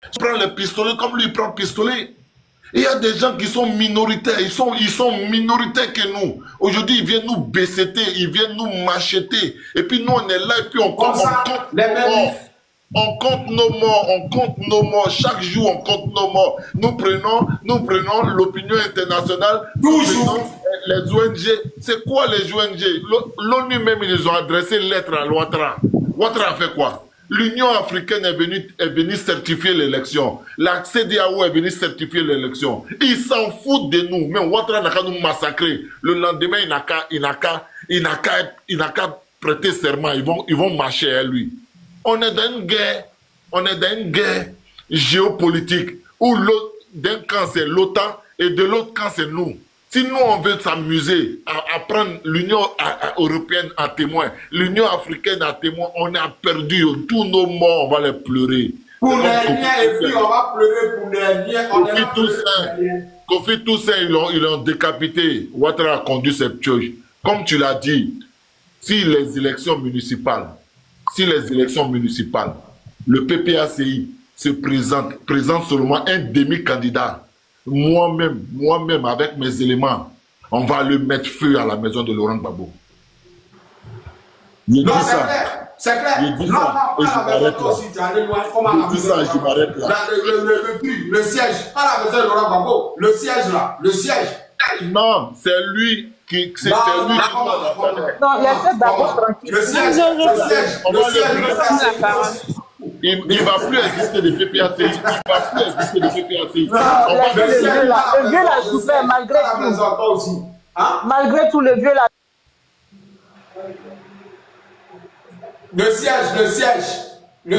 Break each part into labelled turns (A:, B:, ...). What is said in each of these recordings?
A: Il prend les pistolets comme lui, il prend le pistolet. Il y a des gens qui sont minoritaires, ils sont minoritaires que nous. Aujourd'hui, ils viennent nous baisseter, ils viennent nous macheter. Et puis nous, on est là et puis on compte nos morts, on compte nos morts. Chaque jour, on compte nos morts. Nous prenons l'opinion internationale, nous prenons les ONG. C'est quoi les ONG? L'ONU même, ils ont adressé une lettre à Ouattara. Ouattara a fait quoi? L'Union africaine est venue certifier l'élection. La CEDEAO est venue certifier l'élection. Ils s'en foutent de nous. Mais Ouattara n'a qu'à nous massacrer. Le lendemain, il n'a qu'à prêter serment. Ils vont marcher à lui. On est dans une guerre géopolitique où d'un camp c'est l'OTAN et de l'autre camp c'est nous. Si nous on veut s'amuser à prendre l'Union européenne à témoin, l'Union africaine à témoin, on a perdu. Tous nos morts, on va les pleurer.
B: Pour les liens, et puis on va pleurer pour les liens.
A: Kofi Toussaint, ils l'ont décapité. Ouattara a conduit cette chose. Comme tu l'as dit, si les élections municipales, le PPACI se présente seulement un demi-candidat, moi-même, avec mes éléments, on va le mettre feu à la maison de Laurent Gbagbo.
B: Non, c'est clair.
A: Je dis ça, et je m'arrête là.
B: Le siège, pas la maison de Laurent Gbagbo, le siège là, le siège.
A: Non, c'est lui qui... C'est lui qui...
C: Non, laissez d'abord tranquille.
B: Le siège.
A: Il ne va plus exister de PPACI.
C: Le vieux l'a souffert malgré tout. Malgré tout, le vieux l'a...
B: Le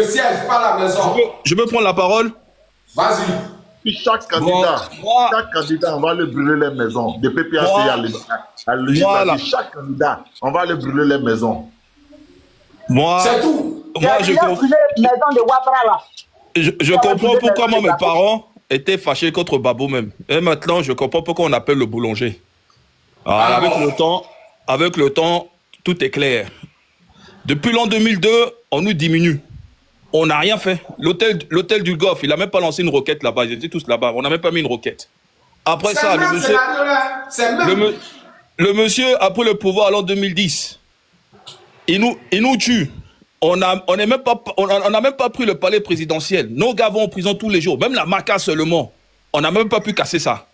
B: siège, pas la maison.
D: Je peux prendre la parole?
B: Vas-y.
A: Chaque candidat, on va le brûler les maisons. De PPACI à législative, chaque candidat, on va le brûler les maisons.
B: C'est tout.
D: Je comprends pourquoi moi, mes parents étaient fâchés contre Babo même. Et maintenant, je comprends pourquoi on appelle le boulanger. Alors, avec le temps, tout est clair. Depuis l'an 2002, on nous diminue. On n'a rien fait. L'hôtel du Golfe, il n'a même pas lancé une roquette là-bas. Ils étaient tous là-bas. On n'a même pas mis une roquette. Après ça, le monsieur a pris le pouvoir en l'an 2010. Il nous tue. On n'a même pas pris le palais présidentiel. Nos gars vont en prison tous les jours. Même la Maca seulement. On n'a même pas pu casser ça.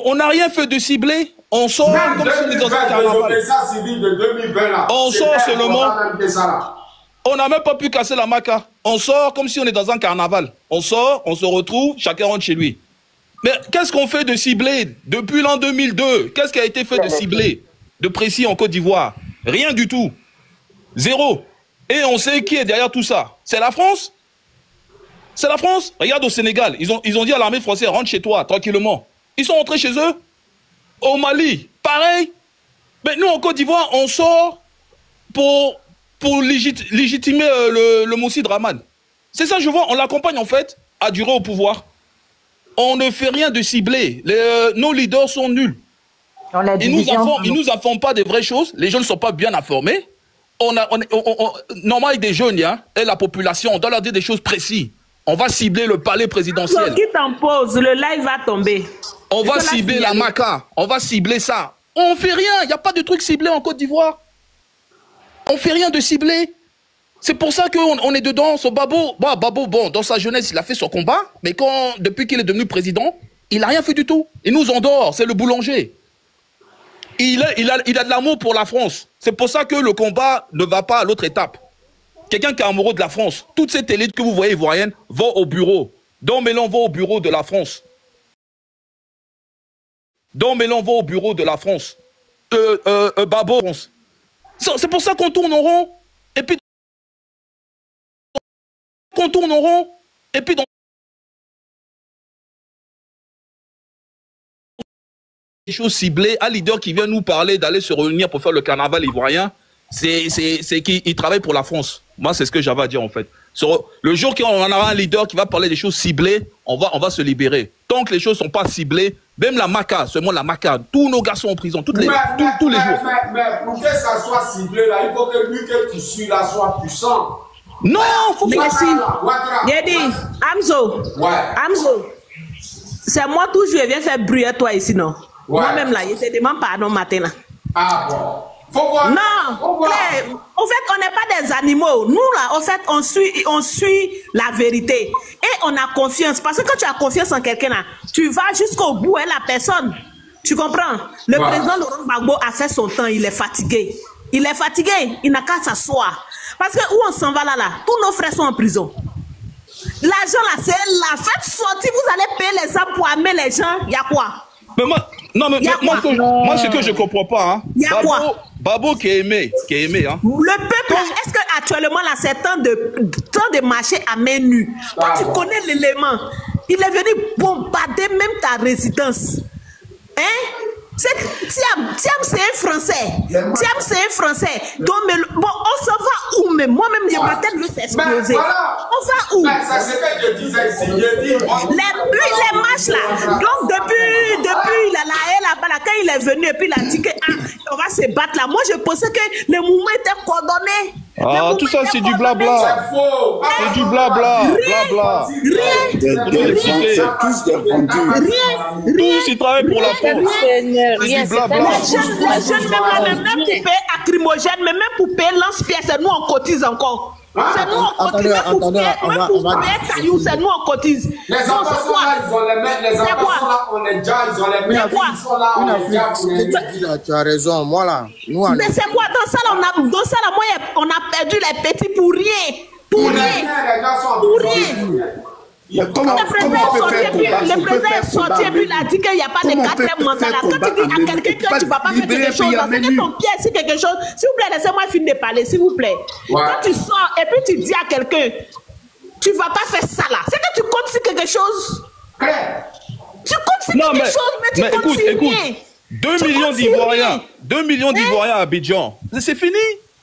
D: On n'a rien fait de ciblé. On sort comme si on est dans un carnaval. On sort seulement. On n'a même pas pu casser la Maca. On sort comme si on est dans un carnaval. On sort, on se retrouve, chacun rentre chez lui. Mais qu'est-ce qu'on fait de ciblé depuis l'an 2002? Qu'est-ce qui a été fait de ciblé, de précis en Côte d'Ivoire? Rien du tout. Zéro. Et on sait qui est derrière tout ça. C'est la France. C'est la France. Regarde au Sénégal. Ils ont dit à l'armée française, rentre chez toi, tranquillement. Ils sont rentrés chez eux. Au Mali, pareil. Mais nous, en Côte d'Ivoire, on sort pour légitimer le Moussi Draman. C'est ça, je vois. On l'accompagne, en fait, à durer au pouvoir. On ne fait rien de ciblé. Nos leaders sont nuls. Ils nous informent pas des vraies choses. Les jeunes ne sont pas bien informés. Normalement, avec des jeunes, et la population, on doit leur dire des choses précises. On va cibler le palais présidentiel.
E: Qui t'impose, le live va tomber.
D: On va cibler la Maca. On va cibler ça. On fait rien. Il n'y a pas de truc ciblé en Côte d'Ivoire. On fait rien de ciblé. C'est pour ça qu'on est dedans. Ce Babo, bon, dans sa jeunesse, il a fait son combat. Mais depuis qu'il est devenu président, il n'a rien fait du tout. Il nous endort. C'est le boulanger. Il a de l'amour pour la France. C'est pour ça que le combat ne va pas à l'autre étape. Quelqu'un qui est amoureux de la France, toute cette élite que vous voyez ivoirienne va au bureau. Don Mélon va au bureau de la France. Don Mélon va au bureau de la France. Babo, France. C'est pour ça qu'on tourne en rond. Et puis, des choses ciblées, un leader qui vient nous parler d'aller se réunir pour faire le carnaval ivoirien, c'est qu'il travaille pour la France. Moi, c'est ce que j'avais à dire en fait. Le jour qu'on en aura un leader qui va parler des choses ciblées, on va se libérer. Tant que les choses ne sont pas ciblées, même la Maca, seulement la Maca, tous nos gars sont en prison, tous les jours.
B: Mais pour que ça soit ciblé, là, il faut que lui que tu suis là soit puissant.
D: Non, faut pas.
E: Merci. J'ai dit, Amzo.
B: Ouais.
E: Amzo. C'est moi toujours, je viens faire bruit à toi ici, non?
B: Ouais.
E: Moi-même là, je te demande pardon matin.
B: Ah bon. Faut voir.
E: Non,
B: Faut voir.
E: en fait, on n'est pas des animaux. Nous, là, en fait, on suit la vérité. Et on a confiance. Parce que quand tu as confiance en quelqu'un, là, tu vas jusqu'au bout et la personne. Tu comprends? Le président Laurent Gbagbo a fait son temps. Il est fatigué. Il est fatigué. Il n'a qu'à s'asseoir. Parce que où on s'en va là, tous nos frères sont en prison. L'argent, là, c'est la fête sortie. Vous allez payer les hommes pour amener les gens. Il y a quoi?
D: Mais moi, non, mais moi, ce que je comprends pas, hein.
E: Y a quoi?
D: Babo qui est aimé, hein.
E: Le peuple, est-ce que actuellement là, c'est temps de marcher à main nue? Toi, tu connais l'élément. Il est venu bombarder même ta résidence. Hein? Tiam, c'est un Français. Tiam, c'est un Français. Donc, bon, on s'en va où même? Moi-même, je ma tête veut s'exploser.
B: Voilà.
E: On va où?
B: Ça, c'est ce que je disais ici. Je dis,
E: Les marches là. Donc, depuis il a la haine là-bas, là, quand il est venu et puis il a dit que on va se battre là. Moi, je pensais que le mouvement était coordonné.
D: Ah, tout ça, c'est du blabla.
B: c'est faux.
D: C'est du blabla. Blabla.
E: Rien.
F: Tous des vendus.
D: Tous, ils travaillent pour la France. C'est du blabla.
E: Les jeunes, même pour payer acrymogène, mais même pour payer lance-pierre, c'est nous on cotise encore. C'est nous on cotise. Même pour payer caillou, c'est nous on cotise.
B: Les enfants sont là, ils ont les mains. Les enfants sont là, on est déjà, ils ont les mains. Ils sont là, on est déjà pour les mains.
F: Tu as raison, moi là.
E: Mais c'est quoi dans ça là, moi, on a perdu les petits pour rien. Pour rien. Pour rien.
F: Le
E: Le président est sorti et puis il a dit qu'il n'y a pas de quatrième mandat là. Quand tu dis à quelqu'un que tu ne vas pas faire quelque chose, c'est que ton pied c'est quelque chose. S'il vous plaît, laissez-moi finir de parler, s'il vous plaît. Quand tu sors et puis tu dis à quelqu'un, tu ne vas pas faire ça là. C'est que tu comptes sur quelque chose. Tu comptes sur quelque chose, mais tu comptes sur rien.
D: 2 millions d'Ivoiriens. 2 millions d'Ivoiriens à Abidjan. C'est fini.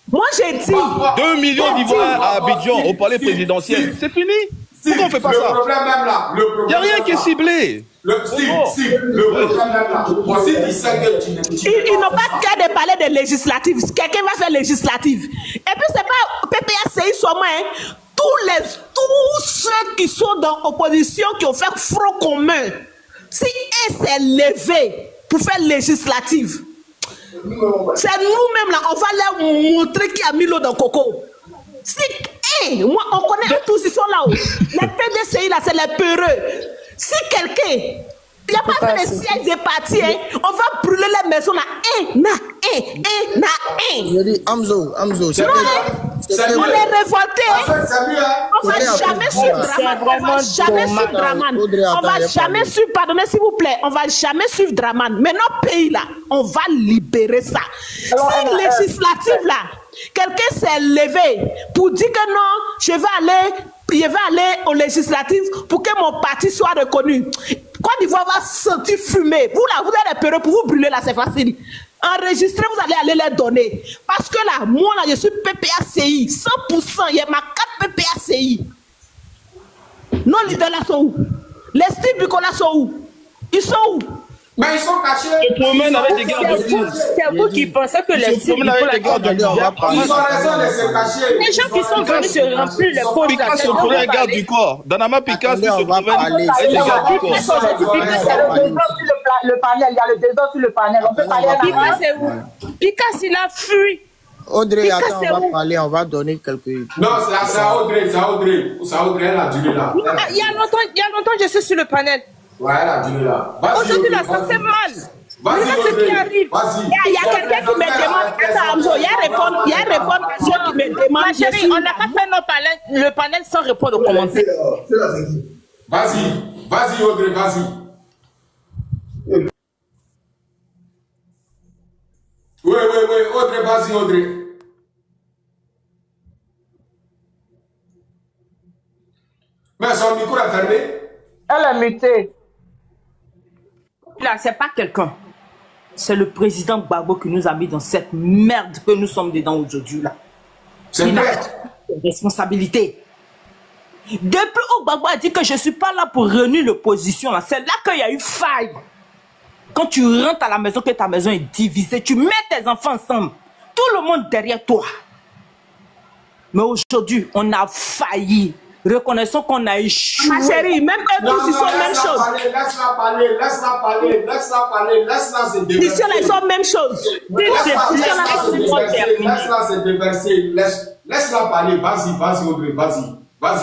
E: Moi j'ai dit.
D: 2 millions d'Ivoiriens à Abidjan, au palais présidentiel. C'est fini. Pourquoi on ne fait pas ça?
B: Le problème même là.
D: Il n'y a rien qui est ciblé.
B: Le problème même là. Aussi, tu sais que tu n'es
E: Ils n'ont pas qu'à de parler de législative. Quelqu'un va faire législative. Et puis, c'est pas PPACI seulement. Hein. Tous ceux qui sont dans l'opposition, qui ont fait front commun, si un s'est levé pour faire législative, c'est nous-mêmes là, on va leur montrer qui a mis l'eau dans le coco. Si, moi, on connaît tous, ils sont là-haut. Les PDCI, là, c'est les peureux. Si quelqu'un, il n'y a pas de siège de parti, hein, on va brûler les maisons là.
F: Je dis, Amzo,
B: c'est
E: on est révolté. On va jamais suivre Draman. On va jamais suivre Draman. On va jamais suivre, pardonnez s'il vous plaît, on va jamais suivre Draman. Mais notre pays là, on va libérer ça. Si législative là, quelqu'un s'est levé pour dire que non, je vais aller aux législatives pour que mon parti soit reconnu. Côte d'Ivoire va sentir fumer. Vous là, vous avez peur pour vous brûler là, c'est facile. Enregistrer, vous allez aller les donner. Parce que là, moi là, je suis PPACI, 100%, il y a ma carte PPACI. Nos leaders là sont où? Les Steve Nicolas sont où? Ils sont où?
B: Mais ils sont cachés.
D: Ils se promènent avec des gardes de fou.
G: C'est vous qui pensez que les
D: Ils se promènent avec des gardes de fou.
B: Ils ont raison de se cacher.
G: Les gens qui sont venus se remplir les poches.
D: Picasso se trouvait avec garde du corps. Danama Picasso se trouvait avec des gardes du corps.
C: Le panel, il y a le débat sur le panel. On peut parler à
G: Picasso, c'est où? Picasso, il a fui.
F: Audrey, attends, on va parler, on va donner quelques...
B: Non, c'est à Audrey, c'est à Audrey, elle a duré là.
G: Il y a longtemps, je suis sur le panel.
B: Ouais, elle a duré là.
G: Aujourd'hui, là, ça fait mal. Regarde ce qui arrive.
E: Il y a quelqu'un qui me demande, attends, il y a répondre à ceux qui me demandent.
G: Ma chérie, on n'a pas fait le panel sans répondre aux commentaires.
B: Vas-y, Audrey, vas-y. Oui, Audrey, vas-y, Audrey. Mais son micro est fermé.
C: Elle est mutée.
G: Là, c'est pas quelqu'un. C'est le président Gbagbo qui nous a mis dans cette merde que nous sommes dedans aujourd'hui là.
B: C'est vrai.
G: Responsabilité. Depuis où Gbagbo a dit que je suis pas là pour réunir l'opposition là, c'est là qu'il y a eu faille. Quand tu rentres à la maison, que ta maison est divisée, tu mets tes enfants ensemble, tout le monde derrière toi. Mais aujourd'hui, on a failli. Reconnaissons qu'on a échoué.
E: Ma chérie, même eux tous, ils sont même chose.
B: Laisse-la parler. Laisse-la se déverser.
E: Ici, ils sont même chose.
B: Laisse-la se déverser. Laisse-la parler. Vas-y, Audrey, vas-y.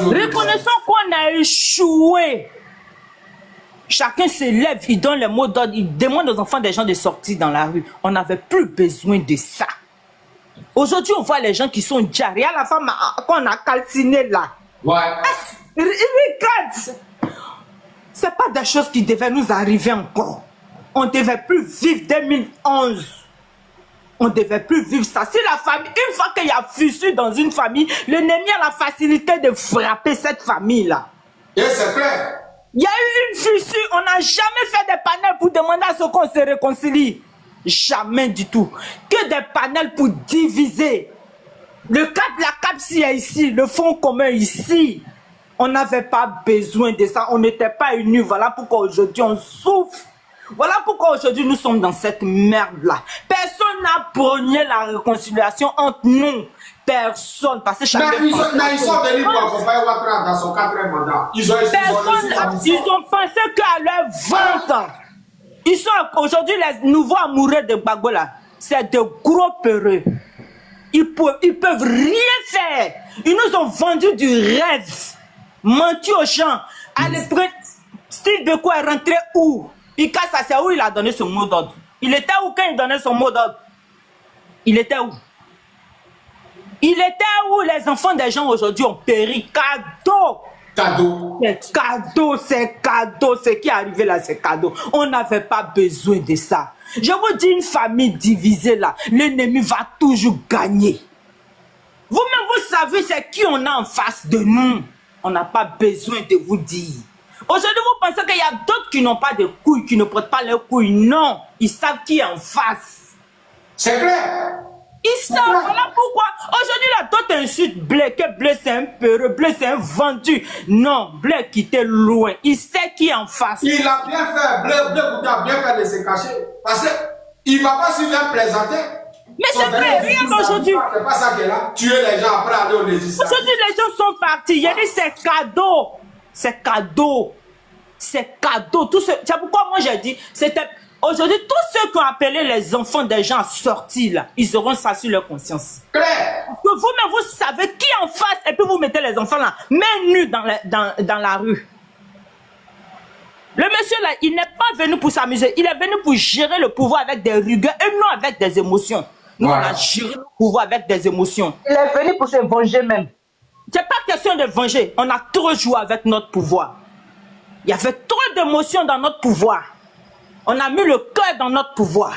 G: Reconnaissons qu'on a échoué. Chacun se lève, il donne les mots d'ordre, il demande aux enfants des gens de sortir dans la rue. On n'avait plus besoin de ça. Aujourd'hui, on voit les gens qui sont déjà. Il y a la femme qu'on a calcinée là.
B: Ouais.
G: Regarde. C'est pas des choses qui devaient nous arriver encore. On ne devait plus vivre 2011. On ne devait plus vivre ça. Si la famille, une fois qu'il y a fissure dans une famille, l'ennemi a la facilité de frapper cette famille-là.
B: Et c'est clair.
G: Il y a eu une fissure. On n'a jamais fait des panels pour demander à ce qu'on se réconcilie. Jamais du tout. Que des panels pour diviser. Le cap, la CAPSI est ici. Le fonds commun ici. On n'avait pas besoin de ça. On n'était pas unis. Voilà pourquoi aujourd'hui on souffre. Voilà pourquoi aujourd'hui nous sommes dans cette merde-là. Personne n'a prôné la réconciliation entre nous. Personne. Parce que chacun.
B: Ils sont venus pour accompagner Ouattara dans son 4e mandat. Ils ont
G: pensé qu'à leur 20 ans. Ils sont aujourd'hui les nouveaux amoureux de Gbagbo là. C'est de gros peureux. Ils peuvent rien faire. Ils nous ont vendu du rêve. Menti aux gens. Allez prendre. Style de quoi est rentré où? Il casse à c'est où il a donné son mot d'ordre. Il était où quand il donnait son mot d'ordre? Il était où? Il était où les enfants des gens aujourd'hui ont péri? Cadeau!
B: Cadeau.
G: C'est cadeau. Ce qui est arrivé là, c'est cadeau. On n'avait pas besoin de ça. Je vous dis, une famille divisée là, l'ennemi va toujours gagner. Vous-même, vous savez c'est qui on a en face de nous. On n'a pas besoin de vous dire. Aujourd'hui, vous pensez qu'il y a d'autres qui n'ont pas de couilles, qui ne portent pas leurs couilles. Non, ils savent qui est en face.
B: C'est clair.
G: Ils savent, voilà pourquoi. Aujourd'hui, là, d'autres insultent Blé, que Blé c'est un peureux, Blé c'est un vendu. Non, Blé qui était loin. Il sait qui est en face.
B: Il a bien fait, Blé a bien fait de se cacher. Parce qu'il ne va pas suivre un plaisanter.
G: Mais c'est vrai, rien aujourd'hui.
B: C'est pas ça qu'elle a. Tuer les gens après aller au législatif.
G: Aujourd'hui, les gens sont partis. Il y a dit c'est cadeau. C'est cadeau. C'est cadeau. C'est pourquoi moi j'ai dit, c'était. Aujourd'hui, tous ceux qui ont appelé les enfants des gens à sortir là, ils auront ça sur leur conscience.
B: Claire.
G: Parce que vous-même, vous savez qui est en face et puis vous mettez les enfants là, main nue dans la rue. Le monsieur là, il n'est pas venu pour s'amuser. Il est venu pour gérer le pouvoir avec des rigueurs et non avec des émotions. Nous, on a géré le pouvoir avec des émotions.
C: Il est venu pour se venger même.
G: C'est pas question de venger. On a trop joué avec notre pouvoir. Il y avait trop d'émotions dans notre pouvoir. On a mis le cœur dans notre pouvoir.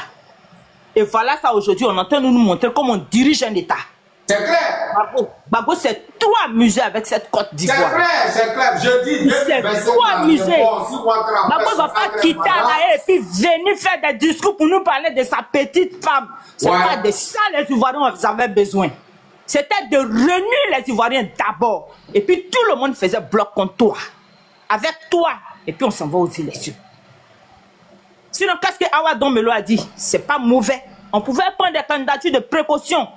G: Et voilà ça aujourd'hui, on entend nous montrer comment on dirige un État.
B: C'est clair.
G: Gbagbo s'est trop amusé avec cette Côte d'Ivoire.
B: C'est clair. Je dis,
G: c'est trop amusé. Gbagbo ne va pas quitter Alaye et puis venir faire des discours pour nous parler de sa petite femme. C'est pas de ça les Ivoiriens avaient besoin. C'était de réunir les Ivoiriens d'abord. Et puis tout le monde faisait bloc contre toi. Avec toi. Et puis on s'en va aux élections. Sinon, qu'est-ce que Awa Dombelo a dit? C'est pas mauvais. On pouvait prendre des candidatures de précaution.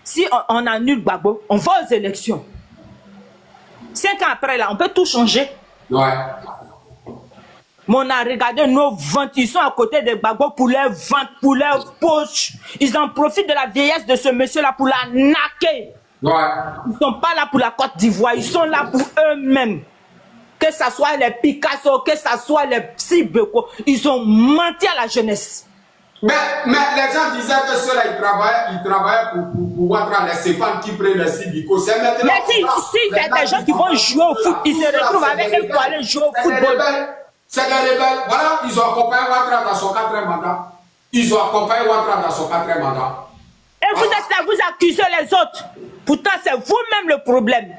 G: Si on annule Gbagbo, on va aux élections. 5 ans après, là, on peut tout changer.
B: Ouais.
G: Mais on a regardé nos ventes. Ils sont à côté de Gbagbo pour leurs ventes, pour leurs poches. Ils en profitent de la vieillesse de ce monsieur-là pour la naquer.
B: Ouais.
G: Ils ne sont pas là pour la Côte d'Ivoire. Ils sont là pour eux-mêmes. Que ce soit les Picasso, que ce soit les Sibeko, ils ont menti à la jeunesse.
B: Mais les gens disaient que ceux-là, ils travaillaient pour Ouattara, les Stéphane qui prennent les Sibeko. C'est maintenant.
G: Mais si il y a des gens qui vont jouer au foot, ils se retrouvent avec eux pour aller jouer au football.
B: C'est des rebelles. Voilà, ils ont accompagné Ouattara dans son 4e mandat. Ils ont accompagné Ouattara dans son 4e mandat.
G: Et vous êtes là, vous accusez les autres. Pourtant, c'est vous-même le problème.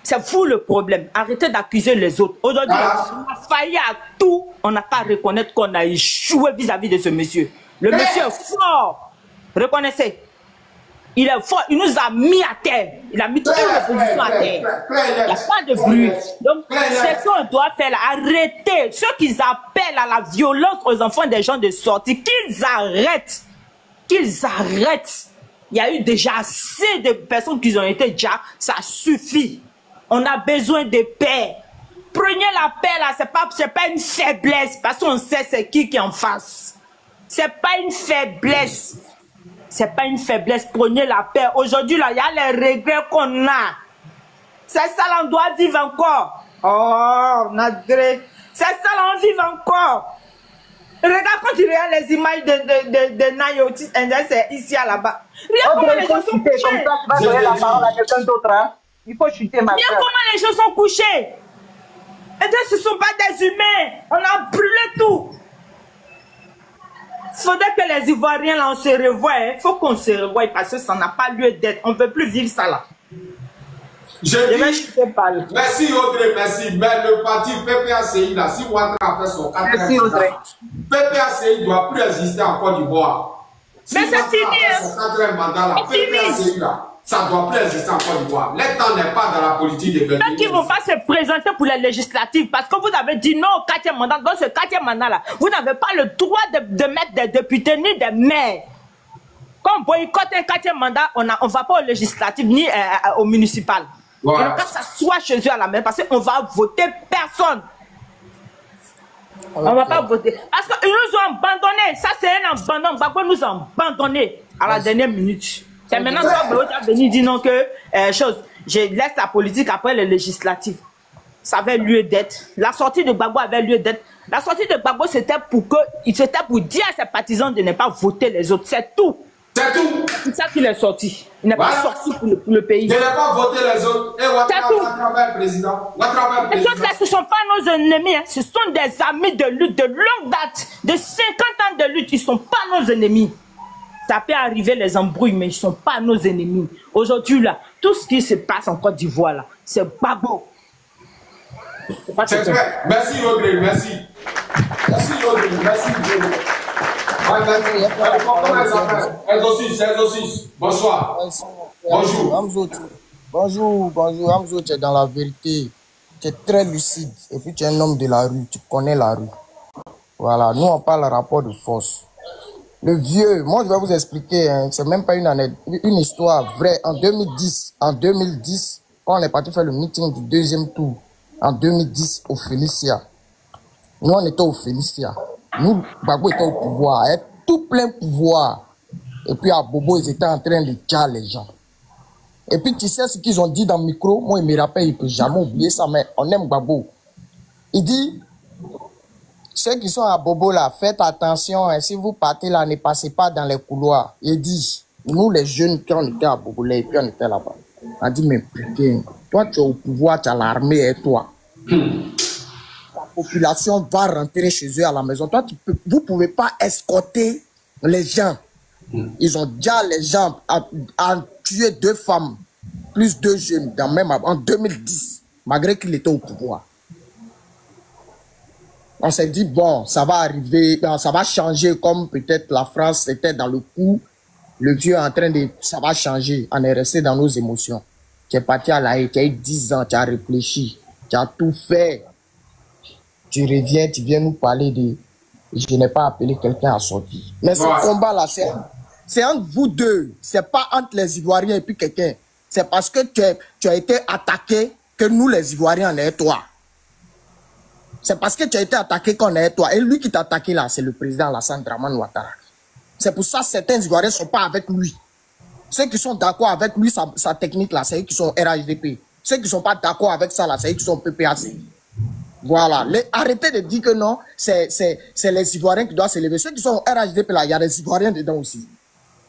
G: C'est vous le problème. Arrêtez d'accuser les autres. Aujourd'hui, on a failli à tout. On n'a pas à reconnaître qu'on a échoué vis-à-vis de ce monsieur. Le monsieur est fort. Reconnaissez. Il est fort. Il nous a mis à terre. Il a mis toute l'opposition à terre. Il n'y a pas de bruit. Donc, c'est ce qu'on doit faire là. Arrêtez. Ceux qui appellent à la violence aux enfants des gens de sortie, qu'ils arrêtent. Qu'ils arrêtent. Il y a eu déjà assez de personnes qui ont été déjà, ça suffit. On a besoin de paix. Prenez la paix là, c'est pas une faiblesse, parce qu'on sait c'est qui est en face. C'est pas une faiblesse. C'est pas une faiblesse, prenez la paix. Aujourd'hui là, il y a les regrets qu'on a. C'est ça là, on doit vivre encore. Oh, Nadré. C'est ça là, on vit encore. Regarde quand tu regardes les images de Nayoti, c'est ici à là-bas. Regarde comment les gens sont couchés.
C: Comme ça, tu vas donner la parole à quelqu'un d'autre. Hein? Il faut chuter ma
G: Regarde comment les gens sont couchés. Et ce ne sont pas des humains. On a brûlé tout. Il faudrait que les Ivoiriens, là, on se revoie. Il faut qu'on se revoie parce que ça n'a pas lieu d'être. On ne peut plus vivre ça là.
B: Merci Audrey, merci. Mais le parti PPACI, là, si Ouattara a fait son 4e mandat, PPACI ne doit plus exister en Côte d'Ivoire. Si
G: mais c'est fini.
B: Son 4e mandat, là, PPACI, là, ça ne doit plus exister en Côte d'Ivoire. L'État n'est pas dans la politique de venir.
G: Tant qu'ils ne vont pas se présenter pour les législatives, parce que vous avez dit non au 4e mandat, dans ce 4e mandat-là, vous n'avez pas le droit de mettre des députés ni des maires. Quand on boycotte un 4e mandat, on ne va pas aux législatives ni au municipal. Voilà. Et donc, ça soit chez eux à la main, parce qu'on va voter personne. Okay. On ne va pas voter. Parce qu'ils nous ont abandonnés. Ça, c'est un abandon. Gbagbo nous a abandonnés à la dernière minute. C'est maintenant que Gbagbo a venu dire non que je laisse la politique après les législatives. Ça avait lieu d'être. La sortie de Gbagbo avait lieu d'être. La sortie de Gbagbo, c'était pour dire à ses partisans de ne pas voter les autres. C'est tout.
B: C'est tout.
G: C'est ça qu'il est sorti. Il n'est pas sorti pour le pays.
B: Il n'a pas voté les autres. Et Ouattara le président.
G: Les autres là, ce ne sont pas nos ennemis. Hein. Ce sont des amis de lutte de longue date. De 50 ans de lutte. Ils ne sont pas nos ennemis. Ça peut arriver les embrouilles, mais ils ne sont pas nos ennemis. Aujourd'hui, là, tout ce qui se passe en Côte d'Ivoire, là, c'est Gbagbo.
B: C'est vrai. Merci Audrey, merci. Merci Audrey, merci. Bonsoir.
F: Bonjour. Bonjour. Hamzo, tu es dans la vérité. Tu es très lucide. Et puis tu es un homme de la rue. Tu connais la rue. Voilà. Nous, on parle rapport de force. Le vieux, moi, je vais vous expliquer. Hein, c'est même pas une histoire vraie. En 2010, quand on est parti faire le meeting du deuxième tour, en 2010, au Félicia. Nous, on était au Félicia. Nous, Gbagbo était au pouvoir, hein, tout plein pouvoir. Et puis à Bobo, ils étaient en train de tuer les gens. Et puis tu sais ce qu'ils ont dit dans le micro, moi il me rappelle, il ne peut jamais oublier ça, mais on aime Gbagbo. Il dit, ceux qui sont à Bobo là, faites attention, hein, si vous partez là, ne passez pas dans les couloirs. Il dit, nous les jeunes, quand on était à Bobo là, et puis on était là-bas, on a dit, mais putain, toi tu es au pouvoir, tu as l'armée et toi. La population va rentrer chez eux à la maison. Toi, vous ne pouvez pas escorter les gens. Ils ont déjà les gens à tuer 2 femmes, plus 2 jeunes, en 2010, malgré qu'il était au pouvoir. On s'est dit, bon, ça va arriver, ça va changer comme peut-être la France était dans le coup. Le vieux est en train de... Ça va changer. On est resté dans nos émotions. Tu es parti à la haie, tu as eu 10 ans, tu as réfléchi, tu as tout fait. Tu reviens, tu viens nous parler de... Je n'ai pas appelé quelqu'un à sortir. Mais ce combat-là, c'est entre vous deux. C'est pas entre les Ivoiriens et puis quelqu'un. C'est parce que tu as été attaqué que nous, les Ivoiriens, on est toi. C'est parce que tu as été attaqué qu'on est toi. Et lui qui t'a attaqué là, c'est le président Alassane Dramane Ouattara. C'est pour ça que certains Ivoiriens ne sont pas avec lui. Ceux qui sont d'accord avec lui, sa technique là, c'est eux qui sont RHDP. Ceux qui ne sont pas d'accord avec ça là, c'est eux qui sont PPAC. Voilà. Arrêtez de dire que non, c'est les Ivoiriens qui doivent s'élever. Ceux qui sont au RHDP là, il y a des Ivoiriens dedans aussi.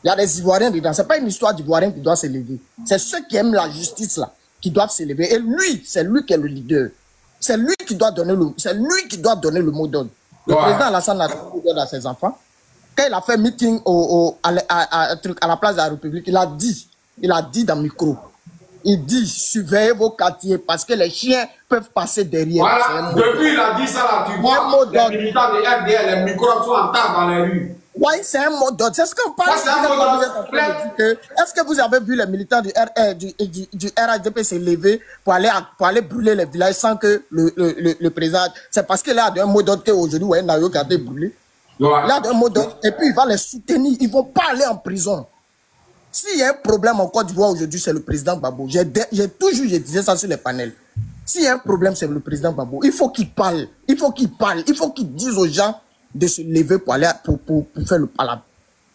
F: Il y a des Ivoiriens dedans. C'est pas une histoire d'Ivoiriens qui doivent s'élever. C'est ceux qui aiment la justice là, qui doivent s'élever. Et lui, c'est lui qui est le leader. C'est lui qui doit donner le mot d'ordre. Le président Alassane a donné le mot d'ordre à ses enfants. Quand il a fait meeting à la place de la République, il a dit dans le micro. Il dit, surveillez vos quartiers parce que les chiens peuvent passer derrière.
B: Voilà, depuis il a dit ça là, tu vois, les militants de RDL, les micros sont en tas dans les rues.
F: Oui, c'est un mot d'ordre. C'est ce qu'on parle. Est-ce que vous avez vu les militants du RHDP se lever pour aller brûler les villages sans que le président... C'est parce qu'il a un mot d'ordre qu'aujourd'hui, ouais, Nayo qui a été brûlé. Ouais. Il a un mot d'ordre et puis il va les soutenir. Ils ne vont pas aller en prison. S'il y a un problème en Côte d'Ivoire aujourd'hui, c'est le président Gbagbo. Je disais ça sur les panels. S'il y a un problème, c'est le président Gbagbo. Il faut qu'il parle. Il faut qu'il parle. Il faut qu'il dise aux gens de se lever pour aller pour faire le palabre.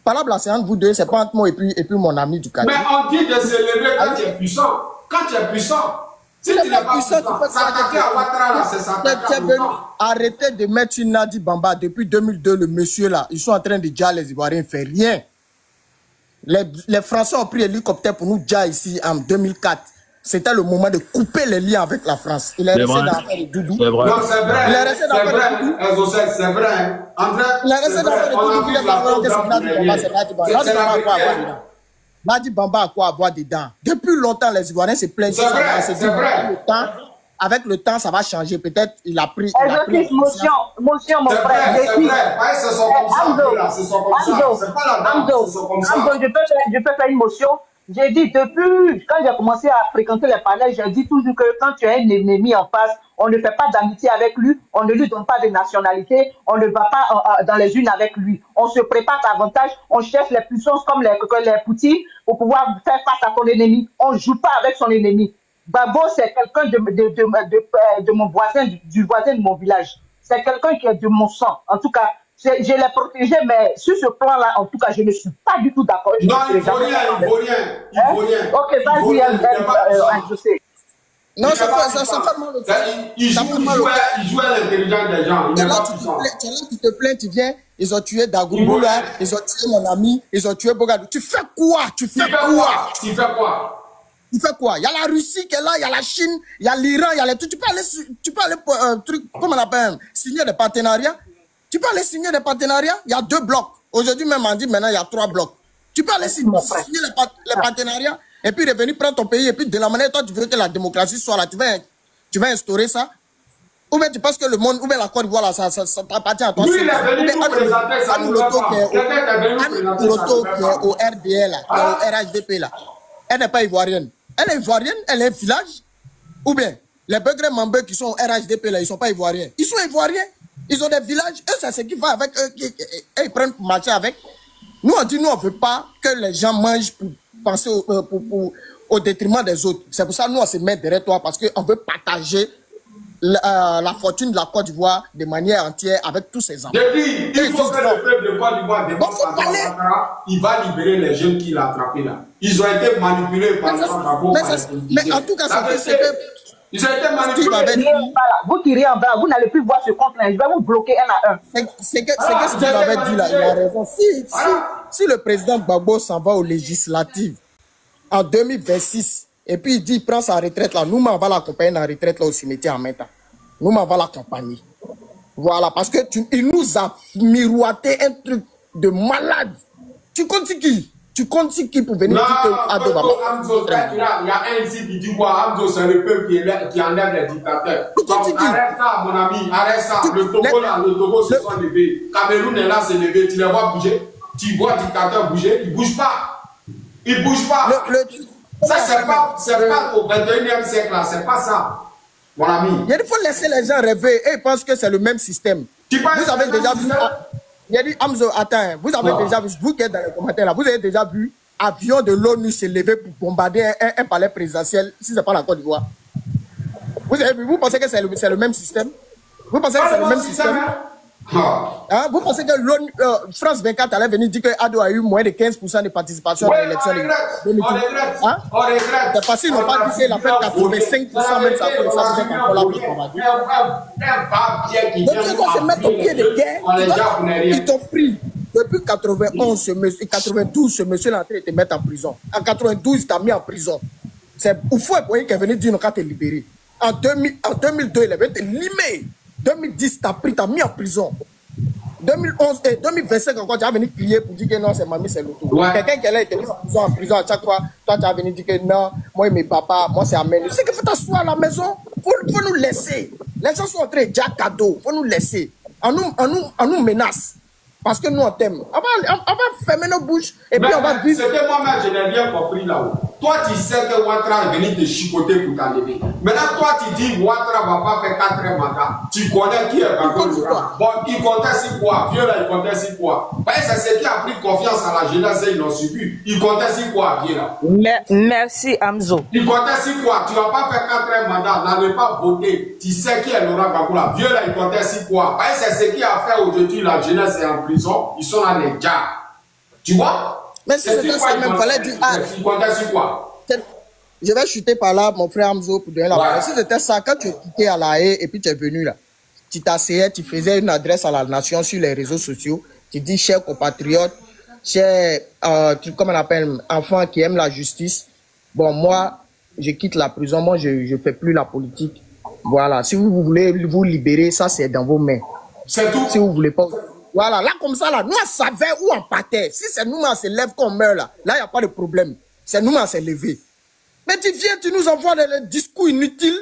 F: Palabre, c'est entre vous deux, c'est pas entre moi et puis mon ami du quartier.
B: Mais on dit de se lever quand tu es puissant. Quand tu es puissant. Si tu n'es pas puissant, s'attaquer à Ouattara, là, c'est s'attaquer à Ouattara.
F: Arrêtez de mettre une Nadi Bamba. Depuis 2002, le monsieur là, ils sont en train de dire les Ivoiriens ne font rien. Les Français ont pris l'hélicoptère pour nous dire ici en 2004. C'était le moment de couper les liens avec la France. Il est resté dans l'affaire de Doudou.
B: C'est vrai. Non, c'est vrai.
F: Il est resté dans l'affaire de Doudou.
B: C'est vrai. André,
F: il est resté dans l'affaire de Doudou. Il est resté dans l'affaire de Nadi Bamba a quoi avoir dedans. Depuis longtemps, les Ivoiriens se plaignent.
B: C'est vrai, c'est vrai.
F: Avec le temps, ça va changer. Peut-être il a pris.
C: Motion, mon frère.
B: C'est vrai. Ce sont comme ça. Ce sont comme ça. C'est pas la dame. Ce sont comme ça.
C: Je peux faire une motion. J'ai dit, depuis, quand j'ai commencé à fréquenter les panels, j'ai dit toujours que quand tu as un ennemi en face, on ne fait pas d'amitié avec lui, on ne lui donne pas de nationalité, on ne va pas dans les unes avec lui. On se prépare davantage, on cherche les puissances comme les Poutine pour pouvoir faire face à ton ennemi. On ne joue pas avec son ennemi. Gbagbo, c'est quelqu'un de mon voisin, du voisin de mon village. C'est quelqu'un qui est de mon sang. En tout cas, je l'ai protégé, mais sur ce plan-là, en tout cas, je ne suis pas du tout d'accord.
B: Non, il faut rien.
C: Ok, vas-y, je sais.
F: Non, ça fait mal au cœur.
B: Il joue à l'intelligence des gens. Il n'est pas puissant.
F: Tu te plains, tu viens. Ils ont tué Dagoubou, là. Ils ont tué mon ami. Ils ont tué Bogadou. Tu fais quoi? Tu fais quoi? Il y a la Russie qui est là, il y a la Chine, il y a l'Iran, il y a les trucs. Tu peux aller pour un truc, comment on appelle, signer des partenariats. Tu peux aller signer des partenariats. Il y a 2 blocs. Aujourd'hui même, on dit maintenant, il y a 3 blocs. Tu peux aller signer les partenariats et puis revenir prendre ton pays. Et puis de la manière dont tu veux que la démocratie soit là, tu vas instaurer ça. Ou bien tu penses que le monde, ou bien la Côte d'Ivoire, ça t'appartient à toi.
B: Oui, il est venu nous présenter ça.
F: Anouloto qui est au RDL, qui est au RHDP là. Elle n'est pas ivoirienne. Elle est ivoirienne, elle est un village. Ou bien, les Begré Mambé qui sont au RHDP là, ils ne sont pas ivoiriens. Ils sont ivoiriens. Ils ont des villages. Eux, c'est ce qui va avec eux. Et ils prennent pour marcher avec. Nous, on dit, nous, on ne veut pas que les gens mangent pour penser au détriment des autres. C'est pour ça que nous, on se met derrière toi parce qu'on veut partager la fortune de la Côte d'Ivoire de manière entière avec tous ces enfants.
B: Il faut que le peuple de Côte d'Ivoire il va libérer les jeunes qu'il a attrapés là. Ils ont été manipulés par les gens.
F: Mais en tout cas, c'est que
B: ils ont été manipulés.
C: Vous tirez en bas, vous n'allez plus voir ce compte-là. Je vais vous bloquer un à un.
F: C'est que Steve avait dit là, il a raison. Si le président Gbagbo s'en va aux législatives en 2026, et puis il dit il prend sa retraite là, nous, on va l'accompagner dans la retraite là au cimetière en même temps. Nous, on va l'accompagner. Voilà, parce qu'il nous a miroité un truc de malade. Tu comptes qui? Tu comptes qui pour venir dire que Ado va
B: il y a un ici qui dit quoi? Amdo, c'est le peuple qui enlève les dictateurs. Arrête ça, mon ami, arrête ça. Le Togo se sont levés. Cameroun est là, c'est levé. Tu les vois bouger. Tu vois le dictateur bouger. Il ne bouge pas. Il ne bouge pas. Ça, c'est pas au 21e siècle là. C'est pas ça, mon ami.
F: Il faut laisser les gens rêver et ils pensent que c'est le même système.
B: Vous
F: avez déjà vu. Il a dit, Amzo, attends, vous avez déjà vu, vous qui êtes dans les commentaires là, vous avez déjà vu avion de l'ONU se lever pour bombarder un palais présidentiel, si ce n'est pas la Côte d'Ivoire. Vous avez vu, vous pensez que c'est le même système? Vous pensez que c'est le même système? Hein? Vous pensez que l'ONU, France 24 allait venir dire que Ado a eu moins de 15% de participation à l'élection de 2020?
B: On regrette.
F: C'est parce qu'ils n'ont pas dit qu'il a fait 85%, même ça pour ça, vous êtes encore là pour combattre. Donc, ils vont se mettre au pied de guerre. Ils t'ont pris. Depuis 91, 92, ce monsieur est en train de te mettre en prison. En 92, il t'a mis en prison. C'est Oufou Eboye qui est venu dire qu'on t'a libéré. En 2002, il avait été limé. 2010, t'as mis en prison. 2011 et 2025 encore, tu as venu crier pour dire que non, c'est mamie, c'est l'auto. Ouais. Quelqu'un qui a été mis en prison à chaque fois, toi tu as venu dire que non, moi et mes papas, moi c'est Amen. C'est qu'il faut t'asseoir à la maison, faut nous laisser. Les gens sont en train de dire cadeau, faut nous laisser. On nous menace. Parce que nous on t'aime. On va fermer nos bouches et puis on va vivre.
B: C'est que moi-même, je n'ai rien compris là-haut. toi tu sais que Ouattara est venu te chicoter pour t'enlever. Maintenant, toi tu dis Ouattara va pas faire 4 mandats. Tu connais qui est Gbagbo Laurent. Bon, il comptait sur quoi? Vieux là, il comptait sur quoi? Parce que c'est ce qui a pris confiance à la jeunesse et ils l'ont suivi. Il comptait sur quoi, Vieux là?
G: Merci, Amzo.
B: Il comptait sur quoi? Tu vas pas faire 4 mandats, n'allez pas voter. Tu sais qui est Laurent Gbagbo là. Vieux là, il comptait sur quoi? Parce que c'est ce qui a fait aujourd'hui la jeunesse est en prison. Ils sont dans les gars. Tu vois?
F: Mais si c'était ça même, fallait dire
B: il comptait sur quoi?
F: Je vais chuter par là, mon frère Amzo, pour donner la parole. Si c'était ça, quand tu es quitté à La Haye et puis tu es venu là, tu t'asseyais, tu faisais une adresse à la nation sur les réseaux sociaux, tu dis, chers compatriotes, chers, comment on appelle, enfants qui aiment la justice, bon, moi, je quitte la prison, moi, je ne fais plus la politique. Voilà, si vous voulez vous libérer, ça, c'est dans vos mains.
B: C'est tout.
F: Si vous voulez pas... Voilà, là, comme ça, là, nous, on savait où on partait. Si c'est nous, on se lève qu'on meurt, là, il n'y a pas de problème. C'est nous, on s'est levé. Mais tu viens, tu nous envoies des discours inutiles.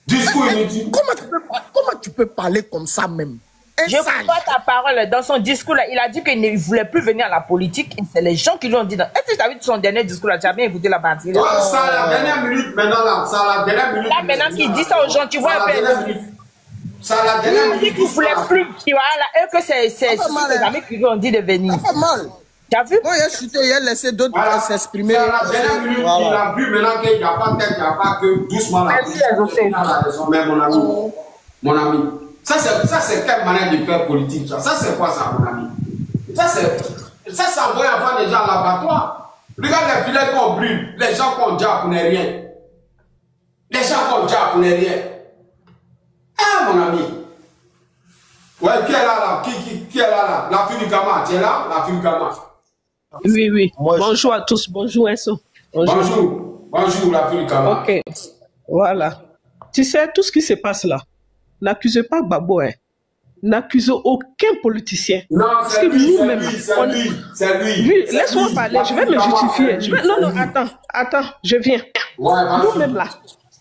B: Discours inutiles.
F: Comment tu peux parler comme ça même?
G: Je crois ta parole. Dans son discours, là, il a dit qu'il ne voulait plus venir à la politique. C'est les gens qui lui ont dit. Est-ce que tu as vu son dernier discours là? Tu as bien écouté la partie?
B: Ça, la dernière minute, maintenant, là. Ça, la dernière minute.
G: Là, maintenant qu'il dit ça aux gens, tu vois un peu.
B: Ça, la dernière minute.
G: Il dit qu'il ne voulait plus. Voilà, et que c'est ses amis qui lui ont dit de venir.
F: Ça fait mal.
G: Tu as vu?
F: Moi, il a chuté, il a laissé d'autres s'exprimer.
B: Ça, la dernière minute, il a vu maintenant qu'il n'y a pas de tête, il n'y a pas que doucement la politique. Mais mon ami, mon ami. Ça, c'est quelle manière de faire politique, ça? Ça, c'est quoi ça, mon ami? Ça envoie avant les gens à l'abattoir. Regarde les filets qu'on brûle, les gens qu'on jappe pour ne rien. Les gens qu'on jappe pour ne rien. Ah, mon ami. Ouais, qui est là, qui est là? La fille du Gama, tu es là? La fille du Gama.
E: Oui, oui. Bonjour à tous. Bonjour, Enso.
B: Bonjour. Bonjour, la fille du Gama.
E: Ok. Voilà. Tu sais, tout ce qui se passe là, n'accusez pas Gbagbo, hein. N'accusez aucun politicien.
B: Non, c'est lui, c'est lui.
E: Oui, laisse-moi parler, je vais me justifier. Non, attends, je viens.
B: Ouais,
E: nous-mêmes là,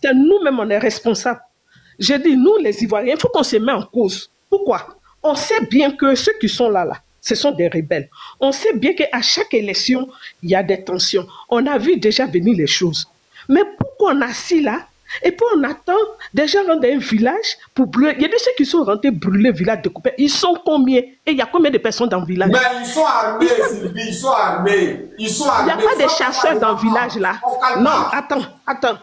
E: c'est nous-mêmes, on est responsables. J'ai dit, nous les Ivoiriens, il faut qu'on se mette en cause. Pourquoi? On sait bien que ceux qui sont là, ce sont des rebelles. On sait bien qu'à chaque élection, il y a des tensions. On a vu déjà venir les choses. Mais pourquoi on est assis là? Et puis on attend des gens dans un village pour brûler. Il y a de ceux qui sont rentrés brûler le village découpé. Ils sont combien? Et il y a combien de personnes dans le village?
B: Mais ils sont armés, Sylvie, ils sont armés.
E: Il n'y a pas de chasseurs dans le village là. Non, attends.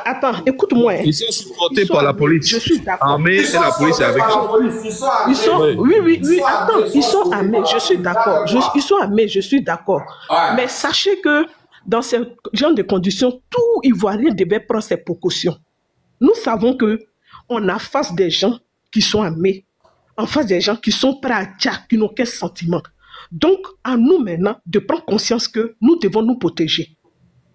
E: Attends, écoute-moi.
D: Ils sont supportés par la police.
E: Je suis d'accord.
D: Armés et la police est avec eux.
E: Oui, attends, ils sont armés, je suis d'accord. Ils sont armés, je suis d'accord.
B: Ouais.
E: Mais sachez que dans ce genre de conditions, tout Ivoirien devait prendre ses précautions. Nous savons qu'on a face des gens qui sont armés, en face des gens qui sont prêts à dire, qui n'ont aucun sentiment. Donc, à nous maintenant de prendre conscience que nous devons nous protéger.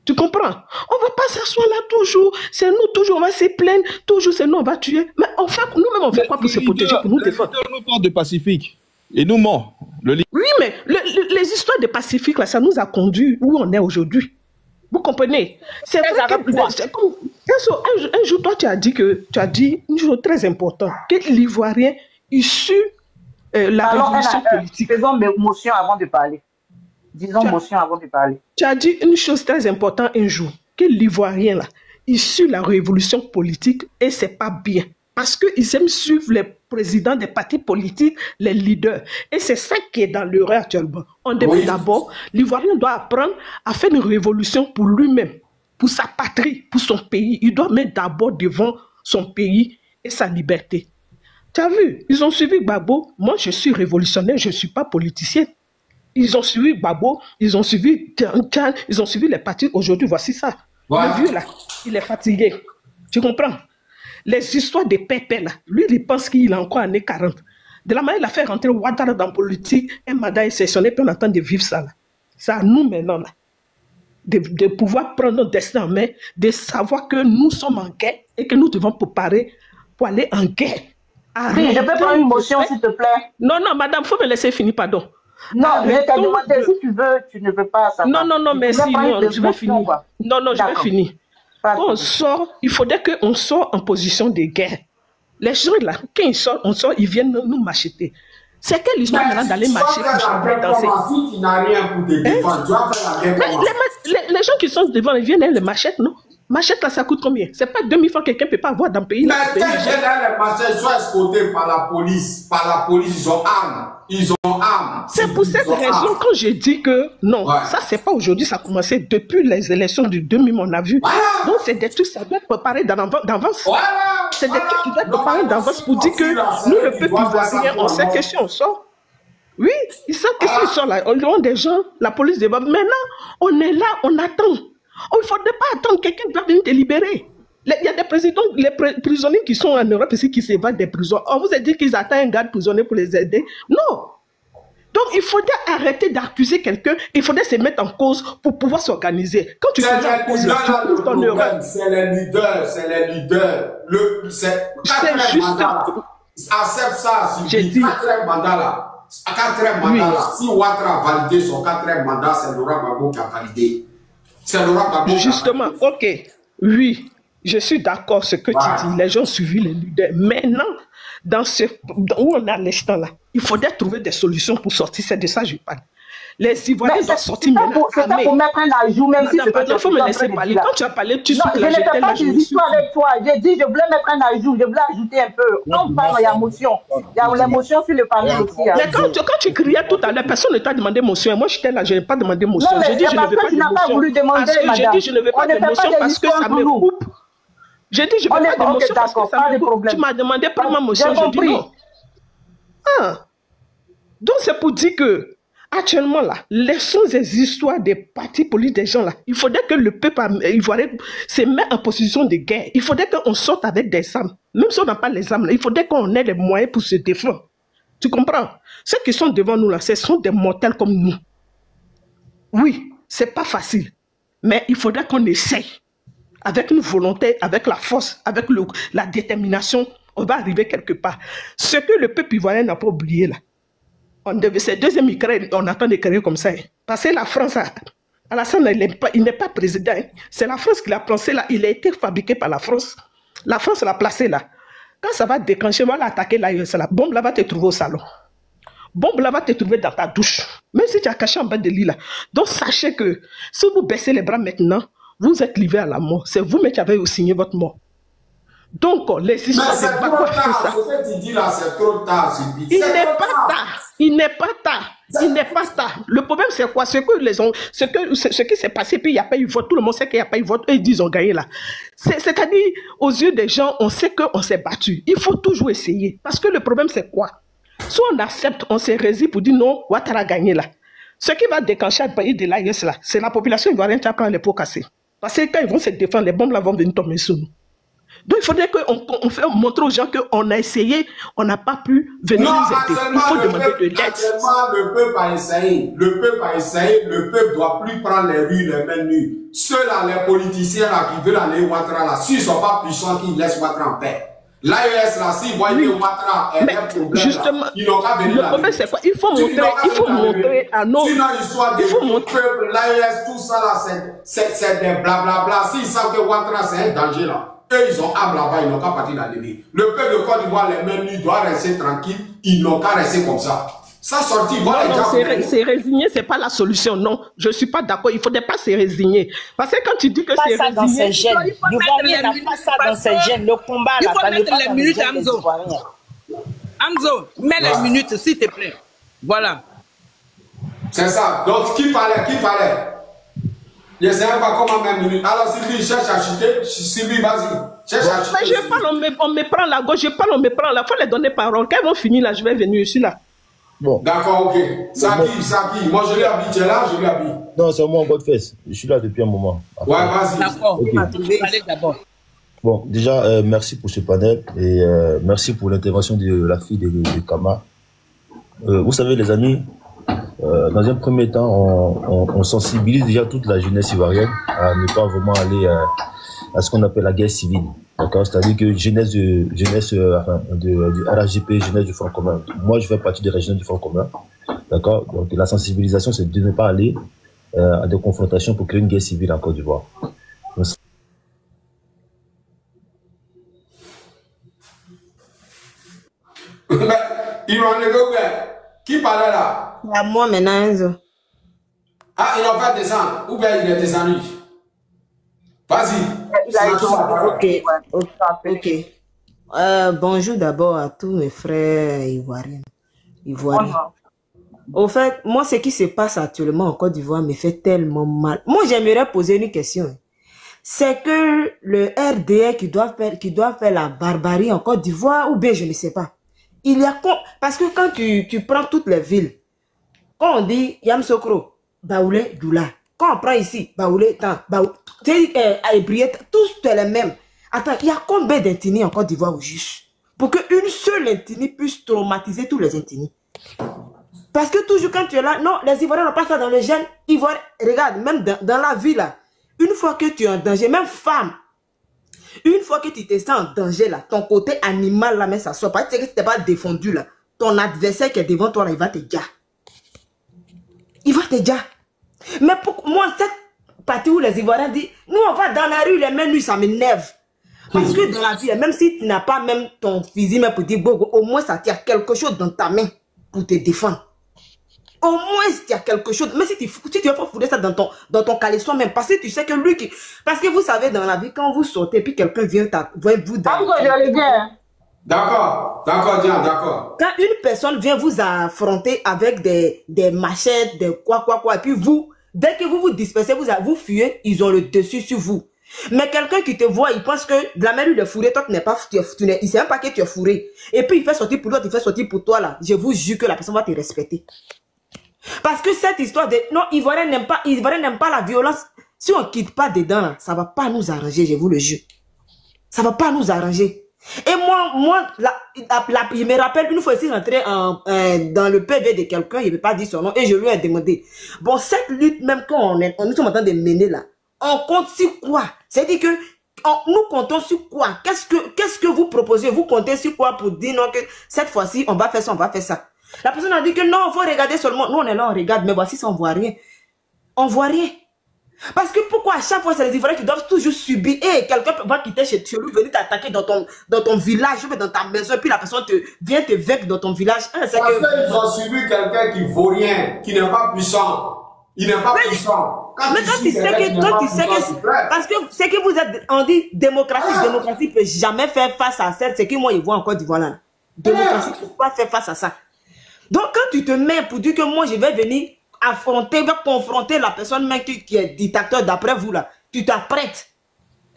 E: Tu comprends? On ne va pas s'asseoir là toujours. C'est nous toujours, on va se plaindre. Toujours, c'est nous, on va tuer. Mais enfin, nous-mêmes, on fait quoi pour se protéger, pour nous défendre?
D: Nous parle de Pacifique. Et nous ment.
E: Oui, mais les histoires de Pacifique, là, ça nous a conduit où on est aujourd'hui. Vous comprenez? C'est vrai que un jour, toi, tu as dit une chose très importante, que l'Ivoirien issu la révolution politique.
C: Faisons motion avant de parler. Disons motion avant de parler.
E: Tu as dit une chose très importante un jour, que l'Ivoirien, là, issu de la révolution politique, et c'est pas bien. Parce qu'ils aiment suivre les présidents des partis politiques, les leaders. Et c'est ça qui est dans l'erreur actuellement. On devait d'abord, l'Ivoirien doit apprendre à faire une révolution pour lui-même, pour sa patrie, pour son pays. Il doit mettre d'abord devant son pays et sa liberté. Tu as vu, ils ont suivi Gbagbo. Moi, je suis révolutionnaire, je ne suis pas politicien. Ils ont suivi Gbagbo, ils ont suivi Tchan, ils ont suivi les partis. Aujourd'hui, voici ça. Ouais. Le vieux, là, il est fatigué. Tu comprends? Les histoires de Pépé, là, lui, il pense qu'il est encore années 40. De la manière, il a fait rentrer Ouattara dans la politique, un mandat exceptionnel, puis on attend de vivre ça. Là. C'est à nous maintenant, là, de pouvoir prendre notre destin en main, de savoir que nous sommes en guerre et que nous devons préparer pour aller en guerre.
C: Oui, je peux prendre une motion, s'il te plaît?
E: Non, madame, il faut me laisser finir, pardon.
C: Non, je t'ai demandé, si tu veux, tu ne veux pas ça.
E: Non, mais si, je vais finir. Non, je vais finir. Quand on sort, il faudrait qu'on sorte en position de guerre. Les gens là, quand ils sortent, ils viennent nous m'acheter. C'est quelle histoire maintenant d'aller marcher pour danser?
B: Si tu n'as rien pour te défendre, tu vas faire la guerre.
E: Les gens qui sont devant, ils viennent les machettes, non? Machette là, ça coûte combien? C'est pas 2000 francs quelqu'un peut pas avoir dans le pays.
B: Mais quand ils viennent dans les machettes, ils sont escortés par la police. Par la police, ils ont armes. Ils ont armes.
E: C'est pour cette raison quand j'ai dit que non, ça c'est pas aujourd'hui, ça a commencé depuis les élections du 2000, on a vu.
B: Voilà.
E: Donc c'est des trucs, ça doit être préparé d'avance.
B: Voilà.
E: C'est des trucs qui doivent être préparés d'avance pour dire que nous, le peuple ivoirien, on sait que si on sort. Oui, ils savent que s'ils sont là, au loin des gens, la police débat. Maintenant, on est là, on attend. Oh, il ne faudrait pas attendre, quelqu'un doit venir te libérer. Il y a des présidents, les prisonniers qui sont en Europe ici, qui s'évadent des prisons. On vous a dit qu'ils attendent un garde prisonnier pour les aider. Non. Donc, il faudrait arrêter d'accuser quelqu'un. Il faudrait se mettre en cause pour pouvoir s'organiser. Quand tu te mets en cause,
B: c'est les leaders, c'est les leaders. C'est juste accepte ça, si tu quatrième mandat là. À quatrième mandat là, si Ouattara a validé son quatrième mandat, c'est Laurent Gbagbo qui a validé. C'est Laurent Gbagbo.
E: Justement, ok, oui, je suis d'accord ce que tu dis. Les gens ont suivi les leaders. Maintenant, où on est à l'instant là, il faudrait trouver des solutions pour sortir. C'est de ça que je parle. Les Ivoiriens doivent sortir maintenant.
C: C'est pas pour mettre un ajout, même si
E: il faut me laisser parler. Quand tu as parlé, tu sais que
C: je ne fais pas des histoires avec toi. J'ai dit, je voulais mettre un ajout, je voulais ajouter un peu. Quand on parle, il y a l'émotion. Il y a l'émotion sur le panel aussi.
E: Mais quand tu criais tout à l'heure, personne ne t'a demandé motion. Moi, j'étais là, je n'ai pas demandé motion. J'ai dit, je ne veux pas de motion. J'ai dit, je ne veux pas de motion parce que ça me coupe. J'ai dit, je ne veux pas de motion parce que ça me coupe. Tu m'as demandé pas ma motion, j'ai dit non. Donc, c'est pour dire que actuellement, là, laissons ces histoires des partis politiques des gens là. Il faudrait que le peuple ivoirien se mette en position de guerre. Il faudrait qu'on sorte avec des armes. Même si on n'a pas les armes, là, il faudrait qu'on ait les moyens pour se défendre. Tu comprends? Ceux qui sont devant nous là, ce sont des mortels comme nous. Oui, c'est pas facile. Mais il faudrait qu'on essaye. Avec une volonté, avec la force, avec la détermination, on va arriver quelque part. Ce que le peuple ivoirien n'a pas oublié là. C'est deuxième Ukraine, on attend de créer comme ça. Parce que la France, Alassane, il n'est pas président. C'est la France qui l'a placé là. Il a été fabriqué par la France. La France l'a placé là. Quand ça va déclencher, on va l'attaquer là. La bombe là va te trouver au salon. Bombe là va te trouver dans ta douche. Même si tu as caché en bas de lit là. Donc sachez que si vous baissez les bras maintenant, vous êtes livré à la mort. C'est vous-même qui avez signé votre mort. Donc, les histoires de Gbagbo,
B: ça. Ce que tu dis là, c'est trop tard.
E: Il n'est pas tard. Il n'est pas tard. Il n'est pas tard. Le problème, c'est quoi? Ce qui s'est passé, puis il n'y a pas eu vote. Tout le monde sait qu'il n'y a pas eu vote. Eux, ils disent qu'ils ont gagné là. C'est-à-dire, aux yeux des gens, on sait qu'on s'est battu. Il faut toujours essayer. Parce que le problème, c'est quoi? Soit on accepte, on se résigne pour dire non, Ouattara a gagné là. Ce qui va déclencher le pays de l'AIS là, c'est la population ivoirienne qui va prendre les pots cassés. Parce que quand ils vont se défendre, les bombes là vont venir tomber sur nous. Donc il faudrait qu'on montre aux gens qu'on a essayé, on n'a pas pu venir nous aider. Il faut demander de l'aide.
B: Actuellement, le peuple a essayé. Le peuple a essayé. Le peuple ne doit plus prendre les rues, les mains nues. Ceux-là, les politiciens là, qui veulent aller Ouattara là, s'ils ne sont pas puissants, qu'ils laissent Ouattara en paix. L'AES là, s'ils voient que Ouattara est un problème,
E: justement,
B: ils n'ont qu'à venir là.
E: Le problème c'est quoi? Il faut montrer à nos...
B: Sinon, l'histoire des peuples, l'AES, tout ça là, c'est des blablabla. S'ils savent que Ouattara c'est un danger là, eux, ils ont âme là-bas, ils n'ont qu'à partir d'arriver. Le peuple de Côte d'Ivoire, les mêmes nuits, doit rester tranquille, ils n'ont qu'à rester comme ça. Ça sortit, voilà.
E: Non, c'est résigner, c'est pas la solution, non. Je suis pas d'accord, il faudrait pas se résigner. Parce que quand tu dis que c'est résigner...
G: Dans ses gènes. L'Ivoirien n'a pas ça dans ses gènes. Le combat, là, ça n'est pas dans les gènes des Ivoiriens.
H: Hamzo, mets les minutes, s'il te plaît. Voilà. C'est
B: ça. Donc, qui parlait? Je ne sais pas comment même minute. Alors, Sylvie, cherche à chuter. Sylvie, vas-y. Cherche à chuter.
E: Mais je parle, on me prend la gauche. Je parle, on me prend la. Il faut les donner parole. Quand ils vont finir là, je vais venir. Je suis là.
B: Bon. D'accord, ok. Saki. Moi, je l'ai habillé. Tu es là, je l'ai habillé.
I: Non, c'est moi en Godfest. Je suis là depuis un moment.
B: Après. Ouais, vas-y.
H: D'accord. Okay. Allez d'abord.
I: Bon, déjà, merci pour ce panel et merci pour l'intervention de la fille de Kama. Vous savez, les amis, dans un premier temps, on sensibilise déjà toute la jeunesse ivoirienne à ne pas vraiment aller à ce qu'on appelle la guerre civile. D'accord, c'est-à-dire que jeunesse de RHGP, jeunesse du Front commun. Moi, je fais partie de la jeunesse du Front commun. D'accord, donc la sensibilisation, c'est de ne pas aller à des confrontations pour créer une guerre civile en Côte d'Ivoire.
B: Il va aller Qui parlait là?
G: À moi maintenant, Enzo.
B: Ah, il en fait descendre. Ou bien il est descendu. Vas-y.
G: Ok. Bonjour d'abord à tous mes frères ivoiriens. Au fait, moi, ce qui se passe actuellement en Côte d'Ivoire me fait tellement mal. Moi, j'aimerais poser une question. C'est que le RDR qui doit faire la barbarie en Côte d'Ivoire ou bien je ne sais pas. Il y a parce que quand tu prends toutes les villes, quand on dit Yamsokro, Baoulé, Doula, quand on prend ici, Baoulé, Briette, tous les mêmes. Attends, il y a combien d'intini en Côte d'Ivoire au juste pour qu'une seule intini puisse traumatiser tous les intinis? Parce que toujours quand tu es là, non, les Ivoiriens n'ont pas ça dans le gène. Ivoiriens, regarde, même dans la vie là, une fois que tu es en danger, même femme, une fois que tu te sens en danger là, ton côté animal là, mais ça sort. Parce que si tu n'es pas défendu là, ton adversaire qui est devant toi là, il va te dire. Il va te dire. Mais pour moi, cette partie où les Ivoiriens disent, nous on va dans la rue, les mains nues, ça m'énerve. Parce que dans la vie, même si tu n'as pas même ton physique, mais pour dire, au moins ça tient quelque chose dans ta main pour te défendre. Au moins, il y a quelque chose. Mais si tu vas pas foutre ça dans ton caleçon même, parce que tu sais que lui qui... Parce que vous savez, dans la vie, quand vous sortez, puis quelqu'un vient vous...
B: D'accord, Diane, d'accord.
G: Quand une personne vient vous affronter avec des machettes, des quoi, et puis vous, dès que vous vous dispersez, vous fuyez, ils ont le dessus sur vous. Mais quelqu'un qui te voit, il pense que de la manière où il est fourré, toi tu n'es pas, il sait même pas que tu es fourré. Et puis il fait sortir pour l'autre, il fait sortir pour toi là. Je vous jure que la personne va te respecter. Parce que cette histoire de... Non, Ivoirien n'aime pas la violence. Si on ne quitte pas dedans, là, ça ne va pas nous arranger, je vous le jure. Ça ne va pas nous arranger. Et moi il me rappelle une fois ici rentré dans le PV de quelqu'un, il ne veut pas dire son nom, et je lui ai demandé, bon, cette lutte, même quand nous sommes en train de mener là, on compte sur quoi? C'est-à-dire que nous comptons sur quoi? Qu'est-ce que vous proposez? Vous comptez sur quoi pour dire non que cette fois-ci, on va faire ça, on va faire ça? La personne a dit que non, il faut regarder seulement. Nous, on est là, on regarde, mais voici ça, on ne voit rien. On ne voit rien. Parce que pourquoi à chaque fois, c'est les Ivoiriens qui doivent toujours subir. Et quelqu'un va quitter chez lui, venir t'attaquer dans ton village, dans ta maison, puis la personne vient te vaincre dans ton village.
B: Parce qu'ils ont subi quelqu'un qui ne vaut rien, qui n'est pas puissant. Il n'est pas puissant.
G: Mais quand tu sais que, parce que c'est que vous êtes, on dit démocratie ne peut jamais faire face à cette, c'est que moi, ils voient en Côte d'Ivoire là. Démocratie ne peut pas faire face à ça. Donc, quand tu te mets pour dire que moi, je vais venir confronter la personne même qui est dictateur d'après vous, là, tu t'apprêtes.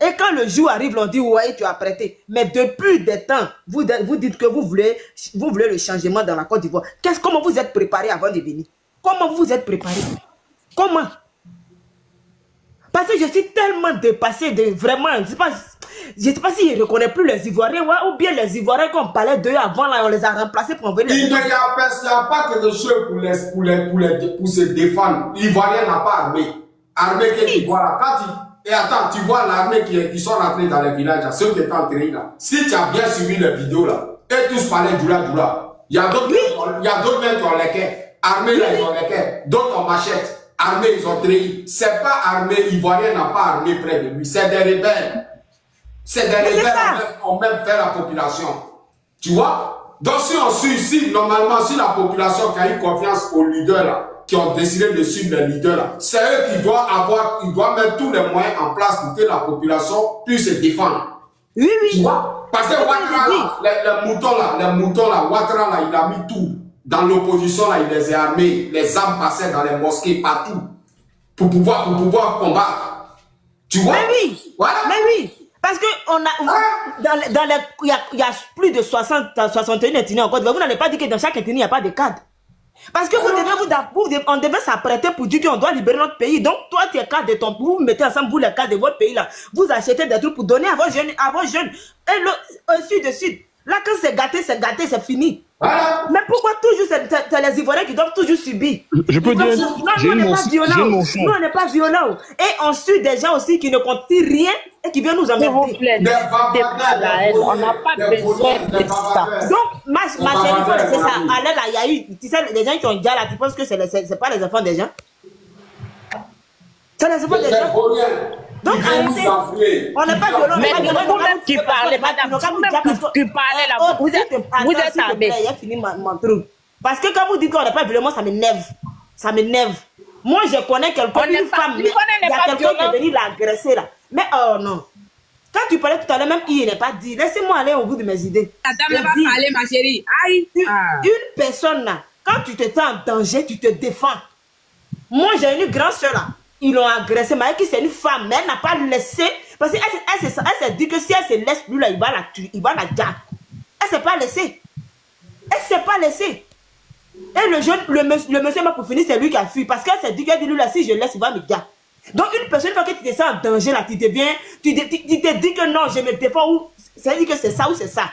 G: Et quand le jour arrive, on dit, ouais, tu as prêté. Mais depuis des temps, vous dites que vous voulez le changement dans la Côte d'Ivoire. Comment vous êtes préparé avant de venir? Comment vous êtes préparé? Comment? Parce que je suis tellement dépassé de vraiment, je ne sais pas s'ils ne reconnaissent plus les Ivoiriens, ouais, ou bien les Ivoiriens qu'on parlait d'eux avant, là, on les a remplacés pour venir.
B: Il n'y a pas quelque chose pour se défendre. L'Ivoirien n'a pas armée. Armée que l'Ivoire a. Et attends, tu vois l'armée qui sont rentrés dans les villages, ceux qui étaient entraînés là. Si tu as bien suivi les vidéos là, et tous parlaient Doula. Il y a d'autres qui ont les quais. Armés là, ils ont les quais. D'autres ont machette. Armés, ils ont trahi. C'est pas armé, l'Ivoirien n'a pas armé près de lui. C'est des rebelles. C'est des rebelles qui ont même fait la population. Tu vois? Donc si on suit ici, normalement, si la population qui a eu confiance aux leaders là, qui ont décidé de suivre les leaders là, c'est eux qui doivent mettre tous les moyens en place pour que la population puisse se défendre.
G: Oui.
B: Tu vois? Parce que Ouattara là, les moutons là, Ouattara là, il a mis tout. Dans l'opposition, là, il les a armés, les armes passaient dans les mosquées, partout, pour pouvoir combattre. Tu vois?
G: Mais oui, voilà. Mais oui. Parce que il y a plus de 61 ethnies en Côte d'Ivoire. Vous n'allez pas dire que dans chaque ethnie, il n'y a pas de cadre. Parce que on devait s'apprêter pour dire qu'on doit libérer notre pays. Donc, toi, tu es cadre de ton pays, vous mettez ensemble, vous, les cadres de votre pays, là. Vous achetez des trucs pour donner à vos jeunes. Et ainsi de suite. Là, quand c'est gâté, c'est fini.
B: Voilà.
G: Mais pourquoi toujours c'est les Ivoiriens qui doivent toujours subir?
D: Je peux dire, j'ai une motion.
G: Nous, on n'est pas violents. Et on suit des gens aussi qui ne comptent rien et qui viennent nous emmerder.
E: On n'a pas besoin de ça.
G: Donc, ma chérie, c'est ça. Allez, là, il y a eu, tu sais, les gens qui ont déjà là, tu penses que c'est pas les enfants des gens? C'est les enfants des gens. Donc, on n'est pas violent.
E: Mais vous-même qui parlez, madame, vous-même qui parlez là, vous êtes armé.
G: Il a fini mon truc.
E: Parce que quand vous dites qu'on n'est pas violent, ça m'énerve. Ça m'énerve. Moi, je connais quelqu'un, une femme, il y a quelqu'un qui est venu l'agresser là. Mais oh non. Quand tu parlais tout à l'heure, même il n'est pas dit. Laissez-moi aller au bout de mes idées.
H: Madame va parler, ma chérie. Aïe.
E: Une personne là, quand tu te sens en danger, tu te défends. Moi, j'ai une grande soeur là. Ils l'ont agressée. Mais c'est une femme, mais elle n'a pas laissé. Parce qu'elle s'est dit que si elle se laisse plus là, il va la tuer, il va la garder. Elle ne s'est pas laissée. Elle ne s'est pas laissée. Et le monsieur, pour finir, c'est lui qui a fui. Parce qu'elle s'est dit que lui là, si je laisse, il va me garder. Donc, une personne, quand tu te sens en danger là, tu te dis que non, je me défends, ou c'est-à-dire que c'est ça ou c'est ça.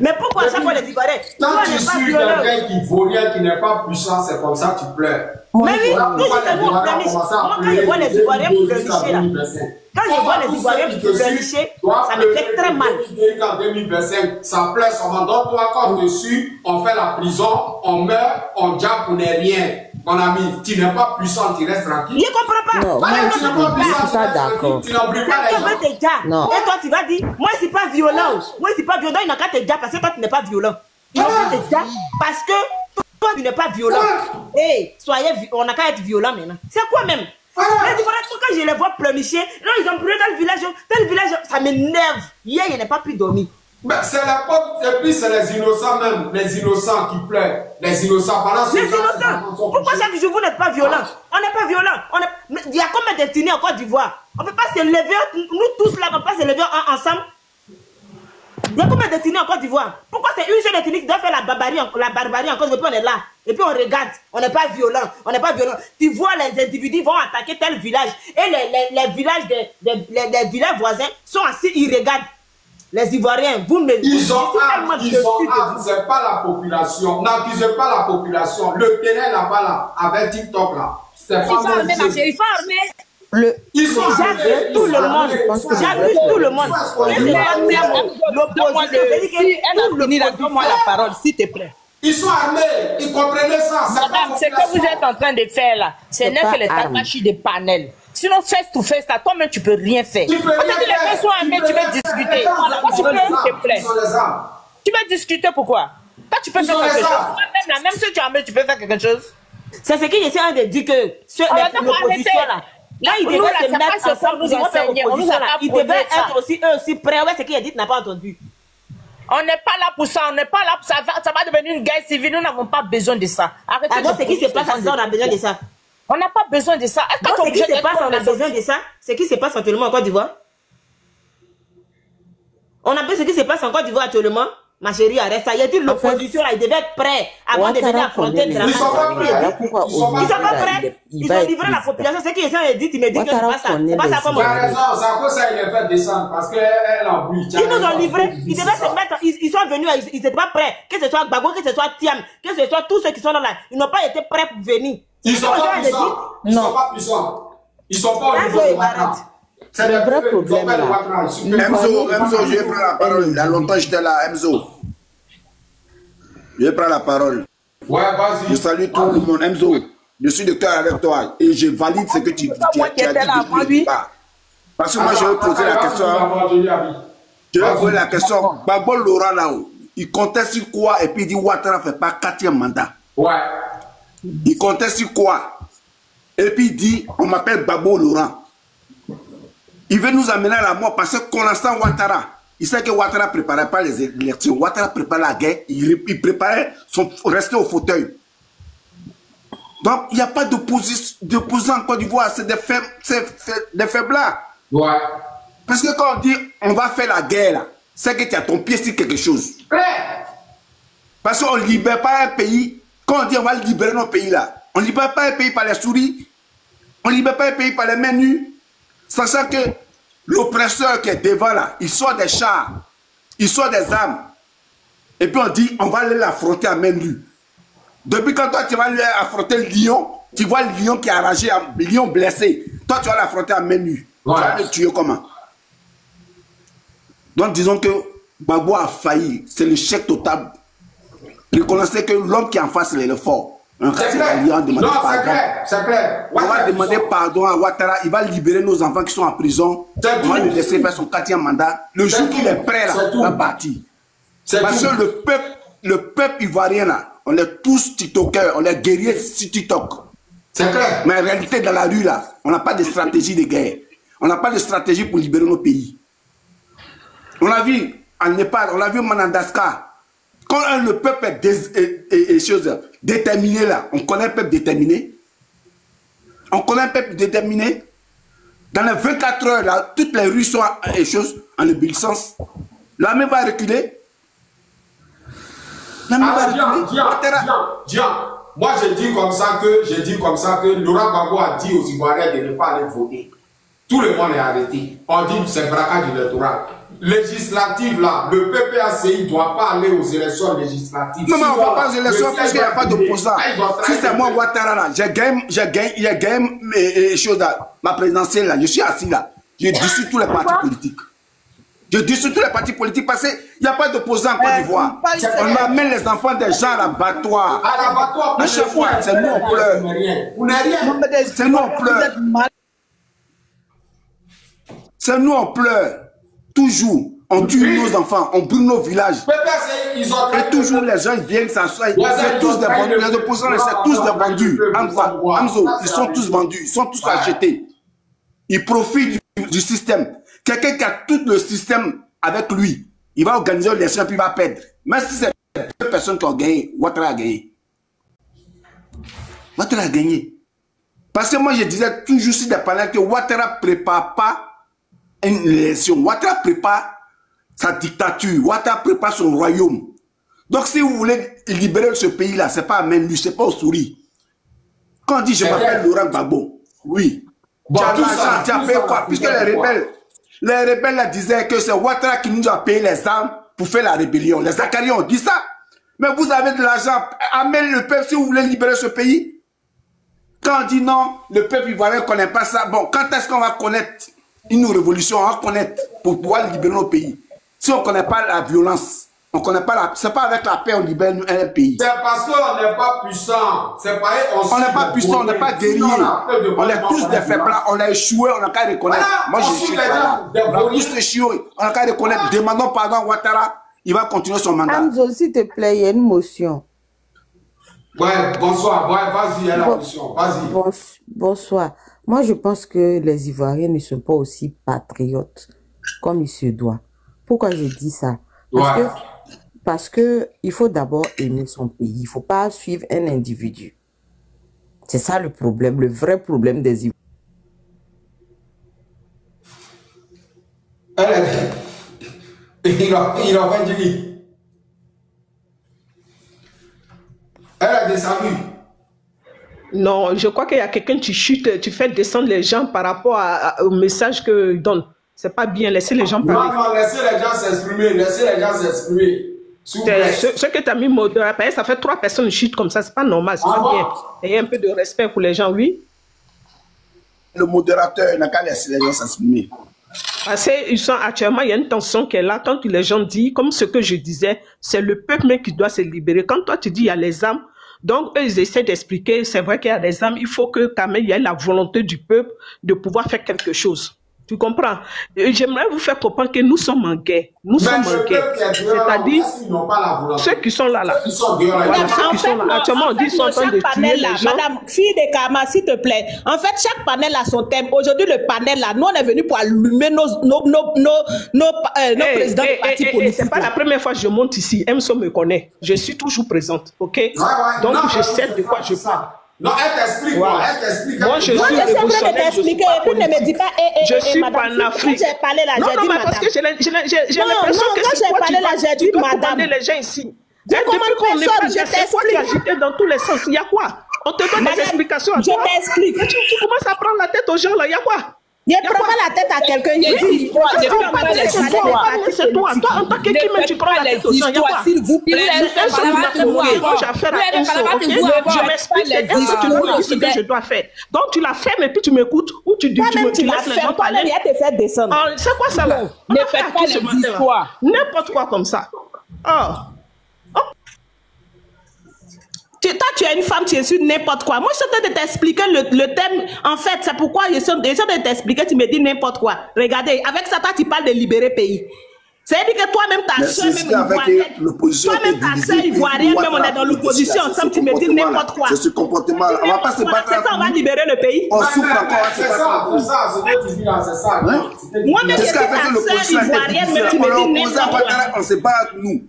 E: Mais pourquoi à chaque fois les Ivoiriens?
B: Quand tu suis quelqu'un qui vaut rien, qui n'est pas puissant, c'est comme ça que tu pleures.
E: Mais oui, nous justement, on pleurniche. Moi, quand je vois les Ivoiriens pleurnicher là, quand je vois les Ivoiriens pleurnicher, ça me fait très mal.
B: En 2025, ça pleure seulement. Donc, toi, quand dessus, on fait la prison, on meurt, on diable pour ne rien. Mon ami, tu n'es pas puissant, tu restes tranquille.
E: Je ne comprends pas.
F: Non,
B: tu n'es pas puissant, tu n'embrouilles pas les gens.
E: Non. Et toi, tu vas dire, moi, je ne suis pas violent. Moi, je ne suis pas violent. Il n'a qu'à te dire parce que toi, tu n'es pas violent. Il n'a qu'à te dire parce que toi, tu n'es pas violent. Hey, on n'a qu'à être violent maintenant. C'est quoi même? Quand je les vois pleurnicher, non, ils ont brûlé dans le village, ça m'énerve. Hier, il n'a pas pu dormir.
B: C'est la porte, et puis c'est les innocents même, les innocents qui pleurent. Les innocents, pendant ce temps. Les innocents.
E: Pourquoi chaque jour vous n'êtes pas violent? On n'est pas violent. Il y a combien de détenus en Côte d'Ivoire? On ne peut pas se lever, nous tous là, on ne peut pas se lever ensemble. Il y a combien de détenus en Côte d'Ivoire? Pourquoi c'est une seule détenue qui doit faire la barbarie en Côte d'Ivoire? On est là. Et puis on regarde. On n'est pas violent. On n'est pas violent. Tu vois, les individus vont attaquer tel village. Et les villages les villages voisins sont assis, ils regardent. Les Ivoiriens, vous me
B: ils ont c'est pas la population. N'accusez pas la population. Le terrain là-bas, là, avec TikTok, là.
H: Ils sont armés, ma chérie, ils sont armés.
B: Ils sont armés.
E: Tout le monde. J'accuse tout le monde.
H: L'opposition, elle a fini, donne-moi la parole, s'il te plaît.
B: Ils sont armés. Ils comprenaient ça.
G: Madame, ce que vous êtes en train de faire là, ce n'est que les tamashis de panel. Sinon, face to face, toi-même, tu peux rien faire. Quand les gens sont armés, tu veux discuter. Tu peux, s'il te plaît. Tu veux discuter pourquoi? Toi, tu peux faire quelque chose. Même si tu es armé, tu peux faire quelque chose.
E: C'est ce qu'ils essaient de dire que l'opposition là. Là, ils devaient se mettre ensemble, ils devaient être aussi, eux aussi prêts. Ouais, ce qu'il a dit, tu n'as pas entendu.
G: On n'est pas là pour ça, on n'est pas là pour ça. Ça va devenir une guerre civile, nous n'avons pas besoin de ça. Arrêtez.
E: Alors, ce qui se passe, on a besoin de ça.
G: On n'a pas besoin de ça.
E: Donc, ce qui se passe, on a besoin de ça. Ce qui se passe actuellement en Côte d'Ivoire. On a besoin de ce qui se passe en Côte d'Ivoire actuellement. Ma chérie, arrête ça. Il a dit l'opposition là, ils devaient être prêts avant de venir affronter le drame.
B: Ils sont pas prêts.
E: Ils sont pas prêts. Ils ont livré la population. Ce qu'ils ont dit, ils me disent que c'est pas ça. C'est pas ça comme
B: on. C'est à cause ça, il les fait descendre parce qu'elle embrouille.
E: Ils nous ont livré. Ils devaient se mettre. Ils sont venus. Ils n'étaient pas prêts. Que ce soit Gbagbo, que ce soit Thiam, que ce soit tous ceux qui sont là. Ils n'ont pas été prêts pour venir.
B: Ils sont pas puissants. Ils sont pas puissants. Ils sont pas au niveau de Ouattara.
F: C'est le vrai problème là.
J: Emzo, je vais prendre la parole. Il y a longtemps j'étais là, Emzo. Je vais prendre la parole.
B: Ouais, vas-y.
J: Je salue tout le monde, Emzo. Je suis de cœur avec toi et je valide ce que tu as dit depuis le départ. Parce que moi, je vais poser la question. Je vais poser la question. Gbagbo Laurent là-haut, il comptait sur quoi et puis il dit Ouattara ne fait pas 4e mandat.
B: Ouais.
J: Il comptait sur quoi? Et puis il dit, on m'appelle Gbagbo Laurent. Il veut nous amener à la mort parce que Constant Ouattara, il sait que Ouattara ne préparait pas les élections. Ouattara préparait la guerre, il préparait rester au fauteuil. Donc il n'y a pas d'opposants en Côte d'Ivoire, c'est des faiblards.
B: Ouais.
J: Parce que quand on dit on va faire la guerre, là, c'est que tu as ton pied sur quelque chose. Parce qu'on ne libère pas un pays. Quand on dit on va libérer nos pays là, on ne libère pas un pays par les souris, on ne libère pas un pays par les mains nues, sachant que l'oppresseur qui est devant là, il sort des chars, il sort des armes, et puis on dit on va aller l'affronter à main nue. Depuis quand toi tu vas aller affronter le lion, tu vois le lion qui est arrangé, le lion blessé, toi tu vas l'affronter à main nue. Ouais. Tu vas le tuer comment? Donc disons que Gbagbo a failli, c'est l'échec total. Reconnaissez que l'homme qui est en face, il est le fort.
B: C'est clair.
J: On va demander pardon à Ouattara. Il va libérer nos enfants qui sont en prison. On va le laisser faire son 4e mandat. Le jour qu'il est prêt, là, il va partir. Parce que le peuple le peuple ivoirien là, on est tous tiktokers, on est guerriers sur TikTok.
B: C'est clair.
J: Mais en réalité, dans la rue là, on n'a pas de stratégie de guerre. On n'a pas de stratégie pour libérer nos pays. On l'a vu en Népal, on l'a vu au Madagascar. Quand le peuple est déterminé là, on connaît un peuple déterminé. On connaît un peuple déterminé. Dans les 24 heures là, toutes les rues sont en ébullition. L'armée va reculer.
B: Moi, je dis comme ça que Laurent Gbagbo a dit aux Ivoiriens de ne pas aller voter. Tout le monde est arrêté. On dit que c'est braquage électoral. Législative là, le PPACI ne doit pas aller aux élections législatives.
J: Non, mais on ne va pas aux élections parce qu'il n'y a pas d'opposant. Si c'est moi, Ouattara là, j'ai gagné mes choses là, ma présidentielle là, je suis assis là. Je dissous tous les partis politiques. Je dissous tous les partis politiques parce qu'il n'y a pas d'opposants en Côte d'Ivoire. On amène les enfants des gens à l'abattoir.
B: À l'abattoir,
J: à chaque fois, c'est nous on pleure. C'est nous on pleure. C'est nous on pleure. Toujours, on tue nos enfants, on brûle nos villages. Et toujours les gens viennent s'asseoir. C'est tous des vendus. Les opposants, c'est tous des vendus. Amzo, ils sont tous vendus, ils sont tous achetés. Ils profitent du système. Quelqu'un qui a tout le système avec lui, il va organiser l'élection puis il va perdre. Mais si c'est deux personnes qui ont gagné, Ouattara a gagné. Ouattara a gagné. Parce que moi je disais toujours sur des panels que Ouattara ne prépare pas une élection. Ouattara prépare sa dictature. Ouattara prépare son royaume. Donc si vous voulez libérer ce pays-là, ce n'est pas à main nue, ce n'est pas au souris. Quand on dit je m'appelle Laurent Gbagbo, oui.
B: Bon,
J: tu as payé quoi? Puisque les rebelles là, disaient que c'est Ouattara qui nous a payé les armes pour faire la rébellion. Les Acariens ont dit ça. Mais vous avez de l'argent, amenez le peuple si vous voulez libérer ce pays. Quand on dit non, le peuple ivoirien ne connaît pas ça. Bon, quand est-ce qu'on va connaître une révolution, on va connaître pour pouvoir libérer nos pays? Si on ne connaît pas la violence, on connaît pas la... C'est pas avec la paix on libère un pays.
B: C'est parce qu'on n'est pas puissant. C'est pareil,
J: on n'est pas puissant, on n'est pas guerrier. On est tous des faibles. On a échoué, on n'a qu'à reconnaître.
B: Voilà,
J: moi je suis là. On a tous échoué, on n'a qu'à reconnaître. Demandons pardon à Ouattara, il va continuer son mandat.
K: Amzo, s'il te plaît, il y a une motion.
B: Ouais, bonsoir. Ouais, vas-y, il y a la motion. Vas-y.
K: Bonsoir. Moi, je pense que les Ivoiriens ne sont pas aussi patriotes comme il se doit. Pourquoi je dis ça? Parce que il faut d'abord aimer son pays. Il ne faut pas suivre un individu. C'est ça le problème, le vrai problème des Ivoiriens.
B: Il a vendu. Elle a descendu.
E: Non, je crois qu'il y a quelqu'un qui chute, tu fais descendre les gens par rapport au message qu'ils donnent. C'est pas bien, laissez les gens parler.
B: Non, laissez les gens s'exprimer,
E: Ce que tu as mis modérateur, ça fait 3 personnes qui chutent comme ça, c'est pas normal, c'est pas bien. Ayez un peu de respect pour les gens, oui.
J: Le modérateur n'a qu'à laisser les gens s'exprimer.
E: Parce actuellement, il y a une tension qui est là. Quand les gens disent, comme ce que je disais, c'est le peuple même qui doit se libérer. Quand toi tu dis il y a les armes, donc eux ils essaient d'expliquer, c'est vrai qu'il y a des armes, il faut que quand même il y ait la volonté du peuple de pouvoir faire quelque chose. Tu comprends? J'aimerais vous faire comprendre que nous sommes en guerre. Nous sommes en guerre. C'est-à-dire, ceux qui sont là,
B: Ceux qui sont là.
E: Actuellement, on dit qu'ils sont en train de tuer les gens.
G: Madame, fille de Kama, s'il te plaît. En fait, chaque panel a son thème. Aujourd'hui, le panel là, nous on est venus pour allumer nos présidents de partis politiques.
E: C'est pas la première fois que je monte ici. Emso me connaît. Je suis toujours présente. Ok? Donc, je sais de quoi je parle.
B: Non, elle t'explique.
E: Moi, je suis révolutionnaire. Je suis panafrique. Non, mais parce que j'ai l'impression que c'est toi qui dois commander les gens ici. Depuis qu'on n'est pas là, c'est toi qui agites dans tous les sens. Il y a quoi? On te donne des explications.
G: Je t'explique.
E: Tu commences à prendre la tête aux gens là. Il y a quoi?
G: Ne prends pas la tête à quelqu'un.
E: C'est toi. Toi, en tant qu'équipe, tu prends la tête aux gens. Il y a quoi?
G: S'il vous plaît.
E: Je m'explique. Tu me dis ce que je dois faire. Donc, tu la fermes et puis tu m'écoutes ou tu laisses les gens parler. C'est quoi ça là?
G: Ne faites pas les histoires.
E: N'importe quoi comme ça. Toi, tu es une femme, tu es sur n'importe quoi. Moi, je suis en train de t'expliquer le thème. En fait, c'est pourquoi je suis en train de t'expliquer, tu me dis n'importe quoi. Regardez, avec ça, toi, tu parles de libérer pays. C'est-à-dire que toi-même, ta soeur, même toi-même, ta soeur ivoirienne, même on est dans l'opposition ensemble, tu me dis n'importe quoi.
J: C'est ce comportement. On va pas se battre.
E: C'est ça, on va libérer le pays.
J: On souffre encore.
B: C'est ça, c'est ça.
E: Moi-même, je suis ta soeur ivoirienne, même tu me dis n'importe quoi.
J: On se bat nous.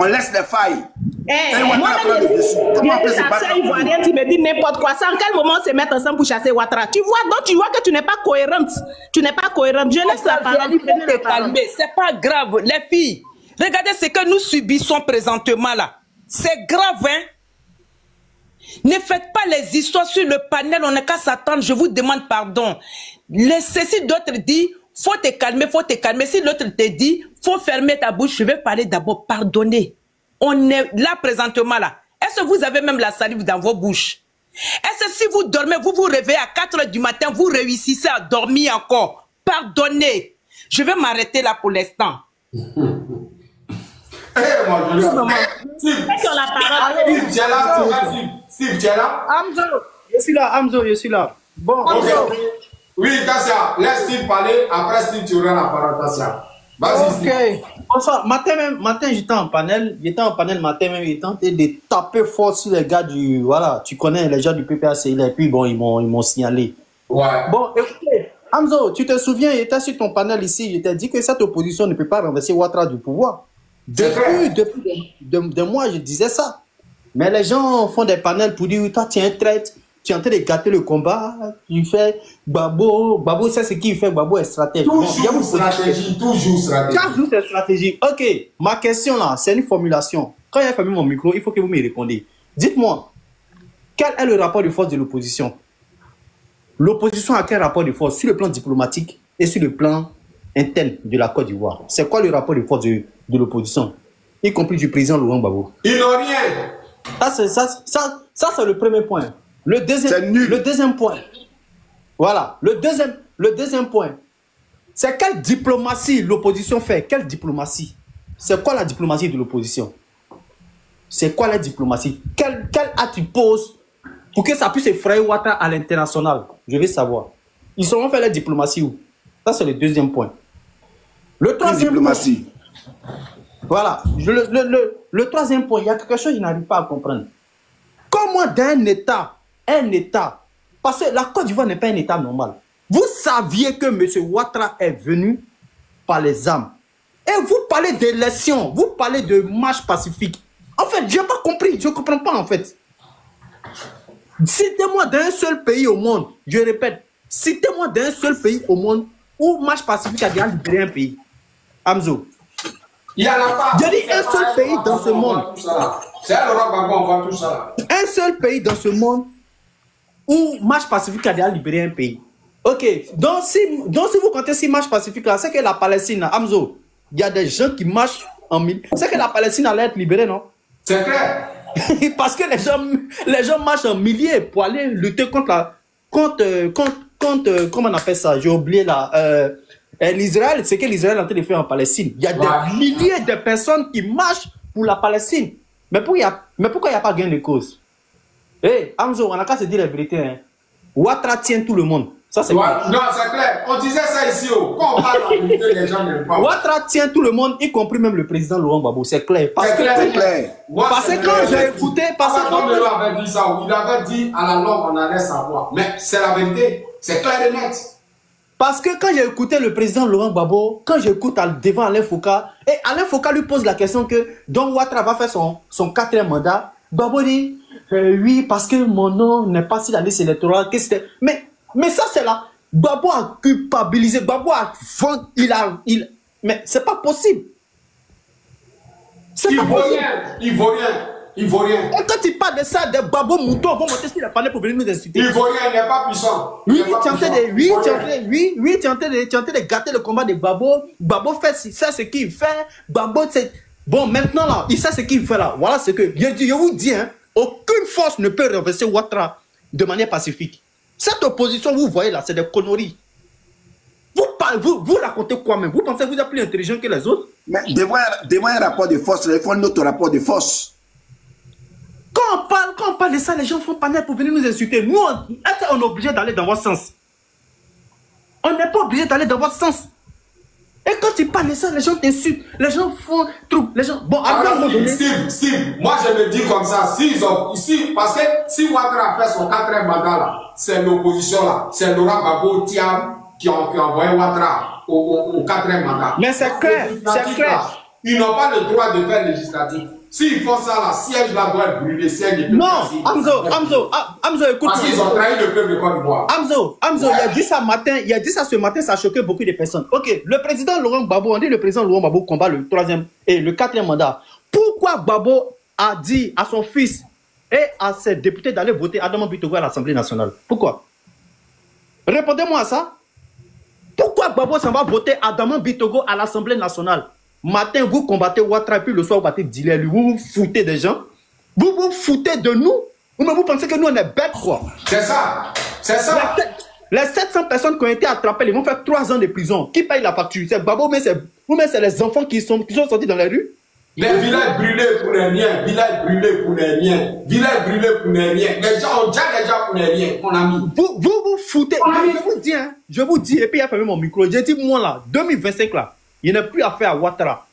J: On laisse les failles.
E: Moi-même, je suis ta soeur ivoirienne, tu me dis n'importe quoi. C'est en quel moment on se met ensemble pour chasser Ouattara? Tu vois, donc tu vois que tu n'es pas cohérente. Tu n'es pas cohérente. Je laisse la parole.
H: C'est pas grave, les filles. Regardez ce que nous subissons présentement là. C'est grave, hein? Ne faites pas les histoires sur le panel, on n'a qu'à s'attendre, je vous demande pardon. Si d'autres disent, faut te calmer. Si l'autre te dit, faut fermer ta bouche, je vais parler d'abord, pardonner. On est là présentement là. Est-ce que vous avez même la salive dans vos bouches? Est-ce que si vous dormez, vous vous réveillez à 4 h du matin, vous réussissez à dormir encore? Pardonnez. Je vais m'arrêter là pour l'instant.
B: Steve, tu es là?
L: Hamzo, je suis là. Bon.
B: Okay. Oui, Tassia, laisse Steve parler. Après, Steve, tu auras la parole, Tassia. Vas-y, Steve.
L: Ok. Bonsoir. Matin, j'étais en panel. Matin même, j'étais en train de taper fort sur les gars du... Voilà, tu connais les gens du PPACI. Et puis, bon, ils m'ont signalé.
B: Ouais.
L: Bon, écoutez, Hamzo, tu te souviens, il était sur ton panel ici. Je t'ai dit que cette opposition ne peut pas renverser Ouattara du pouvoir. Depuis des mois, je disais ça. Mais les gens font des panels pour dire, toi, tu es un traître, tu es en train de gâter le combat, tu fais Gbagbo, c'est ce qu'il fait, Gbagbo est stratège.
B: Toujours stratégie.
L: Toujours c'est stratégie. Ok, ma question là, c'est une formulation. Quand il a fermé mon micro, il faut que vous me répondiez. Dites-moi, quel est le rapport de force de l'opposition? L'opposition a quel rapport de force sur le plan diplomatique et sur le plan interne de la Côte d'Ivoire? C'est quoi le rapport de force de l'opposition, y compris du président Laurent Gbagbo?
B: Ils n'ont rien.
L: Ça c'est le premier point. Le deuxième point. Voilà. Le deuxième point. C'est quelle diplomatie l'opposition fait? Quelle diplomatie? C'est quoi la diplomatie de l'opposition? C'est quoi la diplomatie? Quel acte tu poses pour que ça puisse effrayer Ouattara à l'international? Je veux savoir. Ils sauront faire la diplomatie où? Ça c'est le deuxième point. Le troisième
J: diplomatie.
L: Point. Voilà. Le troisième point, il y a quelque chose que je n'arrive pas à comprendre. Comment d'un État, parce que la Côte d'Ivoire n'est pas un État normal. Vous saviez que M. Ouattara est venu par les armes. Et vous parlez d'élections, vous parlez de marche pacifique. En fait, je n'ai pas compris, je ne comprends pas en fait. Citez-moi d'un seul pays au monde, je répète, citez-moi d'un seul pays au monde où marche pacifique a déjà libéré un pays. Hamzo.
B: Il y en a pas.
L: Je dis un seul pays dans ce monde.
B: C'est Laurent Gbagbo, on voit tout ça.
L: Un seul pays dans ce monde où marche pacifique a déjà libéré un pays. Ok. Donc si vous comptez si marche pacifique là, c'est que la Palestine, Hamzo, il y a des gens qui marchent en mille. C'est que la Palestine allait être libérée, non?
B: C'est clair.
L: Parce que les gens marchent en milliers pour aller lutter contre comment on appelle ça? J'ai oublié là. L'Israël, c'est que l'Israël est en train de faire en Palestine. Il y a des milliers de personnes qui marchent pour la Palestine. Mais pourquoi il n'y a pas gain de cause? Hamzo, on n'a qu'à se dire la vérité. Hein. Ouattara tient tout le monde. Ça, c'est clair.
B: Non, c'est clair. On disait ça ici. Quand on parle de vérité, les gens n'aiment pas.
L: Ouattara tient tout le monde, y compris même le président Laurent Gbagbo. C'est clair.
J: C'est clair.
L: Parce que quand j'ai écouté...
B: Papa avait dit ça. Il avait dit à la longue, on allait savoir. Mais c'est la vérité. C'est clair et net.
L: Parce que quand j'ai écouté le président Laurent Gbagbo, quand j'écoute devant Alain Foucault, et Alain Foucault lui pose la question que donc Ouattara va faire son 4e mandat, Gbagbo dit oui, parce que mon nom n'est pas sur la liste électorale. Mais ça c'est là. Gbagbo a culpabilisé, Gbagbo a mais c'est pas possible.
B: Il vaut rien. Et
L: quand tu parles de ça, des babos moutons vont monter sur la panel pour venir nous insulter.
B: Ivoirien n'est pas puissant.
L: Tu es en train de gâter le combat de Gbagbo. Gbagbo fait ce qu'il fait. Gbagbo, c'est... Bon, maintenant là, il sait ce qu'il fait là. Voilà ce que... Je vous dis, hein, aucune force ne peut renverser Ouattara de manière pacifique. Cette opposition, vous voyez là, c'est des conneries. Vous racontez quoi même? Vous pensez que vous êtes plus intelligent que les autres?
J: Mais devant un rapport de force, il faut un autre rapport de force.
L: Quand on parle de ça, les gens font panel pour venir nous insulter. Nous, on est obligé d'aller dans votre sens. On n'est pas obligé d'aller dans votre sens. Et quand tu parles de ça, les gens t'insultent, les gens font trop, les gens... Bon,
B: Steve, moi je me dis comme ça, parce que si Ouattara a fait son 4e mandat là, c'est l'opposition là, c'est Laurent Gbagbo Thiam qui a envoyé Ouattara au 4e mandat.
L: Mais c'est clair, c'est clair.
B: Ils n'ont pas le droit de faire législatif. S'ils font ça, la siège là doit être brûlée, siège est
L: non, Hamzo, écoute.
B: Parce qu'ils ont trahi le peuple de Côte d'Ivoire.
L: Hamzo, il a dit ça ce matin, ça a choqué beaucoup de personnes. Ok, le président Laurent Gbagbo, on dit le président Laurent Gbagbo combat le 3e et le 4e mandat. Pourquoi Gbagbo a dit à son fils et à ses députés d'aller voter Adama Bitogo à l'Assemblée nationale? Pourquoi? Répondez-moi à ça. Pourquoi Gbagbo s'en va voter Adama Bitogo à l'Assemblée nationale? Matin, vous combattez Ouattara, puis le soir, vous battez Dilé. Vous vous foutez des gens. Vous vous foutez de nous. Ou même vous pensez que nous, on est bêtes, quoi.
B: C'est ça. C'est ça.
L: Les 700 personnes qui ont été attrapées, ils vont faire 3 ans de prison. Qui paye la facture? C'est Gbagbo, mais c'est les enfants qui sont sortis dans la rue.
B: Les villages brûlés pour les miens. Villages brûlés pour les miens. Villages brûlés pour les miens. Les gens ont déjà pour les miens, mon ami.
L: Vous vous foutez. Je vous dis, et puis il a fermé mon micro. J'ai dit, moi là, 2025 là, il n'y a plus affaire à Ouattara.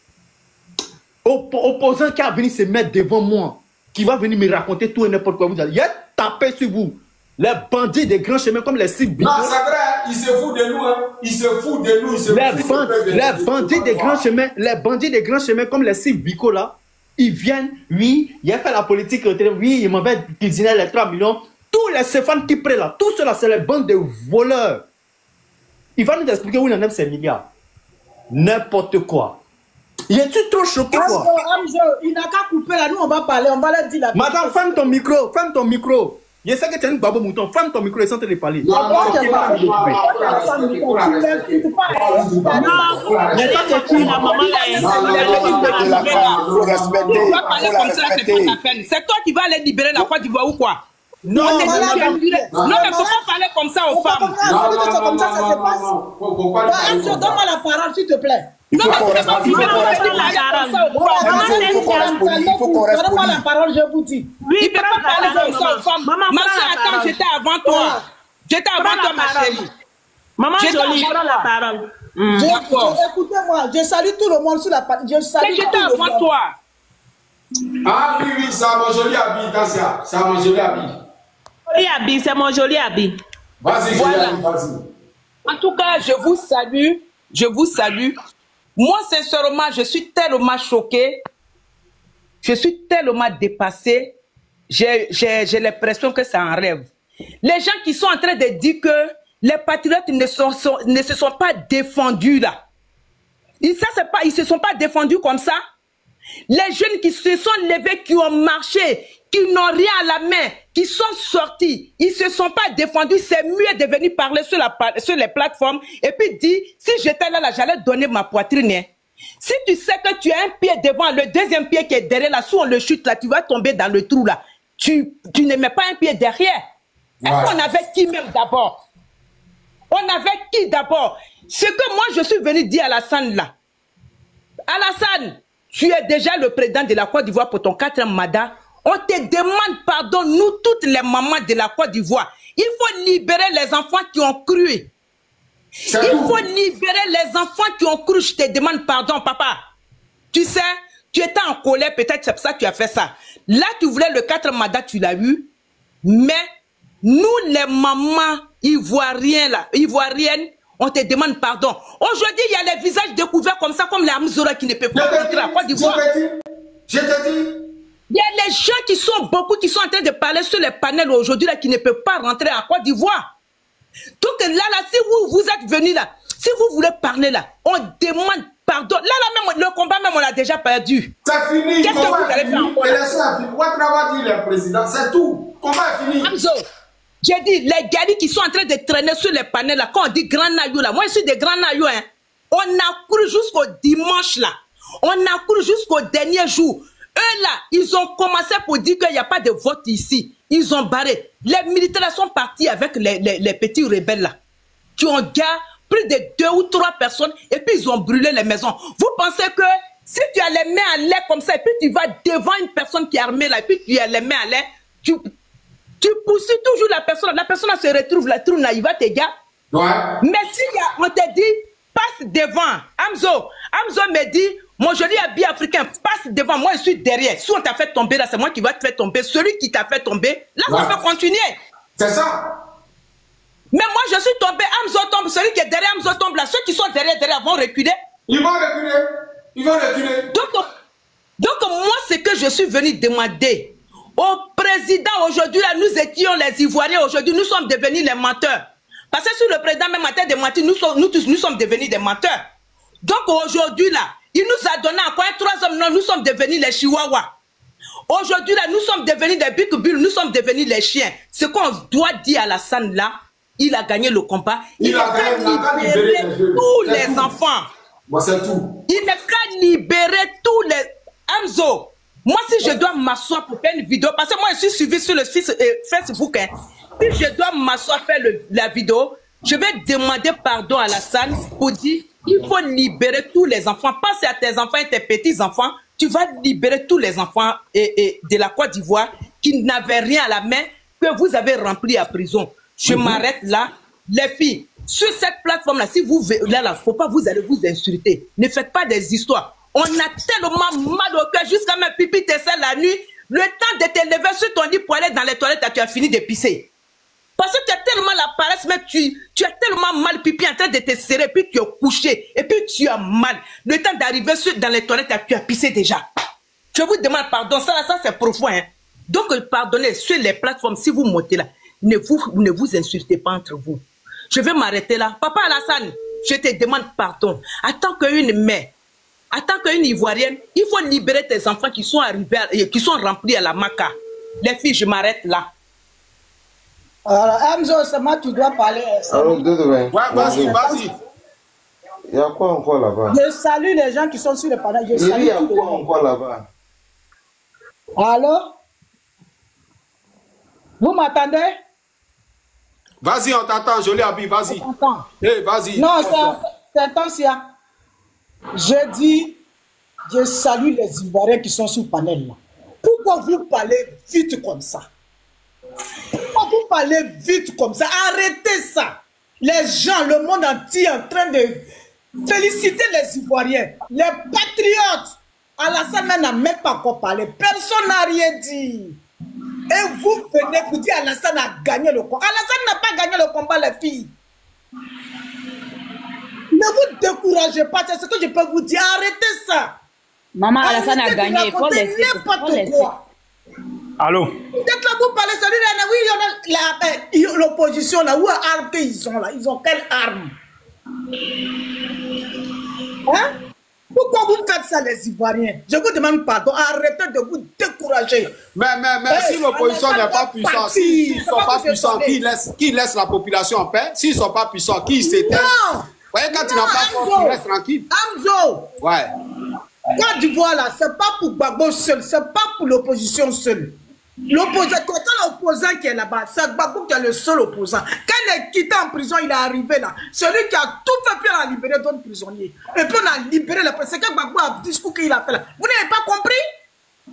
L: Opposant qui a venu se mettre devant moi, qui va venir me raconter tout et n'importe quoi. Il a tapé sur vous. Les bandits des grands chemins comme les cibles.
B: Non, c'est vrai, il se fout de nous. Hein. Il se fout de nous.
L: Les bandits des grands chemins, comme les cibles Bico là, ils viennent, oui, il a fait la politique, oui, il m'avait cuisiné les 3 millions. Tous les Stéphane qui prennent là, tout cela, c'est les bandes de voleurs. Il va nous expliquer où il en a ces milliards. N'importe quoi. Il est-tu trop choqué quoi?
G: Il n'a qu'à couper là, nous on va parler, on va leur dire la vérité.
L: Madame, ferme ton micro. Je sais que tu es une babo mouton, ferme ton micro et sans te les parler.
B: Non,
H: c'est toi qui vas aller libérer la Côte d'Ivoire ou quoi? Non, mais faut pas parler comme ça aux femmes.
G: Donne-moi la parole, s'il te plaît.
H: Non, mais
G: donne-moi la parole, je vous dis.
H: Il ne peut pas parler comme ça aux femmes. Ma soeur, attends, j'étais avant toi. Ma chérie.
E: Maman Jolie, prends la parole.
G: Écoutez-moi, je salue tout le monde sur la parole.
H: J'étais avant toi.
B: Ah oui, c'est mon joli habit, Tassia. C'est mon joli habit.
E: C'est mon joli habit.
B: Vas-y,
H: voilà. Vas-y. En tout cas, je vous salue. Moi, sincèrement, je suis tellement choquée. Je suis tellement dépassée. J'ai l'impression que c'est un rêve. Les gens qui sont en train de dire que les patriotes ne se sont pas défendus là. Ils ne se sont pas défendus comme ça. Les jeunes qui se sont levés, qui ont marché, qui n'ont rien à la main, qui sont sortis, ils ne se sont pas défendus. C'est mieux de venir parler sur les plateformes et puis dire, si j'étais là, j'allais donner ma poitrine. Hein. Si tu sais que tu as un pied devant, le deuxième pied qui est derrière, là, si on le chute, là, tu vas tomber dans le trou, là. Tu ne mets pas un pied derrière. Ouais. Est-ce qu'on avait qui même d'abord? On avait qui d'abord? Ce que moi, je suis venu dire à Alassane, là. Alassane, tu es déjà le président de la Côte d'Ivoire pour ton 4e mandat. On te demande pardon, nous toutes les mamans de la Côte d'Ivoire. Il faut libérer les enfants qui ont cru. Il faut libérer les enfants qui ont cru. Je te demande pardon, papa. Tu sais, tu étais en colère, peut-être c'est pour ça que tu as fait ça. Là, tu voulais le 4e mandat, tu l'as eu. Mais nous, les mamans ivoiriennes, on te demande pardon. Aujourd'hui, il y a les visages découverts comme ça, comme les Amzora qui ne peuvent pas rentrer à Côte d'Ivoire.
B: Je te dis.
H: Il y a les gens qui sont beaucoup, qui sont en train de parler sur les panels aujourd'hui, là, qui ne peuvent pas rentrer à Côte d'Ivoire. Donc là, si vous êtes venus là, si vous voulez parler là, on demande pardon. Là, même, le combat même, on l'a déjà perdu.
B: C'est fini.
H: Qu'est-ce que vous allez faire encore?
B: Ouattara dit le président, c'est tout. Combat est fini.
H: Hamzo, j'ai dit, les garis qui sont en train de traîner sur les panels là, quand on dit grand naïou là, moi je suis des grands naïous, hein. On a couru jusqu'au dimanche là. On a couru jusqu'au dernier jour. Eux là, ils ont commencé pour dire qu'il n'y a pas de vote ici. Ils ont barré. Les militaires sont partis avec les petits rebelles là, qui ont gardé plus de 2 ou 3 personnes et puis ils ont brûlé les maisons. Vous pensez que si tu as les mains à l'air comme ça et puis tu vas devant une personne qui est armée là et puis tu as les mains à l'air, tu poursuis toujours la personne se retrouve là, trou naïva tes gars. Ouais. Mais si on te dit, passe devant. Hamzo me dit, mon joli habit africain, passe devant. Moi, je suis derrière. Si on t'a fait tomber, là, c'est moi qui vais te faire tomber. Celui qui t'a fait tomber, là, on peut continuer.
B: C'est ça.
H: Mais moi, je suis tombé, Hamzo tombe. Celui qui est derrière Hamzo tombe, là. Ceux qui sont derrière vont reculer.
B: Ils vont reculer.
H: Donc, moi, c'est que je suis venu demander au président aujourd'hui, là, nous étions les Ivoiriens. Aujourd'hui, nous sommes devenus les menteurs. Parce que sur le président, même en terre de mentir, nous sommes devenus des menteurs. Donc, aujourd'hui, là, il nous a donné encore un troisième nom, nous sommes devenus les Chihuahuas. Aujourd'hui, là, nous sommes devenus des Bicbules, nous sommes devenus les chiens. Ce qu'on doit dire à Alassane, là, il a gagné le combat. Il a libéré tous les enfants.
B: Moi, c'est tout.
H: Il n'est qu'à libérer tous les... Hamzo, moi, si je dois m'asseoir pour faire une vidéo, parce que moi, je suis suivi sur le Facebook, hein. Si je dois m'asseoir faire la vidéo, je vais demander pardon à Alassane pour dire il faut libérer tous les enfants. Pense à tes enfants et tes petits-enfants. Tu vas libérer tous les enfants de la Côte d'Ivoire qui n'avaient rien à la main, que vous avez rempli à prison. Je m'arrête là. Les filles, sur cette plateforme-là, si vous... Là, faut pas vous allez vous insulter. Ne faites pas des histoires. On a tellement mal au cœur jusqu'à même pipi t'essaie la nuit. Le temps de te lever sur ton lit pour aller dans les toilettes, tu as fini de pisser. Parce que tu as tellement la paresse, mais tu as tellement mal pipi en train de te serrer, puis tu es couché, et puis tu as mal. Le temps d'arriver dans les toilettes, tu as pissé déjà. Je vous demande pardon, ça c'est profond. Hein. Donc pardonnez, sur les plateformes, si vous montez là, ne vous insultez pas entre vous. Je vais m'arrêter là. Papa Alassane, je te demande pardon. En tant qu'une mère, en tant qu'une Ivoirienne, il faut libérer tes enfants qui sont arrivés, qui sont remplis à la Maca. Les filles, je m'arrête là.
M: Alors, Hamzo, c'est moi qui dois parler.
B: Ouais, vas-y.
N: Il y a quoi encore là-bas?
M: Je salue les gens qui sont sur le panel.
N: Il y a quoi encore là-bas?
M: Alors? Vous m'attendez?
B: Vas-y, on t'attend, joli habit, vas-y. Hey, vas-y.
M: Non, c'est attention. Je dis, je salue les Ivoiriens qui sont sur le panel là. Pourquoi vous parlez vite comme ça? Pourquoi vous parlez vite comme ça? Arrêtez ça. Les gens, le monde entier en train de féliciter les Ivoiriens, les patriotes. Alassane n'a même pas encore parlé. Personne n'a rien dit. Et vous venez vous dire Alassane a gagné le combat. Alassane n'a pas gagné le combat, les filles. Ne vous découragez pas, c'est ce que je peux vous dire. Arrêtez ça.
G: Maman, Alassane a gagné. Il faut laisser.
M: N'importe quoi.
L: Allô?
M: Peut-être là, vous parlez celui-là, oui, il y en a l'opposition là, où armes qu'ils ont là? Ils ont quelle arme? Hein? Pourquoi vous faites ça, les Ivoiriens? Je vous demande pardon, arrêtez de vous décourager.
B: Mais si l'opposition n'est pas puissante, s'ils ne sont pas puissants, qui laisse la population en paix? S'ils ne sont pas puissants, qui s'éteint? Vous voyez, quand tu n'as pas force, tu restes tranquille.
M: Hamzo!
B: Ouais.
M: Côte d'Ivoire là, c'est pas pour Gbagbo seul, c'est pas pour l'opposition seule. L'opposant qui est là-bas, c'est Gbagbo qui est le seul opposant. Quand il est quitté en prison, il est arrivé là. Celui qui a tout fait pour libérer d'autres prisonniers. Et puis on a libéré les prisonniers. C'est que Gbagbo a discours qu'il a fait là. Vous n'avez pas compris? Et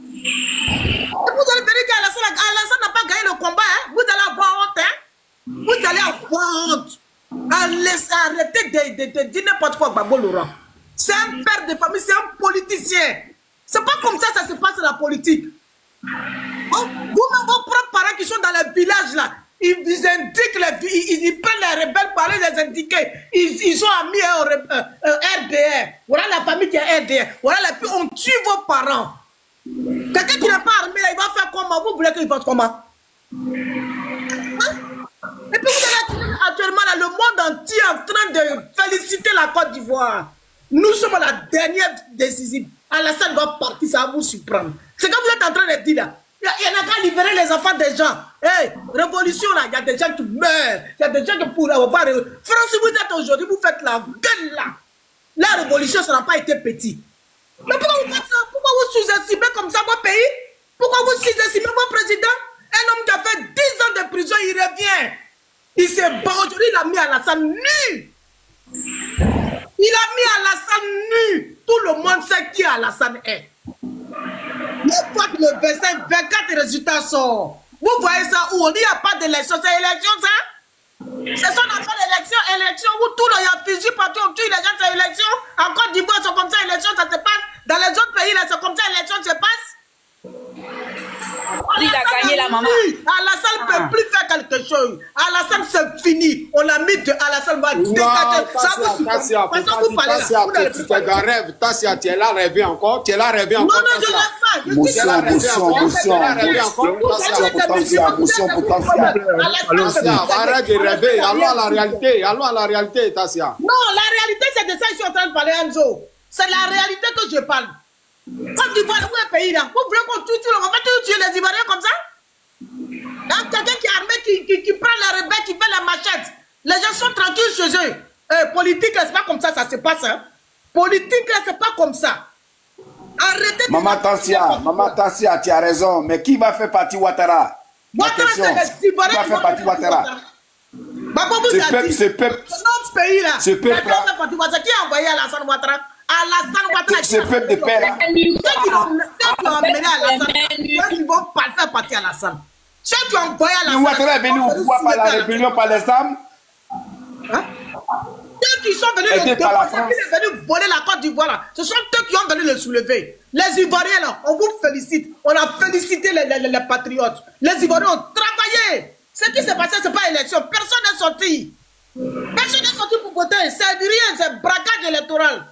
M: vous allez dire qu'Alassane n'a pas gagné le combat. Hein? Vous allez avoir honte. Hein? Vous allez avoir honte. Arrêtez de dire n'importe quoi Gbagbo Laurent. C'est un père de famille, c'est un politicien. C'est pas comme ça se passe la politique. Oh, vous-même, vos propres parents qui sont dans les villages là, ils indiquent, ils prennent les rebelles par les indiquer. Ils sont amis au RDR. Voilà la famille qui est RDR. Voilà on tue vos parents. Quelqu'un qui n'est pas armé, il va faire comment? Vous voulez qu'il fasse comment? Hein? Et puis vous êtes actuellement là, le monde entier en train de féliciter la Côte d'Ivoire. Nous sommes à la dernière décision. Alassane doit partir, ça va vous surprendre. C'est comme vous êtes en train de dire là. Il y en a qu'à libérer les enfants des gens. Hey, révolution là, il y a des gens qui meurent. Il y a des gens qui pourraient avoir. France, vous êtes aujourd'hui, vous faites la gueule là. La révolution, ça n'a pas été petit. Mais pourquoi vous faites ça? Pourquoi vous sous-estimez comme ça vos pays? Pourquoi vous sous-estimez vos présidents? Un homme qui a fait 10 ans de prison, il revient. Il s'est battu, aujourd'hui, il a mis Alassane nu. Il a mis Alassane nu. Tout le monde sait qui Alassane est. Le fois que le 24 résultats sortent, vous voyez ça où? On dit qu'il n'y a pas d'élection. C'est élection ça? C'est son appel élection où tout le y a fusil partout, on tue les gens, c'est élection. En Côte d'Ivoire, c'est comme ça, élection, ça se passe. Dans les autres pays, là, c'est comme ça, élection se passe.
G: Il a gagné la maman.
M: Alassane ne peut plus faire quelque chose. Alassane, c'est fini. On a mis de Alassane va dégager.
B: Tassia, tu es là rêvé encore. Tu es là rêvé encore.
M: Non, je l'ai
B: fait. Arrête de rêver. Allons à la réalité. Allons à la réalité, Tassia.
M: Non, la réalité, c'est de ça que je suis en train de parler, Enzo. C'est la réalité que je parle. Côte d'Ivoire, où est le pays là? Vous voulez qu'on tue tout le monde? On va tuer les Ivoiriens comme ça? Quelqu'un qui est armé, qui prend la rebelle, qui fait la machette. Les gens sont tranquilles chez eux. Politique, c'est pas comme ça se passe. Hein? Politique, c'est pas comme ça. Arrêtez.
J: Maman Tassia, tu as raison. Mais qui va faire partie Ouattara?
M: Ouattara, c'est les Ivoiriens qui vont faire partie Ouattara.
J: Ce peuple.
M: Notre pays là.
J: Ce peuple là.
M: Qui a envoyé Alassane Ouattara? Alassane Ouattara.
J: Ce peuple de paix là.
M: Ceux qui l'ont emmené Alassane, ceux qui vont pas faire partie Alassane. Ceux qui ont envoyé Alassane.
J: Ouattara est venu au pouvoir par la rébellion par les femmes.
M: Ceux qui sont venus le déposer, qui sont venus voler la Côte d'Ivoire là, ce sont eux qui ont venu le soulever. Les Ivoiriens là, on vous félicite. On a félicité les patriotes. Les Ivoiriens ont travaillé. Ce qui s'est passé, ce n'est pas élection. Personne n'est sorti. Personne n'est sorti pour voter. C'est rien, c'est braquage électoral.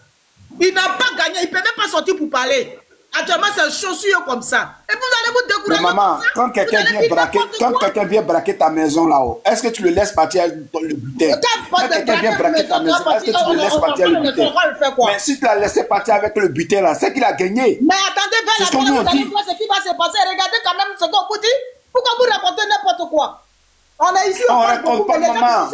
M: Il n'a pas gagné, il ne peut même pas sortir pour parler. Actuellement, c'est un chaussure comme ça. Et vous allez vous décourager.
J: Mais maman, quand quelqu'un vient braquer ta maison là-haut, est-ce que tu le laisses partir dans le butin? Quand quelqu'un vient braquer ta maison, est-ce que tu le laisses partir avec le butin? Mais si tu l'as laissé partir avec le butin là, c'est qu'il a gagné.
M: Mais attendez, c'est ce qu'on nous dit. Ce qui va se passer, regardez quand même ce qu'on vous dit. Pourquoi vous racontez n'importe quoi? On est ici,
J: on raconte pas, maman.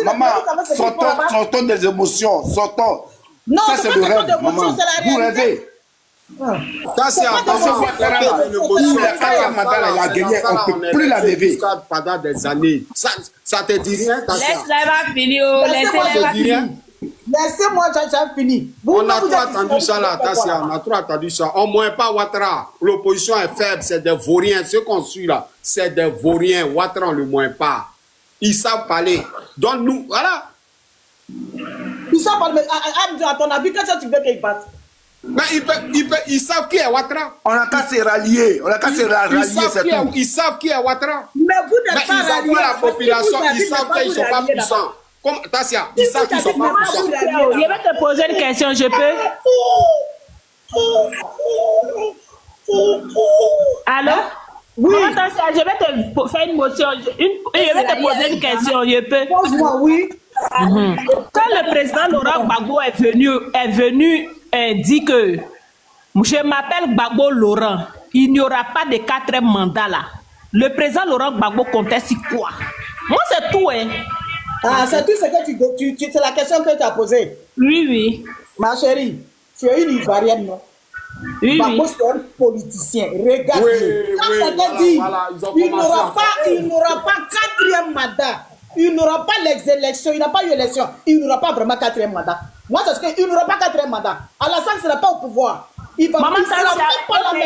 J: Sortons des émotions, sortons.
M: Non,
J: ça c'est le rêve, maman. Vous rêvez.
B: Tassia,
J: il a gagné, on ne peut plus la lever.
B: Pendant des années. Ça te dit rien, Tassia?
G: Laisse-la finir. Laissez-la finir.
M: Laissez-moi, j'ai fini.
B: On a trop attendu ça là, Tassia. On a trop attendu ça. On ne moins pas Ouattara. L'opposition est faible, c'est des vauriens. Ceux qu'on suit là, c'est des vauriens. Ouattara, on ne le moins pas. Ils savent parler. Donc nous, voilà.
M: Ils savent parler, mais à ton avis, qu'est-ce que tu veux qu'ils fassent?
B: Mais ils savent qui est Ouattara.
J: On a qu'à se rallier. On a qu'à se rallier, c'est tout.
B: Ils savent qui est Ouattara.
M: Mais vous n'êtes pas
B: ralliés. Ils envoient la population, ils savent qu'ils ne sont pas puissants. Comme Tassia, ils savent qu'ils ne sont pas puissants.
G: Je vais te poser une question, je peux? Allô? Oui. Tassia, je vais te faire une motion. Je vais te poser une question, je peux?
M: Pose-moi, oui.
G: Quand le président Laurent Gbagbo est venu dit que je m'appelle Gbagbo Laurent, il n'y aura pas de 4e mandat là. Le président Laurent Gbagbo conteste quoi? Moi c'est tout hein.
M: Ah c'est tout ce que c'est la question que tu as posée.
G: Oui oui.
M: Ma chérie, tu es une Ivoirienne non?
G: Oui
M: Gbagbo c'est un politicien. Regarde. Quand dit il n'aura pas 4e mandat. Il n'aura pas les élections, il n'a pas eu élection, il n'aura pas vraiment 4e mandat. Moi, c'est ce qu'il n'aura pas 4e mandat. Alassane ne sera pas au pouvoir. Il va
G: Maman, il n'y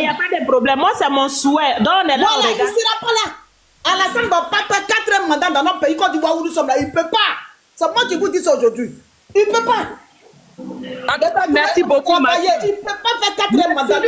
G: a pas de problème. Moi, c'est mon souhait. Donc, on est là,
M: voilà, il ne sera pas là. Alassane ne va pas faire 4e mandat dans notre pays. Quand tu vois où nous sommes là, il ne peut pas. C'est moi qui vous dis ça aujourd'hui. Il ne peut pas.
G: Merci beaucoup, ma soeur.
M: Il ne peut pas faire 4e mandat.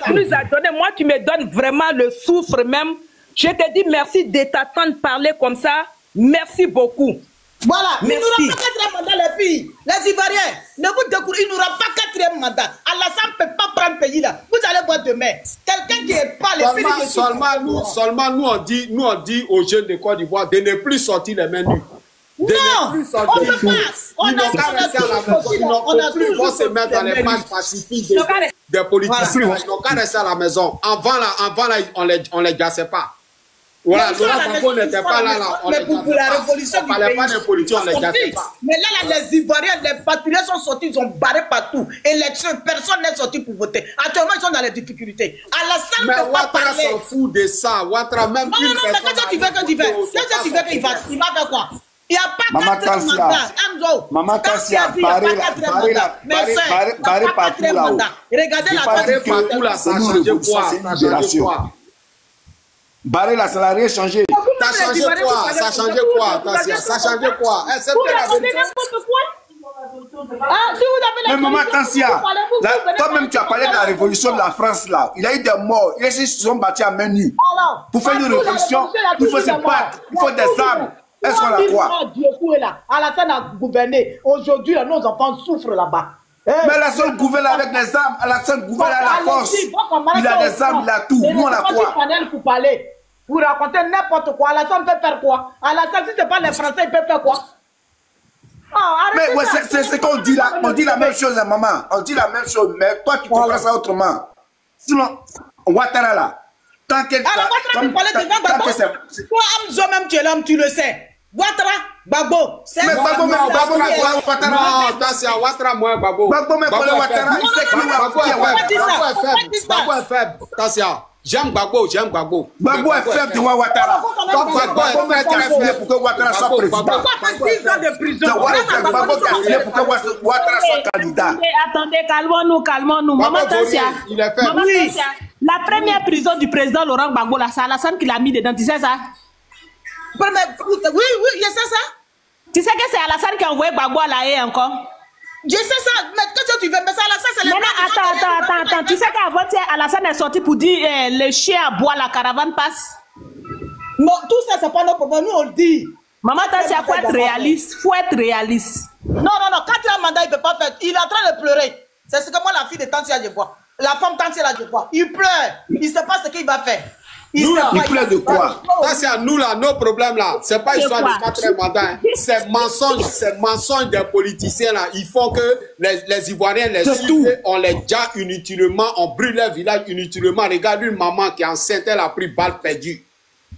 H: Tu nous as donné, moi, tu me donnes vraiment le souffle même. Je te dis merci de t'attendre parler comme ça. Merci beaucoup.
M: Voilà, il n'aura pas 4e mandat, les filles. Les Ivoiriens, ne vous découragez, il n'aura pas 4e mandat. Alassane ne peut pas prendre le pays là. Vous allez voir demain. Quelqu'un qui n'est pas les filles.
B: Seulement nous on dit aux jeunes de Côte d'Ivoire de ne plus sortir les mains nues.
M: Non, on ne peut pas.
B: Ils n'ont qu'à rester à la maison. Ils n'ont plus vont se mettre dans les pages pacifiques des politiciens. Ils n'ont qu'à rester à la maison. Avant là, on les gassait pas. Voilà, Laurent Gbagbo n'était pas là.
M: Mais pour la révolution du pays,
B: pas de politique, on les gassait pas.
M: Mais là, les Ivoiriens, les patriotes sont sortis, ils ont barré partout. Élection, personne n'est sorti pour voter. Actuellement, ils sont dans les difficultés. Alassane ne peut pas parler.
B: Ouattara s'en fout de ça. Ouattara même
M: non, mais qu'est-ce que tu veux qu'il fasse? Qu'est-ce que tu veux qu'il fasse? Il va faire quoi? Il n'y a pas 4e mandat.
J: Maman Tassia, barré partout là-haut.
M: Regardez la
J: partout là, ça a changé quoi? Barré là, ça n'a rien changé.
B: changeait quoi? Ça changeait quoi? Ça changeait quoi? C'est la vérité.
M: Ah, si vous avez
J: mais maman Tansia, toi-même tu as parlé de la révolution de la France là. Il y a eu des morts. Ils se sont battus à main nue. Pour faire une révolution, il faut se battre. Il faut des armes. Est-ce qu'on a quoi?
M: Alassane a gouverné. Aujourd'hui, nos enfants souffrent là-bas.
J: Mais Alassane gouverne avec les armes. Alassane gouverne à la force. Il a des armes, il a tout. Nous on a quoi?
M: Vous racontez n'importe quoi. Alassane peut faire quoi? Alassane, si ce n'est pas les Français, il peut faire quoi?
J: Mais ouais, c'est ce qu'on dit là. On dit la même chose, maman. On dit la même chose, mais toi tu comprends ça autrement. Sinon, Ouattara là. Tant que.
M: Alors, Ouattara, tu parlais de Gbagbo. Toi, Amzo, même tu es l'homme, tu le sais. Ouattara, Gbagbo.
J: Mais Gbagbo, mais Gbagbo, mais Ouattara.
B: Non, c'est Ouattara, moi, Gbagbo.
J: Gbagbo, mais Ouattara. Il sait qu'il
B: Gbagbo est faible. Attention. J'aime Gbagbo, j'aime Gbagbo.
J: Gbagbo est faible de Ouattara. Gbagbo est très faible pour que Ouattara soit président.
M: Pourquoi fait 10 ans de prison?
J: Gbagbo est faible pour que Ouattara soit candidat.
E: Attendez, calmons-nous. Maman Tansia, la première prison du président Laurent Gbagbo, c'est Alassane qui l'a mis dedans, tu sais ça?
M: Oui, je sais ça.
E: Tu sais que c'est Alassane qui a envoyé Gbagbo à la haie encore?
M: Je sais ça, mais qu'est-ce que tu veux? Mais ça, Alassane, c'est les
E: Attends. Tu sais qu'avant-hier, Alassane est sorti pour dire le chien aboie, la caravane passe.
M: Non, tout ça, c'est pas notre problème. Nous, on le dit.
E: Maman Tansia, faut être réaliste.
M: Non. Quand il a un mandat, il ne peut pas faire. Il est en train de pleurer. C'est ce que moi, la fille de Tansia, je vois. La femme Tansia, là, je vois. Il pleure. Il ne sait pas ce qu'il va faire.
J: Il pleure de quoi?
B: Ça, c'est à nous, là, nos problèmes, là. C'est pas histoire de 4 mandats. C'est mensonge des politiciens, là. Ils font que les Ivoiriens, les Sud, on les déjà inutilement, on brûle leur village inutilement. Regarde une maman qui est enceinte, elle a pris balle perdue.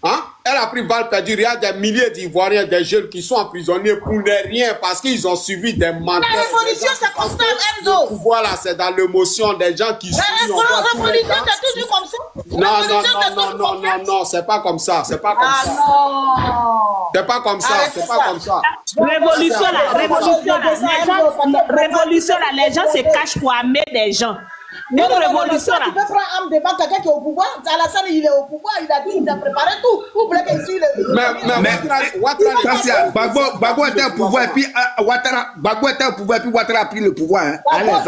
B: Hein? Elle a pris balle perdue. Il y a des milliers d'Ivoiriens, des jeunes qui sont emprisonnés pour ne rien parce qu'ils ont suivi des mandats.
M: La révolution, c'est comme ça, Enzo.
B: Le pouvoir, là, c'est dans l'émotion des gens qui suivent.
M: La révolution, c'est toujours comme ça.
B: Non, c'est pas comme ça. C'est pas comme ça.
M: Non.
B: C'est pas comme ça. C'est pas comme ça.
E: Révolution, les gens se cachent pour amener des gens.
M: Une révolution là. Tu peux prendre âme devant quelqu'un qui est au pouvoir. Alassane, il est au pouvoir, il a dit, il a préparé tout. Vous voulez qu'il suive
J: le. Gbagbo était au pouvoir et puis Gbagbo était au pouvoir et puis Ouattara a pris le pouvoir.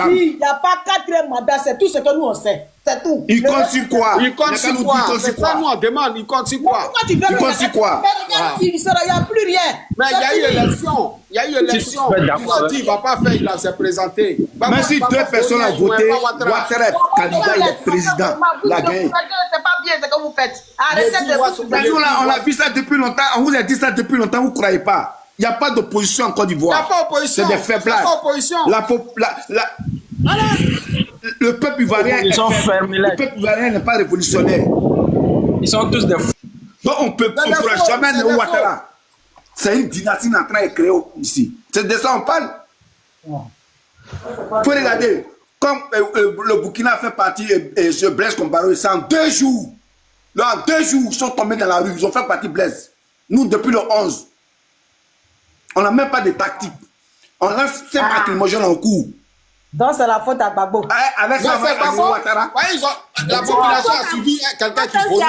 M: Il n'y a pas 4 mandats, c'est tout ce que nous on sait. C'est tout.
J: Il compte sur quoi?
B: Il compte sur quoi? C'est ça, nous on demande, il compte sur quoi?
J: Il compte sur quoi?
M: Il n'y a plus rien.
B: Mais il y a eu élection. Il y a eu élection. Il a dit, il ne va pas faire, il s'est présenté.
J: Même si 2 personnes ont voté, Ouattara est candidat, il est président. La gagné.
M: C'est pas bien ce que vous faites. Arrêtez de vous.
J: On a vu ça depuis longtemps. On vous a dit ça depuis longtemps, vous ne croyez pas. Il n'y a pas d'opposition en Côte d'Ivoire.
B: Il n'y a pas d'opposition.
J: C'est des faiblards.
B: Il n'y a pas d'opposition.
J: Le peuple ivoirien n'est pas révolutionnaire.
L: Ils sont tous des fous.
J: Donc on ne pourra jamais ne Ouattara. C'est une dynastie en train de créer ici. C'est de ça on parle. Il faut regarder. Comme le Burkina fait partie et ce Blaise Compaoré, c'est en 2 jours. Là, en 2 jours, ils sont tombés dans la rue. Ils ont fait partie Blaise. Nous, depuis le 11, on n'a même pas de tactique. On lance 5 lacrymogènes en cours.
M: Donc c'est la faute à Gbagbo.
J: Avec ça,
B: la population a suivi quelqu'un qui volait.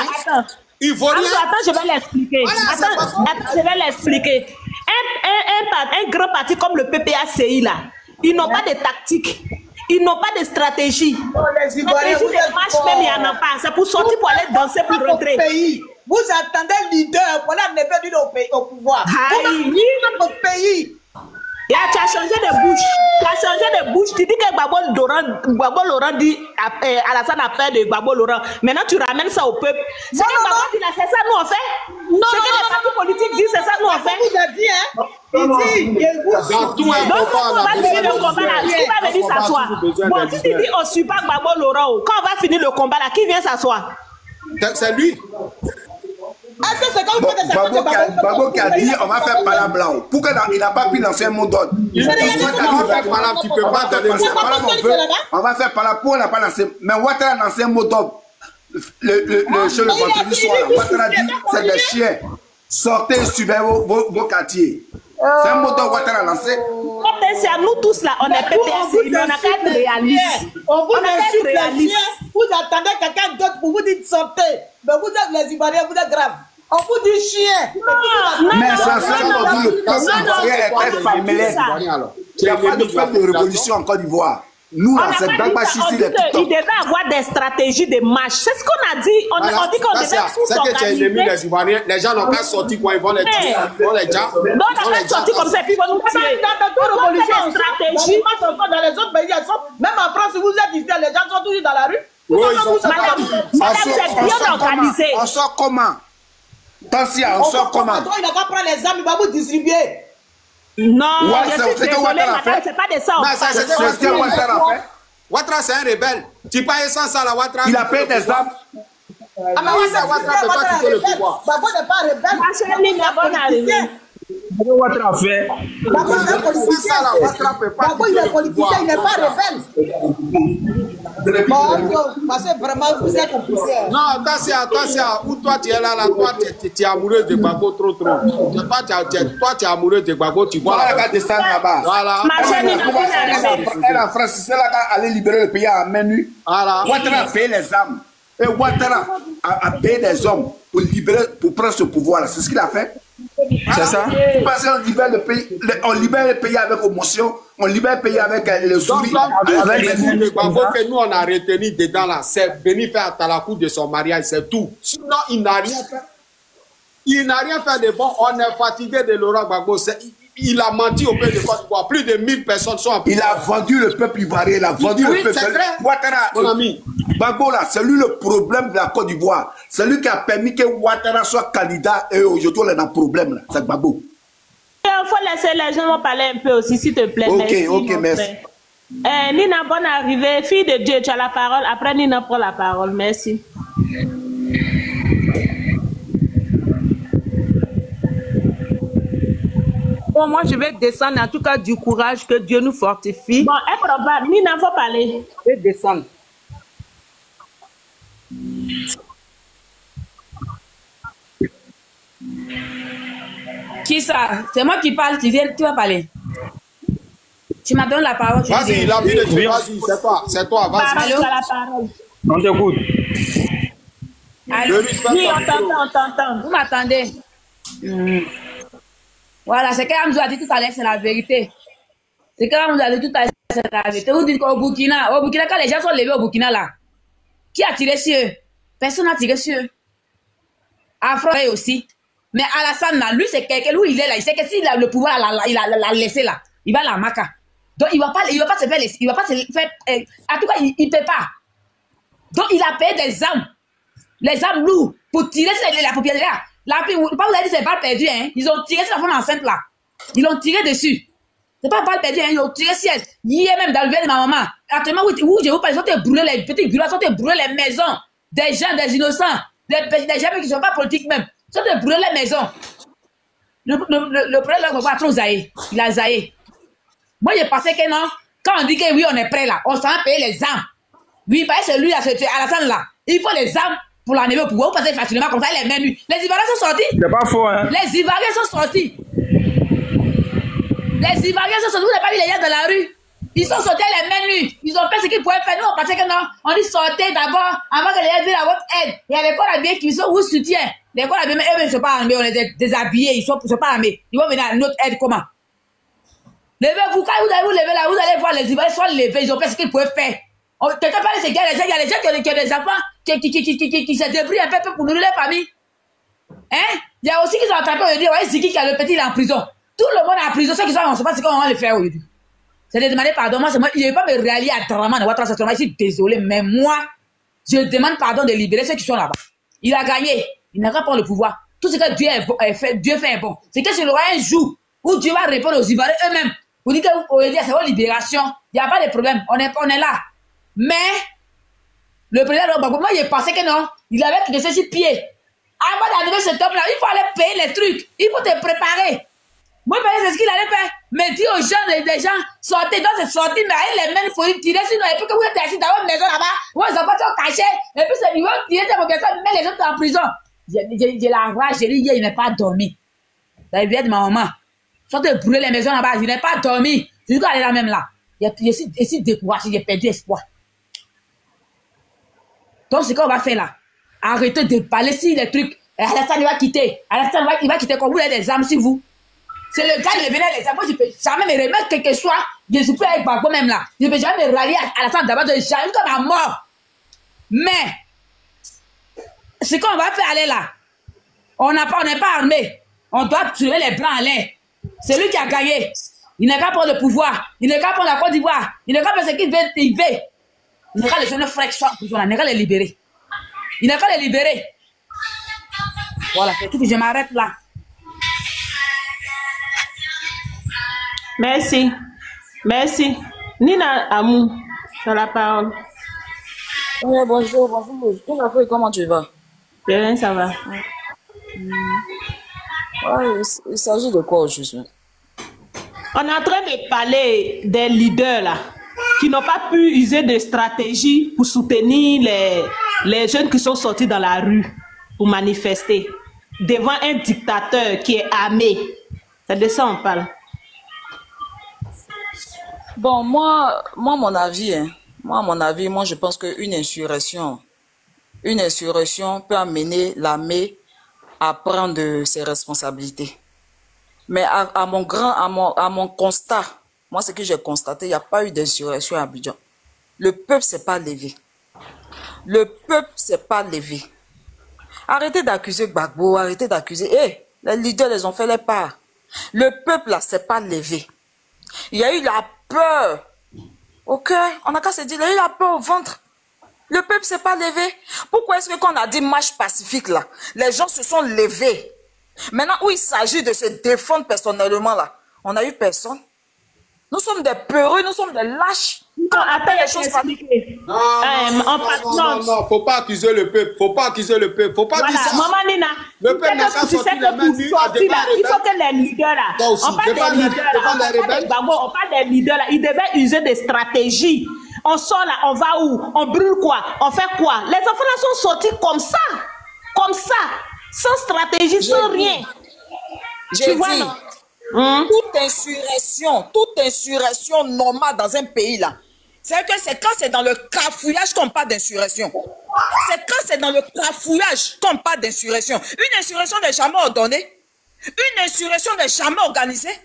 B: Il volait.
E: Attends, je vais l'expliquer. Attends, je vais l'expliquer. Un grand parti comme le PPACI là, ils n'ont pas de tactique. Ils n'ont pas de stratégie.
M: Les Ivoiriens,
E: stratégie de marche même, il n'y en a pas. C'est pour sortir, pour aller danser, pour rentrer.
M: Vous attendez le leader pour la never du au pouvoir. Votre pays.
E: Tu as changé de bouche. Tu as changé de bouche. Tu dis que Gbagbo Laurent dit Alassane a peur de Gbagbo Laurent. Maintenant, tu ramènes ça au peuple. C'est que Gbagbo dit c'est ça, nous on fait. C'est que les partis politiques disent c'est ça, nous on fait.
M: Vous avez dit, hein? Il dit,
B: dans tout un
E: donc, on va finir le combat là. Qui va venir s'asseoir? Bon, si tu dis on ne suit pas Gbagbo Laurent, quand on va finir le combat là, qui vient s'asseoir?
B: C'est lui.
J: Gbagbo qui a dit on va faire pala blanc. Pourquoi il n'a pas pris l'ancien mot d'ordre? On va faire pala pour on n'a pas lancé. Mais Ouattara a lancé un mot d'ordre. Le chef de vendredi soir, Ouattara dit c'est des chiens. Sortez, suivez vos quartiers. C'est un mot d'ordre Ouattara a lancé.
E: C'est à nous tous là, on est PPACI, mais on n'a qu'à être réaliste.
M: On vous insulte les chiens. Vous attendez quelqu'un d'autre pour vous dire sortez. Mais vous êtes les Ivoiriens, vous êtes graves. On vous dit chien.
J: Mais ça, c'est le peuple est familier. Il n'y a pas de peuple de révolution en Côte d'Ivoire. Nous, là, c'est Dagbachi,
E: il devait avoir des stratégies de marche. C'est ce qu'on a dit. On dit qu'on devait tout
B: organiser. C'est que tu es ennemi des Ivoiriens. Les gens n'ont pas sorti quand ils vont les tuer. Non, les gens.
E: Non, on n'a pas sorti comme ça, puis ils vont nous tuer.
M: Dans toute révolution, stratégie. Dans les autres pays, même en France, vous êtes ici, les gens sont toujours dans la rue.
B: Oui, ils sont
E: Madame, c'est bien organisé.
J: On sort comment? Tansia, on sort comment?
M: Il n'a qu'à prendre les armes, il va vous distribuer.
E: Non, je suis désolée, madame, c'est pas de ça.
J: C'est ce que Ouattara a fait.
B: Ouattara, c'est un rebelle. Tu payes sans ça, la Ouattara.
J: Il a payé des armes.
B: Ah, mais oui, c'est Ouattara ne peut pas quitter le pouvoir.
M: Babo n'est pas rebelle.
E: Ma chérie, la bonne arrivée.
L: Ouattara fait.
M: Babo est un politicien. Babo, il est politicien, il n'est pas rebelle. Bon, parce que vraiment, vous êtes compliqué.
B: Non, attention, où toi tu es là, toi tu es amoureuse de Gbagbo trop. Toi tu es amoureuse de Gbagbo, tu vois.
J: Voilà, elle descend là-bas.
B: Voilà.
J: Elle a franchise, elle a allé libérer le pays à main nue.
B: Voilà.
J: Ouattara a payé les armes. Et Ouattara a payé des hommes pour libérer, pour prendre ce pouvoir-là. C'est ce qu'il a fait. C'est ça. Parce qu'on libère le pays avec émotion, on libère le pays avec les souris.
B: Avec les Gbagbo que nous on a retenu dedans là, c'est venir faire Talakou de son mariage, c'est tout. Sinon, il n'a rien fait. Il n'a rien fait de bon. On est fatigué de Laurent Gbagbo. Il a menti au pays de Côte d'Ivoire. Plus de 1000 personnes sont en
J: Il a vendu le peuple ivoirien, il a vendu le peuple. Ouattara,
B: mon ami.
J: Gbagbo là, c'est lui le problème de la Côte d'Ivoire. C'est lui qui a permis que Ouattara soit candidat et aujourd'hui on est dans le problème là. C'est Gbagbo.
E: Il faut laisser les gens parler un peu aussi, s'il te plaît.
J: Ok, merci.
E: Nina, bonne arrivée. Fille de Dieu, tu as la parole. Après, Nina prend la parole. Merci.
H: Bon, moi, je vais descendre. En tout cas, du courage, que Dieu nous fortifie.
E: Bon, improbable. Nina, faut parler.
H: Je vais descendre. Qui ça? C'est moi qui parle. Tu vas parler. Tu m'as donné la parole.
B: Vas-y, il a vu le truc. Vas-y, c'est toi. Vas-y.
E: Allô? La parole.
L: On t'écoute.
E: Oui, on t'entend.
H: Vous m'attendez? Voilà, c'est qu'elle nous a dit tout à l'heure, c'est la vérité. C'est qu'elle nous a dit tout à l'heure, c'est la vérité. Vous dites qu'au Burkina, quand les gens sont levés au Burkina là, qui a tiré sur eux? Personne n'a tiré sur eux. Afro aussi. Mais Alassane, lui, c'est quelqu'un, lui, il est là. Il sait que s'il a le pouvoir, il l'a laissé là. Il va la maca. Donc, il va pas se faire, il va pas se faire, en tout cas, il peut pas. Donc, il a payé des armes. Les armes lourdes pour tirer sur la propriété là. Vous avez dit c'est pas perdu, hein. Ils ont tiré sur la femme enceinte là. Ils l'ont tiré dessus. C'est pas balle perdu, hein. Ils ont tiré sur elle. Hier même dans le verre de ma maman. Actuellement, où je vous parle, ils ont brûlé les petits bureaux, ils ont brûlé les maisons. Des gens, des innocents, des gens qui ne sont pas politiques même. Ils ont brûlé les maisons. Le problème là, on va trop zaïer. Il a zaïé. Moi, j'ai pensé que non. Quand on dit que oui, on est prêt là, on s'en va payer les armes. Oui, parce que lui là, c'est Alassane là. Il faut les armes pour l'enlever au pouvoir. Vous passez facilement comme ça, les mêmes. Les Ivoiriens sont sortis.
L: C'est pas faux, hein.
H: Les Ivoiriens sont sortis. Les Ivoiriens sont sortis. Vous n'avez pas vu les gens dans la rue. Ils sont sortis les mêmes nuits. Ils ont fait ce qu'ils pouvaient faire. Nous, on pensait que non. On dit sortez d'abord avant que les gens viennent à votre aide. Il y a des corps habillés qui sont vous soutien. Les corps habillés, eux-mêmes ne sont pas armés. On est déshabillés. Ils ne sont pas armés. Ils vont venir à notre aide comment? Levez-vous. Quand vous allez vous lever là, vous allez voir les Ivoiriens sont levés. Ils ont fait ce qu'ils pouvaient faire. Quelqu'un parle de ces gars, il y a des gens qui ont des enfants qui se débrouillent un peu pour nourrir les familles. Hein? Il y a aussi qui sont attrapés, on dit, ouais, Ziki qui a le petit, il est en prison. Tout le monde est en prison, ceux qui sont, on ne sait pas ce qu'on va le faire aujourd'hui. C'est de demander pardon. Moi, je ne vais pas me rallier à Draman, je suis désolé, mais moi, je demande pardon de libérer ceux qui sont là-bas. Il a gagné, il n'a qu'à prendre le pouvoir. Tout ce que Dieu fait est bon. C'est que c'est le un jour où Dieu va répondre aux Ivoiriens eux-mêmes. Vous dites que c'est votre libération, il n'y a pas de problème, on est là. Mais, le président de moi, il pensait que non, il avait que ceci pieds. Avant d'arriver cet homme-là, il faut aller payer les trucs, il faut te préparer. Moi, c'est ce qu'il allait faire. Mais dis aux gens, des gens, sortez, donc c'est sorti, mais allez les mains, il faut les tirer, sinon, et puis que vous êtes assis dans votre maison là-bas, vos enfants sont cachés, et puis ils vont tirer ces personnes, mais les gens sont en prison. J'ai la rage, j'ai dit, hier, il n'a pas dormi. Ça vient de ma maman. Soit de brûler les maisons là-bas, il n'a pas dormi. Je dois aller là même là. Je suis découragé, j'ai perdu espoir. Donc, ce qu'on va faire là, arrêtez de parler si les trucs,
G: Alassane, il va quitter. Alassane, il va quitter quand vous avez des armes sur vous. C'est le gars, il venait les armes. Moi, je peux jamais me remettre quelque chose. Je suis plus avec Bagbo même là. Je ne peux jamais me rallier à Alassane d'abord. J'arrive comme à mort. Mais, ce qu'on va faire aller là, on n'est pas armé. On doit tuer les Blancs à l'air. C'est lui qui a gagné. Il n'est qu'à prendre le pouvoir. Il n'est qu'à prendre la Côte d'Ivoire. Il n'est qu'à faire ce qu'il veut. Il n'est qu'à les jeunes frères qui sont en prison. Il n'est qu'à les libérer. Il n'est qu'à les libérer. Voilà, c'est tout. Je m'arrête là.
E: Merci. Merci. Nina Amou, sur la parole.
O: Oui, bonjour, bonjour. Comment tu vas?
E: Bien, ça va.
O: Ouais, il s'agit de quoi aujourd'hui?
E: On est en train de parler des leaders là, qui n'ont pas pu user de stratégie pour soutenir les jeunes qui sont sortis dans la rue pour manifester devant un dictateur qui est armé. C'est de ça on parle.
O: Bon, moi, mon avis, moi, je pense qu'une insurrection peut amener l'armée à prendre ses responsabilités. Mais à mon constat, moi, ce que j'ai constaté, il n'y a pas eu d'insurrection à Abidjan. Le peuple s'est pas levé. Le peuple s'est pas levé. Arrêtez d'accuser Gbagbo, arrêtez d'accuser. Les leaders, ils ont fait les parts. Le peuple, là, s'est pas levé. Il y a eu la peur. Ok, on n'a qu'à se dire, il y a eu la peur au ventre. Le peuple s'est pas levé. Pourquoi est-ce que quand on a dit marche pacifique, là, les gens se sont levés? Maintenant, où il s'agit de se défendre personnellement, là, on n'a eu personne. Nous sommes des peureux, nous sommes des lâches.
E: Non, attends, les choses
B: non, faut pas accuser le peuple, faut pas accuser le peuple, faut pas dire ça.
E: Maman Nina,
B: le peuple n'a pas sorti les mains nues à des rebelles.
E: Il faut que les leaders là, on parle des leaders là, on parle des leaders là, ils devaient user des stratégies. On sort là, on va où? On brûle quoi? On fait quoi? Les enfants là sont sortis comme ça, sans stratégie, sans rien.
O: J'ai dit, toute insurrection normale dans un pays là, c'est quand c'est dans le cafouillage qu'on parle d'insurrection. C'est quand c'est dans le cafouillage qu'on parle d'insurrection. Une insurrection n'est jamais ordonnée. Une insurrection n'est jamais organisée.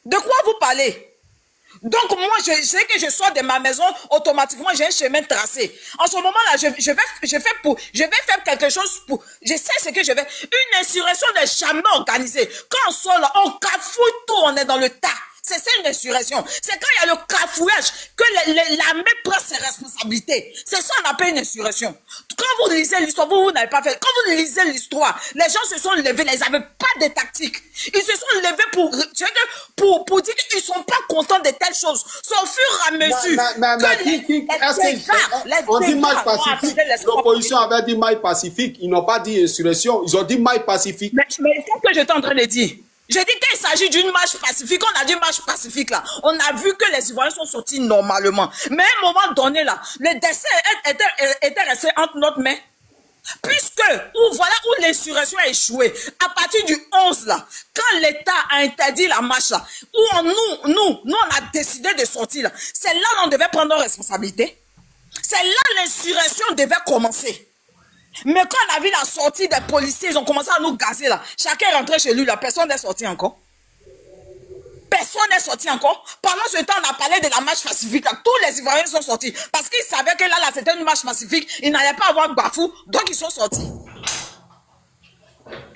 O: De quoi vous parlez? Donc moi, je sais que je sors de ma maison, automatiquement j'ai un chemin tracé. En ce moment-là, je vais faire quelque chose pour... Je sais ce que je vais... Une insurrection n'est jamais organisée. Quand on sort là, on cafouille tout, on est dans le tas. C'est ça une insurrection. C'est quand il y a le cafouillage que l'armée prend ses responsabilités. C'est ça qu'on appelle une insurrection. Quand vous lisez l'histoire, vous n'avez pas fait. Quand vous lisez l'histoire, les gens se sont levés, ils n'avaient pas de tactique. Ils se sont levés pour dire qu'ils ne sont pas contents de telles choses. C'est au fur et à mesure.
B: On dit maille pacifique. L'opposition avait dit maille pacifique. Ils n'ont pas dit insurrection. Ils ont dit maille pacifique.
O: Mais qu'est-ce que j'étais en train de dire? Je dis qu'il s'agit d'une marche pacifique. On a dit marche pacifique là. On a vu que les Ivoiriens sont sortis normalement. Mais à un moment donné là, le décès était resté entre notre main. Puisque, voilà où l'insurrection a échoué. À partir du 11 là, quand l'État a interdit la marche là, où nous on a décidé de sortir là, c'est là qu'on devait prendre nos responsabilités. C'est là l'insurrection devait commencer. Mais quand on a vu la sortie des policiers, ils ont commencé à nous gazer là. Chacun est rentré chez lui là, personne n'est sorti encore. Personne n'est sorti encore. Pendant ce temps, on a parlé de la marche pacifique là. Tous les Ivoiriens sont sortis. Parce qu'ils savaient que là c'était une marche pacifique. Ils n'allaient pas avoir Bafou, donc ils sont sortis.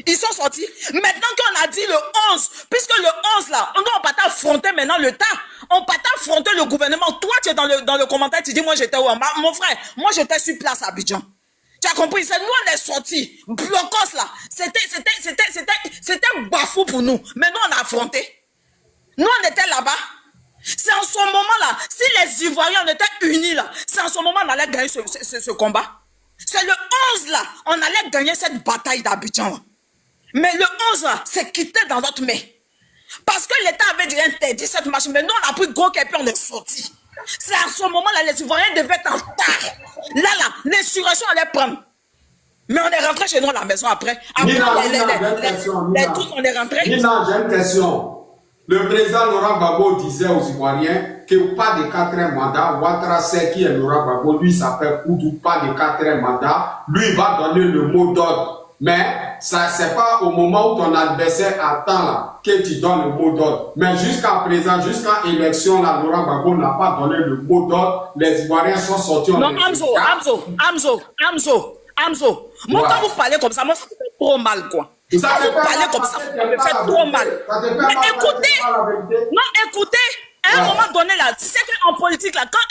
O: Ils sont sortis. Maintenant qu'on a dit le 11, puisque le 11 là, on va pas affronter maintenant le tas. On va pas affronter le gouvernement. Toi, tu es dans le commentaire, tu dis moi j'étais où? Mon frère, moi j'étais sur place à Abidjan. Tu as compris? C'est nous, on est sortis. Blocos là. C'était Bafou pour nous. Mais nous, on a affronté. Nous, on était là-bas. C'est en ce moment-là. Si les Ivoiriens, on était unis là, c'est en ce moment qu'on allait gagner ce combat. C'est le 11 là, on allait gagner cette bataille d'Abidjan. Mais le 11 là, c'est quitté dans notre main. Parce que l'État avait déjà interdit cette marche. Mais nous, on a pris gros et puis on est sortis. C'est à ce moment-là, les Ivoiriens devaient être en retard. Là, l'insurrection allait prendre. Mais on est rentré chez nous à la maison après.
B: Nina, on est rentré. Nina, j'ai une question. Le président Laurent Gbagbo disait aux Ivoiriens que pas de 4e mandat. Ouattara sait qui est Laurent Gbagbo. Lui s'appelle Koudou, pas de 4e mandat. Lui va donner le mot d'ordre. Mais ça, c'est pas au moment où ton adversaire attend là, que tu donnes le mot d'ordre. Mais jusqu'à présent, jusqu'à élection, là, Laurent Gbagbo n'a pas donné le mot d'ordre. Les Ivoiriens sont sortis en
O: non, Amzo. Moi, quand vous parlez comme ça, moi, ça me fait trop mal, quoi. Quand vous parlez comme ça, ça me fait trop mal. Mais écoutez, à un moment donné, là, tu sais qu'en politique, là, quand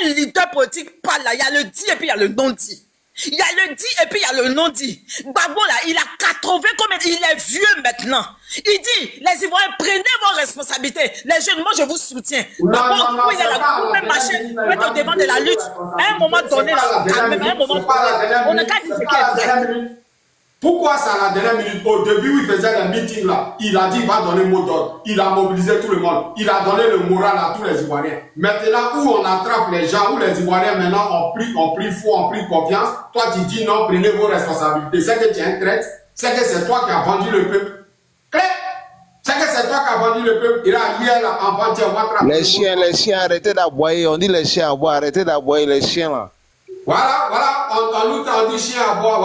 O: un leader politique parle, là, il y a le dit et puis il y a le non-dit. Il y a le dit et puis il y a le non-dit. Gbagbo, là, il a 80, il est vieux maintenant. Il dit, les Ivoiriens, prenez vos responsabilités. Les jeunes, moi, je vous soutiens. Gbagbo, il est là, vous pouvez marcher, vous êtes au devant de la lutte. À un moment donné, là, on n'a qu'à dire
B: pourquoi ça à la dernière minute? Au début où il faisait les meetings là, il a dit il va donner le mot d'ordre. Il a mobilisé tout le monde. Il a donné le moral à tous les Ivoiriens. Maintenant où on attrape les gens, où les Ivoiriens maintenant ont pris foi, ont pris confiance, toi tu dis non, prenez vos responsabilités. C'est que tu es un traître, c'est que c'est toi qui as vendu le peuple. C'est que c'est toi qui as vendu le peuple. Il a hier là, en avant-hier,
N: les chiens, arrêtez d'aboyer. On dit les chiens à boire, arrêtez d'aboyer les chiens là.
B: Voilà, en lutte on dit chien à boire,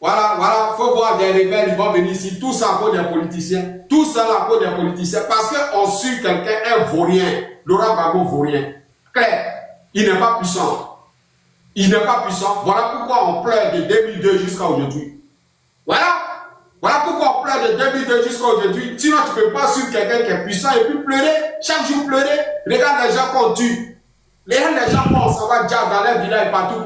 B: Voilà, faut voir des rebelles, ils vont venir ici, tout ça à cause des politiciens, tout ça à cause des politiciens, parce qu'on suit quelqu'un, un vaurien, Laurent Gbagbo vaurien. Claire, il n'est pas puissant. Il n'est pas puissant. Voilà pourquoi on pleure de 2002 jusqu'à aujourd'hui. Voilà pourquoi on pleure de 2002 jusqu'à aujourd'hui. Sinon, tu ne peux pas suivre quelqu'un qui est puissant et puis pleurer, chaque jour pleurer. Regarde les gens qu'on tue. Les gens qu'on s'en va déjà dans les villages partout,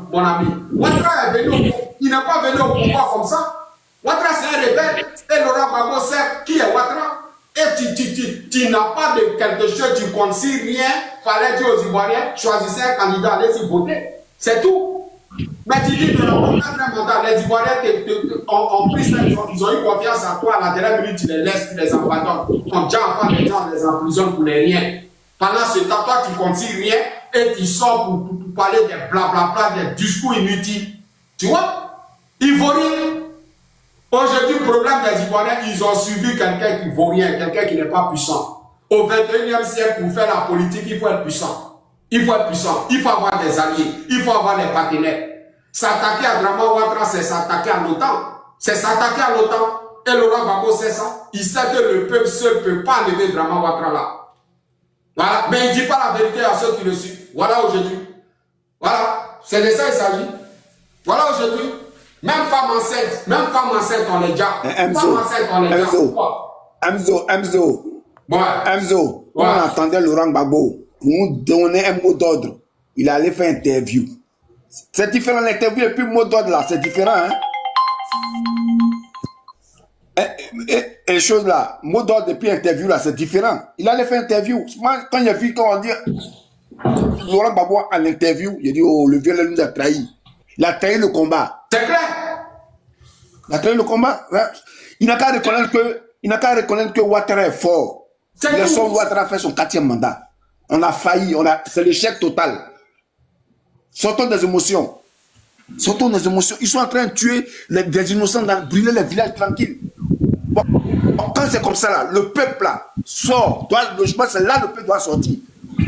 B: mon ami. Ouattara est venu il n'est pas venu au pouvoir comme ça. Ouattara c'est un rebelle. Et Laurent Gbagbo sait qui est Ouattara. Et tu n'as pas de quelque chose, tu ne consignes rien. Fallait dire aux Ivoiriens, choisissez un candidat, allez-y voter. C'est tout. Mais tu dis que les Ivoiriens ont pris ça, ils ont eu confiance en toi. À la dernière minute, tu les laisses, tu les abandonnes. On déjà enfin les gens les emprisonne pour les rien. Pendant ce temps, toi, tu ne consignes rien et tu sors pour parler des blablabla, des discours inutiles. Tu vois? Ivoirien. Aujourd'hui, le problème des Ivoiriens, ils ont suivi quelqu'un qui vaut rien, quelqu'un qui n'est pas puissant. Au 21e siècle, pour faire la politique, il faut être puissant. Il faut être puissant. Il faut avoir des alliés. Il faut avoir des partenaires. S'attaquer à Draman Ouattara, c'est s'attaquer à l'OTAN. C'est s'attaquer à l'OTAN. Et Laurent Gbagbo sait ça. Il sait que le peuple seul ne peut pas enlever Draman Ouattara là. Voilà. Mais il ne dit pas la vérité à ceux qui le suivent. Voilà aujourd'hui. Voilà. C'est de ça qu'il s'agit. Voilà aujourd'hui. Même femme enceinte, on les déjà.
J: Amzo, on entendait Laurent Gbagbo pour nous donner un mot d'ordre. Il allait faire interview. C'est différent l'interview et puis le mot d'ordre là, c'est différent. Hein? Et chose là, mot d'ordre et puis interview là, c'est différent. Il allait faire interview. Moi, quand il a vu qu'on dit Laurent Gbagbo à l'interview, il a dit oh, le viol nous a trahi. Il a trahi le combat. C'est clair. Il a trahi le combat. Ouais. Il n'a qu'à reconnaître que Ouattara est fort. Ouattara a fait son 4e mandat. On a failli. C'est l'échec total. Sortons des émotions. Sortons des émotions. Ils sont en train de tuer des innocents, brûler les villages tranquilles. Bon, quand c'est comme ça, là, le peuple là, sort. Je pense que là, le peuple doit sortir.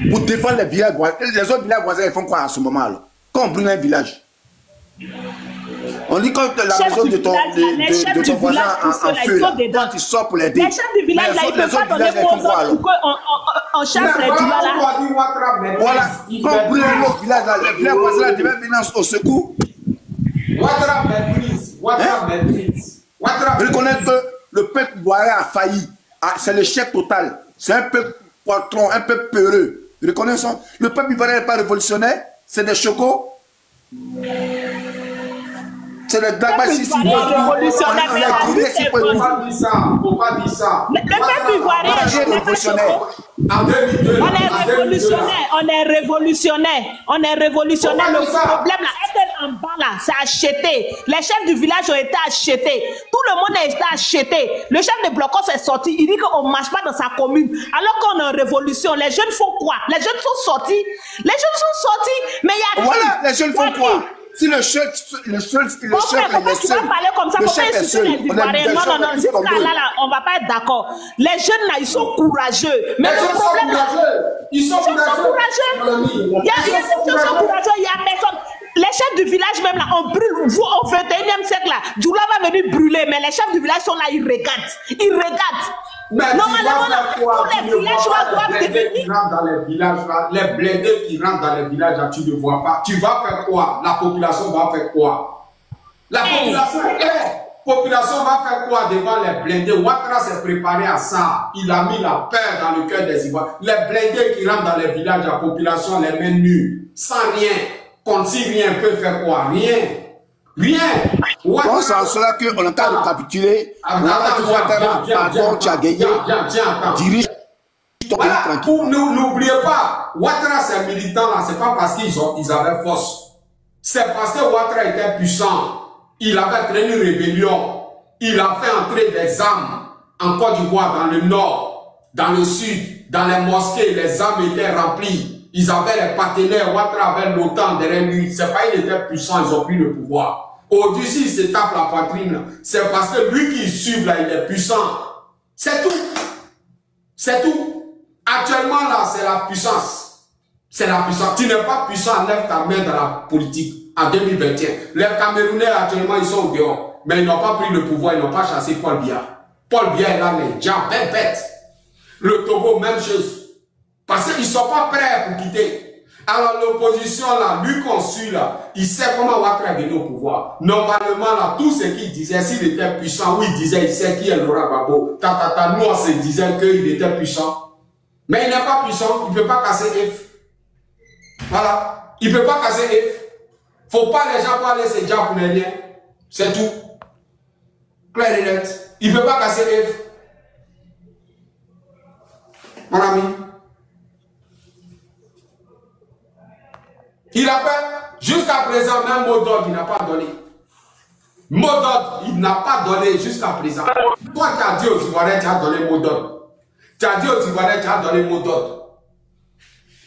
J: Pour défendre les villages voisins. Les autres villages voisins, ils font quoi à ce moment-là? Quand on brûle un village, on dit quand la maison de ton voisin en feu, quand tu sors pour l'aider.
E: Les chefs du village, là, ils ne peuvent pas donner mon ordre pour qu'on chasse les villages là.
J: Voilà, quand on brûle un autre village, les villages voisins devaient venir au secours.
B: Ouattara maîtrise.
J: Reconnaître que le peuple ivoirien a failli. C'est l'échec total. C'est un peuple patron, un peuple peureux. Reconnaissons. Le peuple ivoirien n'est pas révolutionnaire. C'est des chocos. C'est le Dagba Sissi.
B: Faut pas dire ça.
E: Le peuple ivoirien est révolutionnaire. On est révolutionnaire. Le problème là, est en bas là, c'est acheté. Les chefs du village ont été achetés. Tout le monde a été acheté. Le chef de Blocos est sorti. Il dit qu'on ne marche pas dans sa commune. Alors qu'on est en révolution, les jeunes font quoi? Les jeunes sont sortis. Mais il y a
J: voilà, les jeunes font quoi? Si le chef est seul.
E: Tu vas parler comme ça, pourquoi insulter les Ivoiriens? Non, jusqu'à là, on ne va pas être d'accord. Les jeunes là, ils sont courageux. Mais le problème là,
B: ils sont courageux.
E: Il y a des gens qui sont courageux, il y a personne. les chefs du village même là, on brûle. Vous, au 21e siècle là, Djoula va venir brûler, mais les chefs du village sont là, ils regardent. Ils regardent.
B: Mais
E: normalement, tous les villageois doivent
B: devenir... dans les villages là, les blindés qui rentrent dans les villages là, tu ne vois pas. Tu vas faire quoi? La population va faire quoi? La population va faire quoi devant les blindés? Ouattara s'est préparé à ça. Il a mis la peur dans le cœur des Ivoiriens. Les blindés qui rentrent dans les villages, la population les mains nues, sans rien. Comme si rien peut faire quoi? Rien. Rien.
J: Bon, c'est en cela qu'on est en train de capituler. Pardon, tu as gagné. Dirige ton pays tranquille.
B: N'oubliez pas, Ouattara, ces militants-là, c'est pas parce qu'ils avaient force. C'est parce que Ouattara était puissant. Il avait créé une rébellion. Il a fait entrer des armes en Côte d'Ivoire, dans le nord, dans le sud, dans les mosquées. Les armes étaient remplies. Ils avaient les partenaires. Ouattara avait l'OTAN derrière lui. C'est pas qu'il était puissant, ils ont pris le pouvoir. Aujourd'hui, s'il se tape la poitrine, c'est parce que lui qui suit là, il est puissant. C'est tout. C'est tout. Actuellement là, c'est la puissance. C'est la puissance. Tu n'es pas puissant, lève ta main dans la politique. En 2021, les Camerounais actuellement ils sont au dehors, mais ils n'ont pas pris le pouvoir, ils n'ont pas chassé Paul Biya. Paul Biya est là, les gens bête. Le Togo, même chose. Parce qu'ils ne sont pas prêts pour quitter. Alors l'opposition là, lui qu'on suit là, il sait comment Ouattara est venu au pouvoir. Normalement là, tout ce qu'il disait, s'il était puissant, oui, il disait, il sait qui est Laurent Gbagbo. Nous on se disait qu'il était puissant. Mais il n'est pas puissant, il ne peut pas casser F. Voilà, il ne peut pas casser F. Faut pas les gens parler ces gens pour les rien. C'est tout. Clair et net. Il ne peut pas casser F. Mon ami. Il a fait, jusqu'à présent, même mot d'ordre, il n'a pas donné. Mot d'ordre, il n'a pas donné jusqu'à présent. Toi, tu as dit aux Ivoiriens, tu as donné mot d'ordre. Tu as dit aux Ivoiriens, tu as donné mot d'ordre.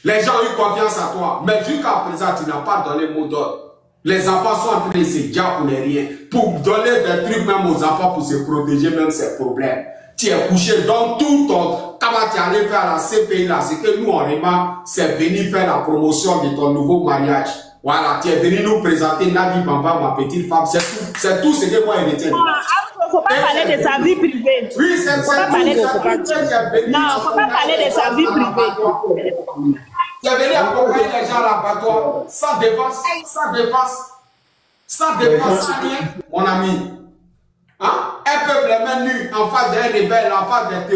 B: Les gens ont eu confiance à toi. Mais jusqu'à présent, tu n'as pas donné mot d'ordre. Les enfants sont en train de se dire pour les rien. Pour donner des trucs même aux enfants pour se protéger, même ces problèmes. Tu es couché dans tout ton... Comment tu es allé faire la CPI là, c'est que nous on remarque, c'est venir faire la promotion de ton nouveau mariage. Voilà, tu es venu nous présenter Nadi Bamba, ma petite femme. C'est tout ce que moi je retiens.
E: Il ne faut pas parler de sa vie privée.
B: Oui, c'est tout.
E: Non, il ne faut pas parler de sa vie privée.
B: Tu es venu accompagner les gens à l'abattoir, sans défense, sans rien, mon ami. Hein? Un peuple les mains nues en face d'un rebelle, en face des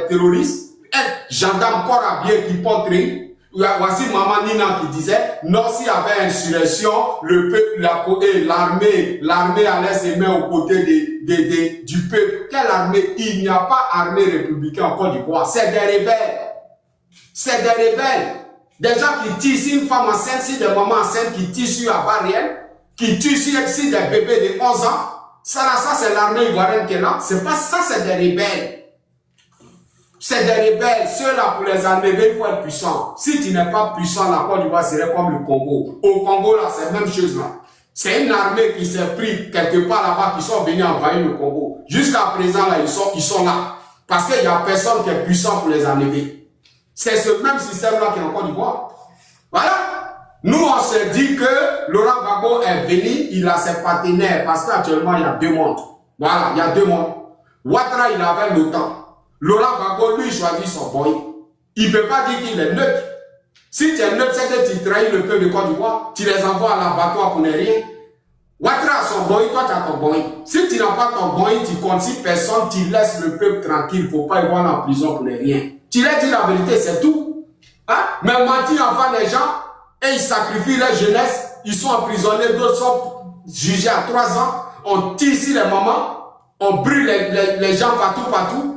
B: terroristes, un gendarme corps habillé qui porte rien. Voici Maman Nina qui disait, non, s'il y avait insurrection, le peuple, l'armée allait se mettre aux côtés du peuple. Quelle armée? Il n'y a pas armée républicaine en Côte d'Ivoire. C'est des rebelles. C'est des rebelles. Des gens qui tirent sur une femme enceinte, sur des mamans enceintes qui tirent sur la barrière, qui tuent sur des bébés de 11 ans. Ça c'est l'armée ivoirienne qui est là. C'est pas ça, c'est des rebelles. C'est des rebelles. Ceux-là, pour les enlever, il faut être puissant. Si tu n'es pas puissant, la Côte d'Ivoire serait comme le Congo. Au Congo, là, c'est la même chose là. C'est une armée qui s'est pris quelque part là-bas, qui sont venus envahir le Congo. Jusqu'à présent, là, ils sont là. Parce qu'il n'y a personne qui est puissant pour les enlever. C'est ce même système-là qui est en Côte d'Ivoire. Voilà. Nous, on se dit que Laurent Gbagbo est venu, il a ses partenaires, parce qu'actuellement, il y a deux mondes. Voilà, il y a deux mondes. Ouattara, il avait l'OTAN. Laurent Gbagbo, lui, choisit son boy. Il ne peut pas dire qu'il est neutre. Si tu es neutre, c'est que tu trahis le peuple de Côte d'Ivoire, tu les envoies à l'abattoir pour ne rien. Ouattara a son boy, toi, tu as ton boy. Si tu n'as pas ton boy, tu comptes si personne, tu laisses le peuple tranquille, il ne faut pas y voir en prison pour ne rien. Tu leur dis la vérité, c'est tout. Hein? Mais mentir en face des gens, et ils sacrifient leur jeunesse, ils sont emprisonnés, d'autres sont jugés à 3 ans, on tire sur les mamans, on brûle les gens partout,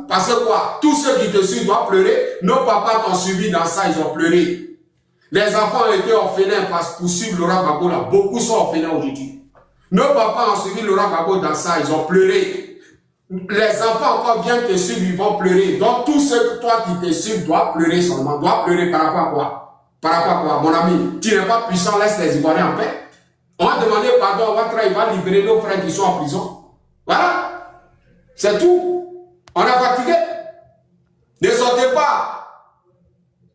B: parce que quoi? Tous ceux qui te suivent doivent pleurer, nos papas t'ont suivi dans ça, ils ont pleuré. Les enfants ont été orphelins parce que pour suivre Laurent Gbagbo là, beaucoup sont orphelins aujourd'hui. Nos papas ont suivi Laurent Gbagbo dans ça, ils ont pleuré. Les enfants encore viennent te suivre, ils vont pleurer. Donc tous ceux que toi qui te suivent doivent pleurer seulement, doivent pleurer par rapport à quoi? Par rapport à quoi, mon ami? Tu n'es pas puissant, laisse les Ivoiriens en paix. On va demander pardon, Ouattara, il va libérer nos frères qui sont en prison. Voilà. C'est tout. On a fatigué. Ne sortez pas.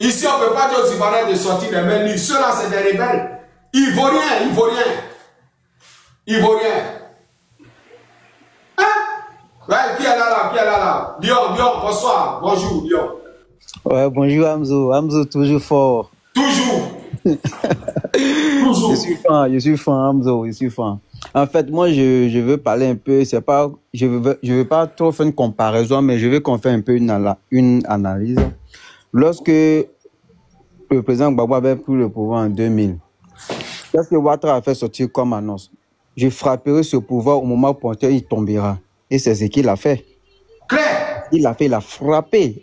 B: Ici, on ne peut pas dire aux Ivoiriens de sortir les mains nues. Ceux-là, c'est des rebelles. Ivoirien. Hein? Ouais, qui est là? Lyon, bonsoir. Bonjour, Lyon.
P: Ouais, bonjour Hamzo, toujours fort.
B: Toujours.
P: Je suis fan, Hamzo, je suis fan. En fait, moi, je veux parler un peu, c'est pas, je veux pas trop faire une comparaison, mais je veux qu'on fasse un peu une analyse. Lorsque le président Gbagbo avait pris le pouvoir en 2000, qu'est-ce que Ouattara a fait sortir comme annonce? Je frapperai ce pouvoir au moment où il tombera. Et c'est ce qu'il a fait.
B: Claire.
P: Il a frappé.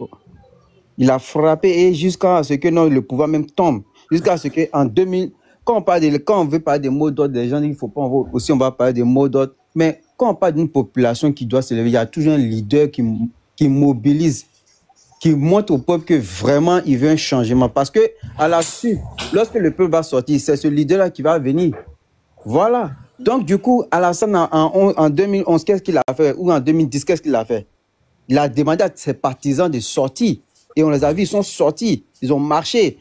P: Il a frappé et jusqu'à ce que le pouvoir même tombe. Jusqu'à ce qu'en 2000, quand on veut parler des mots d'ordre, des gens disent qu'il faut pas, on va parler des mots d'ordre. Mais quand on parle d'une population qui doit se lever, il y a toujours un leader qui mobilise, qui montre au peuple que vraiment il veut un changement. Parce que à la suite, lorsque le peuple va sortir, c'est ce leader-là qui va venir. Voilà. Donc du coup, Alassane en 2011, qu'est-ce qu'il a fait? Ou en 2010, qu'est-ce qu'il a fait? Il a demandé à ses partisans de sortir. Et on les a vus, ils sont sortis. Ils ont marché.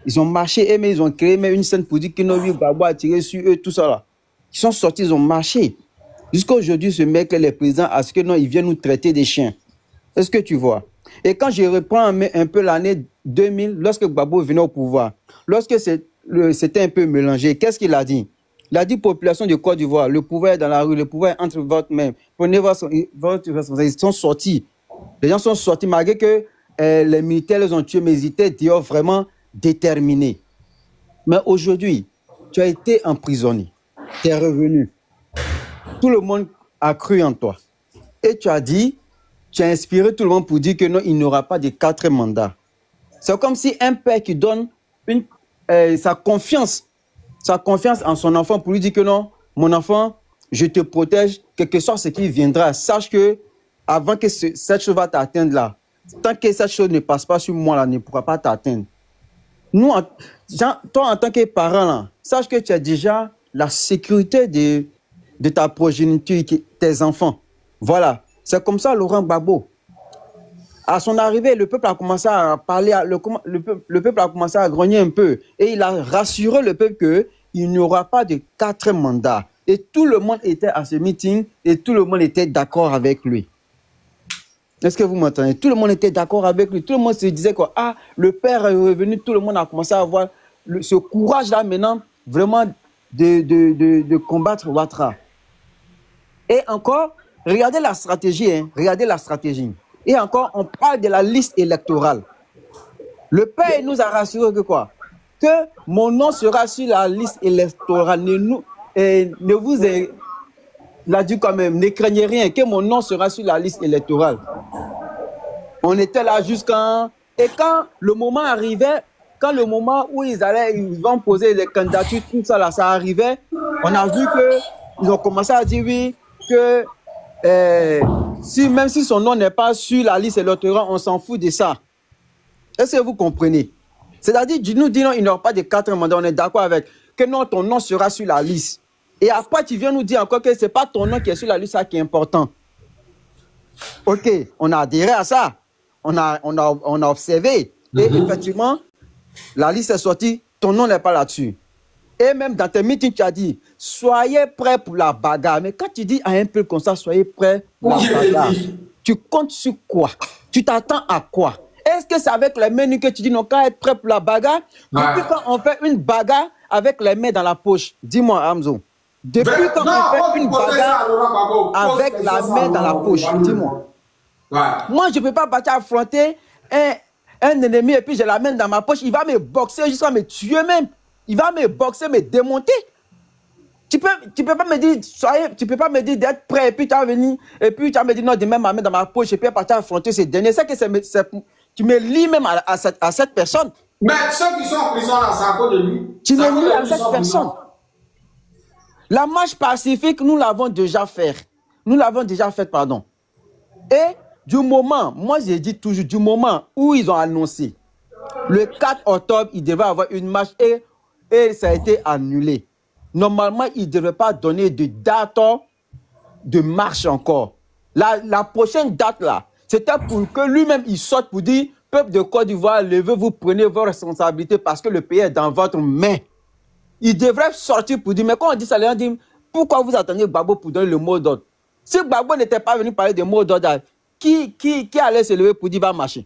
P: Mais ils ont créé même une scène pour dire que Gbagbo a tiré sur eux, tout ça là. Ils sont sortis, ils ont marché. Jusqu'à aujourd'hui, ce mec, les présidents, à ce que il vient nous traiter des chiens. Est-ce que tu vois? Et quand je reprends un peu l'année 2000, lorsque Gbagbo venait au pouvoir, lorsque c'était un peu mélangé, qu'est-ce qu'il a dit? Il a dit, population de Côte d'Ivoire, le pouvoir est dans la rue, le pouvoir est entre votre main. Prenez votre responsabilité. Ils sont sortis. Les gens sont sortis, malgré que les militaires les ont tués, mais ils étaient d'ailleurs vraiment déterminés. Mais aujourd'hui, tu as été emprisonné. Tu es revenu. Tout le monde a cru en toi. Et tu as dit, tu as inspiré tout le monde pour dire que non, il n'y aura pas de 4 mandats. C'est comme si un père qui donne sa confiance en son enfant pour lui dire que non, mon enfant, je te protège, quel que soit ce qui viendra. Sache que avant que cette chose va t'atteindre là, tant que cette chose ne passe pas sur moi là, ne pourra pas t'atteindre. Nous, toi en tant que parent là, sache que tu as déjà la sécurité de ta progéniture, tes enfants. Voilà. C'est comme ça Laurent Gbagbo. À son arrivée, le peuple a commencé à parler, le peuple a commencé à grogner un peu. Et il a rassuré le peuple qu'il n'y aura pas de 4 mandats. Et tout le monde était à ce meeting et tout le monde était d'accord avec lui. Est-ce que vous m'entendez? Tout le monde était d'accord avec lui. Tout le monde se disait que le père est revenu. Tout le monde a commencé à avoir ce courage-là maintenant, vraiment, de combattre Ouattara. Et encore, regardez la stratégie. Regardez la stratégie. Et encore, on parle de la liste électorale. Le père nous a rassuré que quoi? Que mon nom sera sur la liste électorale. Il a dit quand même, ne craignez rien, que mon nom sera sur la liste électorale. On était là jusqu'à... Et quand le moment arrivait, quand le moment où ils vont poser les candidatures, tout ça là, ça arrivait, on a vu qu'ils ont commencé à dire oui, que même si son nom n'est pas sur la liste électorale, on s'en fout de ça. Est-ce que vous comprenez? C'est-à-dire, nous disons il n'y aura pas de 4 mandats, on est d'accord avec, que non, ton nom sera sur la liste. Et après, tu viens nous dire encore que ce n'est pas ton nom qui est sur la liste, ça qui est important. Ok, on a adhéré à ça. On a observé. Et effectivement, la liste est sortie, ton nom n'est pas là-dessus. Et même dans tes meetings, tu as dit, soyez prêts pour la bagarre. Mais quand tu dis à un peu comme ça, soyez prêts pour la bagarre, tu comptes sur quoi? Tu t'attends à quoi? Est-ce que c'est avec les mains que tu dis, non, qu'à être prêt pour la bagarre? Depuis quand on fait une bagarre avec les mains dans la poche? Dis-moi, Hamzo. Depuis quand on fait une bagarre avec la main dans la poche? Dis-moi. Moi, je ne peux pas partir affronter un ennemi et puis j'ai la main dans ma poche. Il va me boxer jusqu'à me tuer même. Il va me boxer, me démonter. Tu peux pas me dire, tu peux pas me dire d'être prêt et puis tu vas venir et puis tu vas me dire non, de mettre ma main dans ma poche et puis partir affronter ces derniers. C'est que tu me lis même à cette personne.
B: Mais ceux qui sont en prison là, c'est à cause de lui.
P: Tu me lis à cette personne. La marche pacifique, nous l'avons déjà fait. Nous l'avons déjà fait, pardon. Et du moment, moi j'ai dit toujours, du moment où ils ont annoncé, le 4 octobre, il devait avoir une marche et ça a été annulé. Normalement, il ne devait pas donner de date de marche encore. La prochaine date là, c'était pour que lui-même il sorte pour dire, peuple de Côte d'Ivoire, levez-vous, prenez vos responsabilités parce que le pays est dans votre main. il devrait sortir pour dire, mais quand on dit ça, les gens disent, pourquoi vous attendez Gbagbo pour donner le mot d'ordre? Si Gbagbo n'était pas venu parler de mots d'ordre, qui allait se lever pour dire va marcher?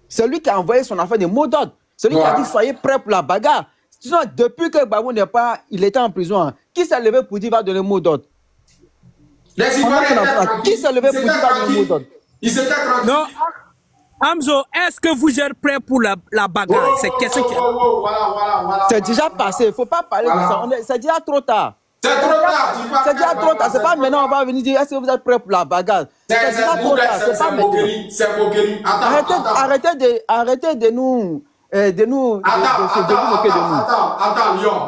P: C'est lui qui a envoyé son affaire de mots d'ordre. C'est lui qui a dit soyez prêts pour la bagarre. Sinon, depuis que Gbagbo n'est pas, il était en prison, hein, qui s'est levé pour dire va donner le mot d'ordre? Qui s'est levé pour dire va donner le mot d'ordre?
G: Non, Amzo, est-ce que vous êtes prêts pour la bagarre? C'est qu'est-ce qui
P: C'est déjà passé, il ne faut pas parler de ça. C'est déjà trop tard.
B: C'est trop tard.
P: C'est déjà trop tard. C'est pas maintenant on va venir dire est-ce que vous êtes prêts pour la bagarre? C'est déjà trop tard. C'est pas maintenant.
B: C'est moquerie.
P: Arrêtez de nous. Attends,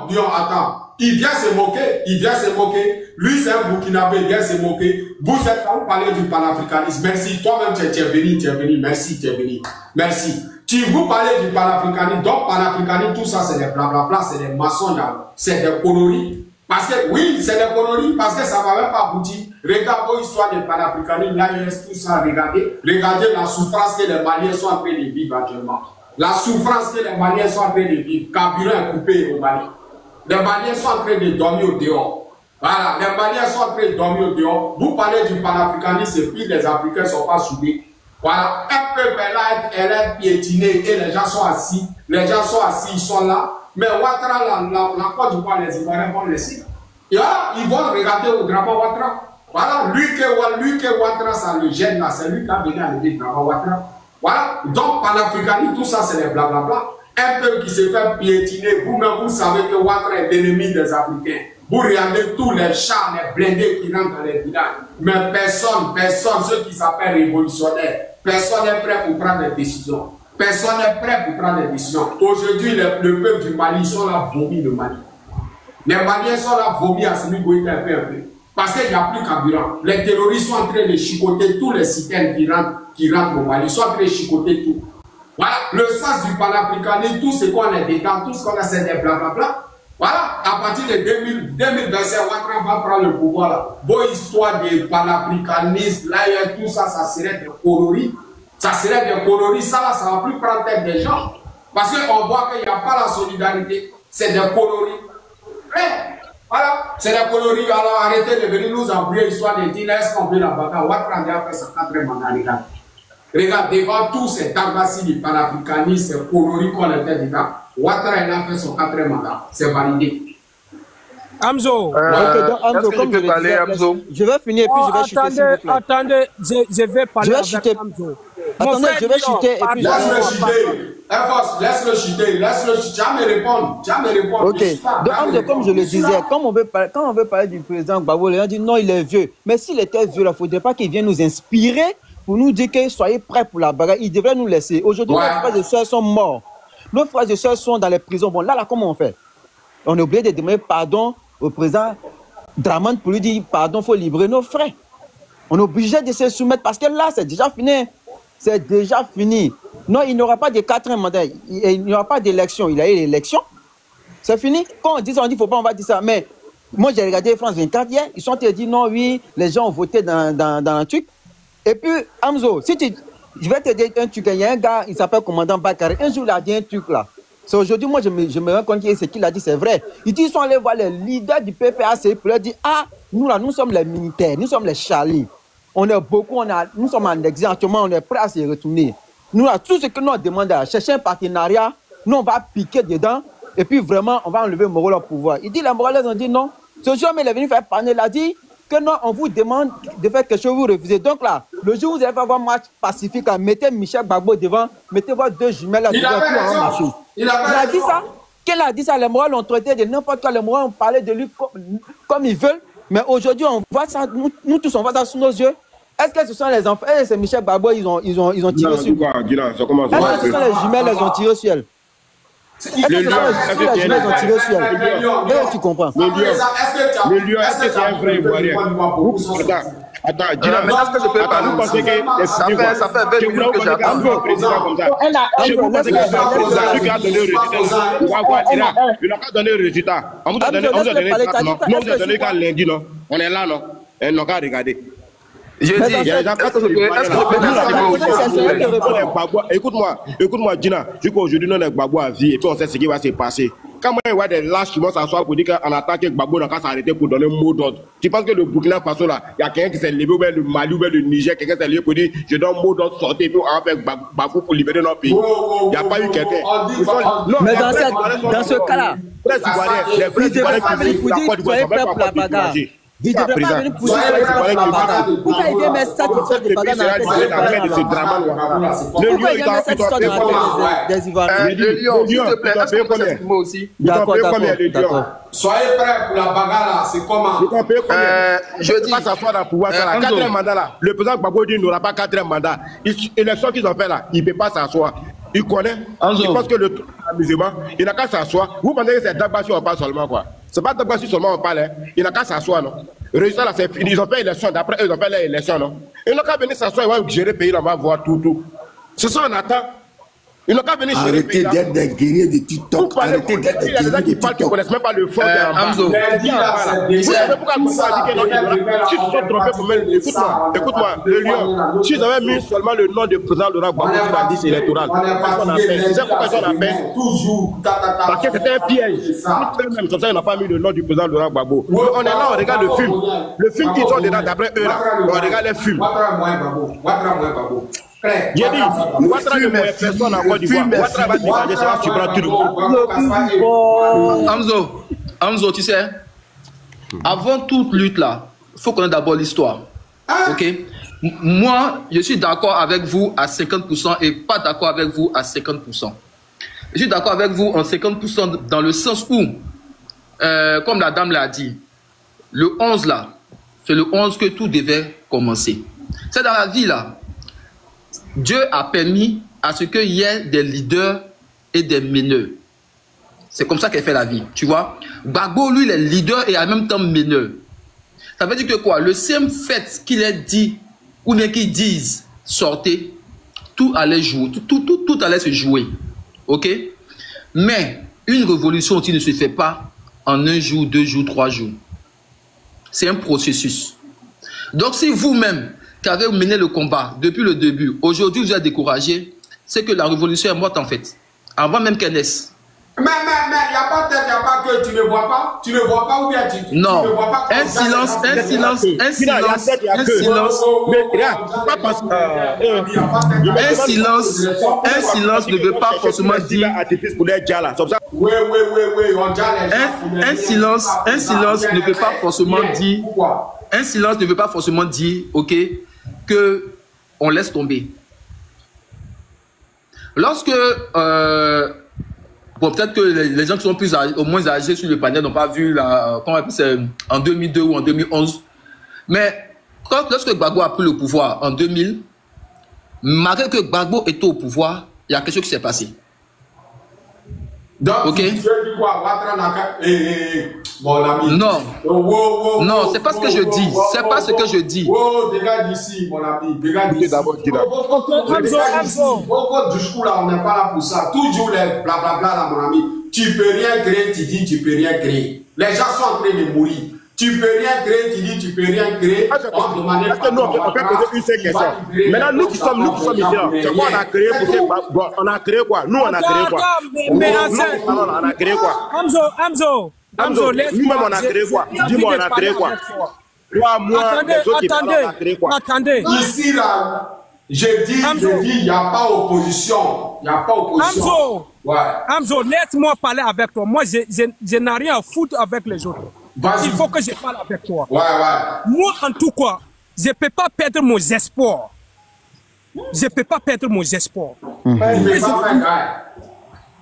B: Lyon, attends. Il vient se moquer. Lui, c'est un Burkinabé, il vient se moquer. Vous êtes là, vous parlez du panafricanisme. Merci. Toi-même, tu es venu. Merci. Vous parlez du panafricanisme. Donc, panafricanisme, tout ça, c'est des blablabla, c'est des mensonges, c'est des conneries. Parce que, oui, c'est des conneries, parce que ça ne va même pas aboutir. Regardez l'histoire des panafricanistes, l'AES, tout ça, regardez la souffrance que les Maliens sont en train de vivre actuellement. La souffrance que les Maliens sont en train de vivre. Carburant est coupé au Mali. Les Maliens sont en train de dormir au dehors. Voilà, les Maliens sont en train de dormir au dehors. Vous parlez du panafricanisme et puis les Africains ne sont pas soudés. Voilà, un peuple là, elle est piétinée et les gens sont assis. Ils sont là. Mais Ouattara, la Côte d'Ivoire, les Ivoiriens vont laisser. Et là, ils vont regarder au drapeau Ouattara. Voilà, lui que Ouattara, ça le gêne là, c'est lui qui a venu à lever le drapeau Ouattara. Voilà, donc panafricanisme, tout ça, c'est des blablabla. Un peuple qui se fait piétiner, vous-même, vous savez que Ouattara est l'ennemi des Africains. Vous regardez tous les chars, les blindés qui rentrent dans les villages. Mais personne, ceux qui s'appellent révolutionnaires, personne n'est prêt pour prendre des décisions. Personne n'est prêt pour prendre des décisions. Aujourd'hui, le peuple du Mali sont là, vomis le Mali. Les Maliens sont là, vomis à celui qui un peu. Parce qu'il n'y a plus carburant. Les terroristes sont en train de chicoter tous les citernes qui rentrent au Mali. Ils sont en train de chicoter tout. Voilà, le sens du panafricanisme, tout ce qu'on est dedans, tout ce qu'on a, c'est des blablabla. Voilà, à partir de 2025, Ouattara va prendre le pouvoir là. Vos histoires de panafricanisme, là, tout ça, ça serait des conneries. Ça là, ça va plus prendre tête des gens. Parce qu'on voit qu'il n'y a pas la solidarité. C'est des conneries. Voilà, c'est des conneries. Alors arrêtez de venir nous embrouiller l'histoire de dire est-ce qu'on peut la bagarre. Ouattara a fait sa 4e mandat. Regarde, devant tous ces tabassis du panafricanisme, ces conneries qu'on était dedans, Ouattara a fait son 4e mandat. C'est validé.
G: Amzo,
P: je vais finir et puis je vais chuter, s'il vous plaît.
G: Attendez, je vais parler avec Amzo.
P: Attendez, je vais chuter et puis
B: laisse-le chuter. Jamais répondre.
P: Ok. Donc, comme je le disais, quand on veut parler du président Gbagbo, les gens disent non, il est vieux. Mais s'il était vieux, il ne faudrait pas qu'il vienne nous inspirer pour nous dire que soyez prêts pour la bagarre. Il devrait nous laisser. Aujourd'hui, nos frères et sœurs sont morts. Nos frères et sœurs sont dans les prisons. Bon, là, comment on fait? On est obligé de demander pardon au président Dramane pour lui dire pardon, il faut libérer nos frères. On est obligé de se soumettre parce que là, c'est déjà fini. C'est déjà fini. Non, il n'y aura pas de 4e mandat. Il n'y aura pas d'élection. Il y a eu l'élection. C'est fini. Quand on dit ça, on dit faut pas, on va dire ça. Mais moi, j'ai regardé France 24 hier. Ils sont dit non, oui, les gens ont voté dans un truc. Et puis, Amzo, je vais te dire un truc. Il y a un gars, il s'appelle commandant Bakary. Un jour, il a dit un truc là. C'est aujourd'hui, moi, je me rends compte que ce qu'il a dit, c'est vrai. Il dit, ils sont allés voir les leaders du PPAC pour leur dire, ah, nous là, nous sommes les militaires, nous sommes les Charlie. On est beaucoup, nous sommes en exil, actuellement, on est prêts à se retourner. Nous là, tout ce que nous demandons, chercher un partenariat, nous, on va piquer dedans, et puis vraiment, on va enlever Moro au pouvoir. Il dit, les Morales ont dit non. Ce jour, il est venu faire parler, il a dit que non, on vous demande de faire quelque chose, vous refusez. Donc là, le jour où vous allez faire un match pacifique, mettez Michel Gbagbo devant, mettez vos 2 jumelles là devant. Il a dit ça. Qu'elle a dit ça, les Morales ont traité de n'importe quoi, les Morales ont parlé de lui comme ils veulent. Mais aujourd'hui, on voit ça, nous tous, on voit ça sous nos yeux. Est-ce que ce sont les enfants? C'est Michel Gbagbo, ils ont tiré sur elle. Est-ce que ce sont les jumelles, elles ont tiré sur elle? Est-ce que les jumelles ont tiré sur elle? Tu comprends?
Q: Le lieu, est-ce que c'est un vrai Ivoirien? Attends, Gina, mais est-ce que je peux parler? Vous pensez que ça fait 20 minutes que j'attends un président comme ça? Je vous pense que le président qui a donné le résultat, il n'a pas donné le résultat. On vous a donné 4, non? Nous, on vous a donné qu'à lundi, non? On est là, non? Et non, qu'à regarder. Je dis, est-ce que écoute-moi, Gina, jusqu'à aujourd'hui, nous, on est Gbagbo à vie, et puis on sait ce qui va se passer. quand moi, je vois des lâches qui vont s'asseoir pour dire qu'en attendant que Gbagbo n'a qu'à s'arrêter pour donner un mot d'ordre, tu penses que le Burkina Faso, là, il y a quelqu'un qui s'est levé, ou bien le Mali, ou bien le Niger, quelqu'un s'est levé pour dire je donne un mot d'ordre, sortez, puis on va faire Gbagbo pour libérer notre pays. Il n'y a pas eu quelqu'un.
P: Mais dans ce cas-là,
Q: les vrais Ivoiriens qui disent la Côte d'Ivoire, ils ne sont même pas bagarre.
P: Il devrait pas venir pour dire la bagarre. Pourquoi il vient mettre ça qui fait des bagarres dans la tête de ce drame? Pourquoi il vient mettre ça qui sort dans la tête des Ivoiriens?
J: Le lion, s'il te plaît, est-ce que vous s'exprimer aussi?
P: D'accord.
B: Soyez prêts pour la bagarre là, c'est comment?
Q: Je dis pas s'asseoir dans le pouvoir, ça là. 4e mandat là, le président Gbagbo dit n'aura pas 4e mandat. L'élection qu'ils ont fait là, il ne peut pas s'asseoir. Il connaît, il pense que le truc est amusement, il n'a qu'à s'asseoir. Vous pensez que c'est Dagbashi on parle seulement quoi? C'est pas Dagbashi seulement on parle, hein. Il n'a qu'à s'asseoir, non? Le résultat là, c'est fini. Ils ont fait l'élection, d'après eux, ils ont fait l'élection, non? Ils n'ont qu'à venir s'asseoir, ils vont gérer le pays, on va voir tout. C'est ça on attend. Ils n'ont qu'à venir gérer le pays.
J: Arrêtez d'être des guerriers de TikTok.
Q: Arrêtez d'être des guerriers de TikTok. Il y a des gens qui parlent qui ne connaissent même pas le fond de
J: Hamzo.
Q: Vous savez pourquoi vous avez dit que si ils sont trompés pour mettre... Écoute-moi, le lion, s'ils avaient mis seulement le nom du président Laurent Gbagbo sur la liste électorale, c'est pourquoi ils ont appelé. Parce que c'était un piège. Même comme ça, ils n'ont pas mis le nom du président Laurent Gbagbo. On est là, on regarde le film. Le film qu'ils ont dedans, d'après eux, là, on regarde les films. J'ai dit, Ouattara ne met personne en Côte d'Ivoire. Ouattara va dégager, ça va supprimer tout le monde.
D: Hamzo, tu sais, avant toute lutte là, il faut connaître d'abord l'histoire. Ok? Moi, je suis d'accord avec vous à 50% et pas d'accord avec vous à 50%. Je suis d'accord avec vous en 50% dans le sens où, comme la dame l'a dit, le 11 là, c'est le 11 que tout devait commencer. C'est dans la vie là. Dieu a permis à ce qu'il y ait des leaders et des meneurs. C'est comme ça qu'elle fait la vie, tu vois. Gbagbo, lui, il est leader et en même temps meneur. Ça veut dire que quoi? Le same fait qu'il ait dit, ou bien qu'ils disent, sortez, tout allait jouer, tout allait se jouer. Ok? Mais une révolution aussi ne se fait pas en 1 jour, 2 jours, 3 jours. C'est un processus. Donc si vous-même, qui avez mené le combat depuis le début, aujourd'hui vous êtes découragé, c'est que la révolution est morte en fait, avant même qu'elle naisse.
B: Mais il n'y a pas tête, il n'y a pas que tu ne vois pas, ou bien tu ne vois pas.
D: Un silence. Un silence ne veut pas forcément dire. Un silence ne veut pas forcément dire. Un silence ne veut pas forcément dire, ok, que on laisse tomber. Lorsque bon, peut-être que les gens qui sont plus au moins âgés sur le panel n'ont pas vu c'est en 2002 ou en 2011. Mais lorsque Gbagbo a pris le pouvoir en 2000, malgré que Gbagbo était au pouvoir, il y a quelque chose qui s'est passé.
B: Donc,
D: okay.
B: Mon ami.
D: Non, c'est pas ce que je dis. C'est pas ce que je dis.
B: Dégage d'ici, mon ami. Dégage d'ici. Votre discours là, on n'est pas là pour ça. Toujours les blablabla là, mon ami. Tu peux rien créer, tu dis tu peux rien créer. Les gens sont en train de mourir. Tu peux rien créer, tu dis tu peux rien créer.
Q: Est-ce que nous, on peut poser une seule question? Maintenant, nous qui sommes ici, c'est quoi on a créé pour on a créé quoi? Nous, on a créé quoi? On a créé quoi?
L: Hamzo,
Q: nous-mêmes, on a créé quoi? Dis-moi, on a créé quoi? Toi, moi, les autres qui parlent, on a créé quoi?
B: Attendez. Ici, là, je dis, il n'y a pas opposition. Il n'y a pas opposition.
L: Hamzo, laisse-moi parler avec toi. Moi, je n'ai rien à foutre avec les autres. Il faut que je parle avec toi. Moi, en tout cas, je ne peux pas perdre mon espoir. Je ne peux pas perdre mon espoir.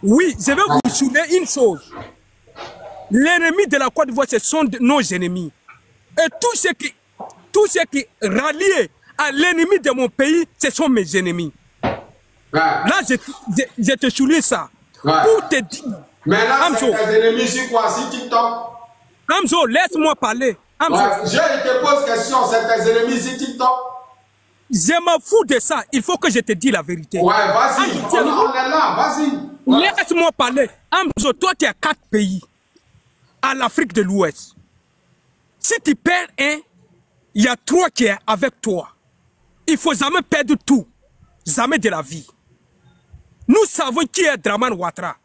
L: Oui, je vais vous souligner une chose. L'ennemi de la Côte d'Ivoire, ce sont nos ennemis. Et tout ce qui rallie à l'ennemi de mon pays, ce sont mes ennemis. Là, je te souligne ça. Pour te dire.
B: Mais là, c'est tes ennemis sur quoi? Sur TikTok?
L: Hamzo, laisse-moi parler.
B: Je te pose question, c'est tes ennemis sur TikTok?
L: Je m'en fous de ça. Il faut que je te dise la vérité.
B: Ouais, vas-y. On est là, vas-y.
L: Laisse-moi parler. Hamzo, toi, tu as 4 pays à l'Afrique de l'Ouest. Si tu perds un, il y a 3 qui sont avec toi. Il faut jamais perdre tout. Jamais de la vie. Nous savons qui est Dramane Ouattara.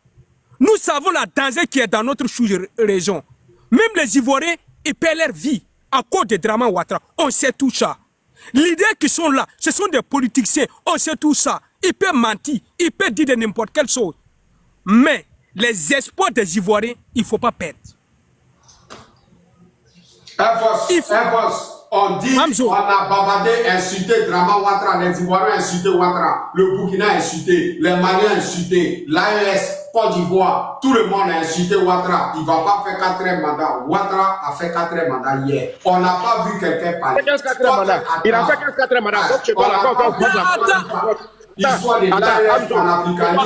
R: Nous savons la danger qui est dans notre sous-région. Même les Ivoiriens, ils perdent leur vie à cause de Draman Ouattara. On sait tout ça. Les leaders qui sont là, ce sont des politiciens. On sait tout ça. Ils peuvent mentir, ils peuvent dire de n'importe quelle chose. Mais les espoirs des Ivoiriens, il ne faut pas perdre.
B: On dit on a bavardé, insulté Draman Ouattara, les Ivoiriens insulté Ouattara, le Burkina insulté, les Maliens insulté, l'AES, Côte d'Ivoire, tout le monde a insulté Ouattara. Il ne va pas faire 4e mandat. Ouattara a fait 4e mandat hier. On n'a pas vu quelqu'un parler.
Q: Il a fait 4e mandat. Donc tu parles encore
B: il faut les l'AES en africanisme.
R: Moi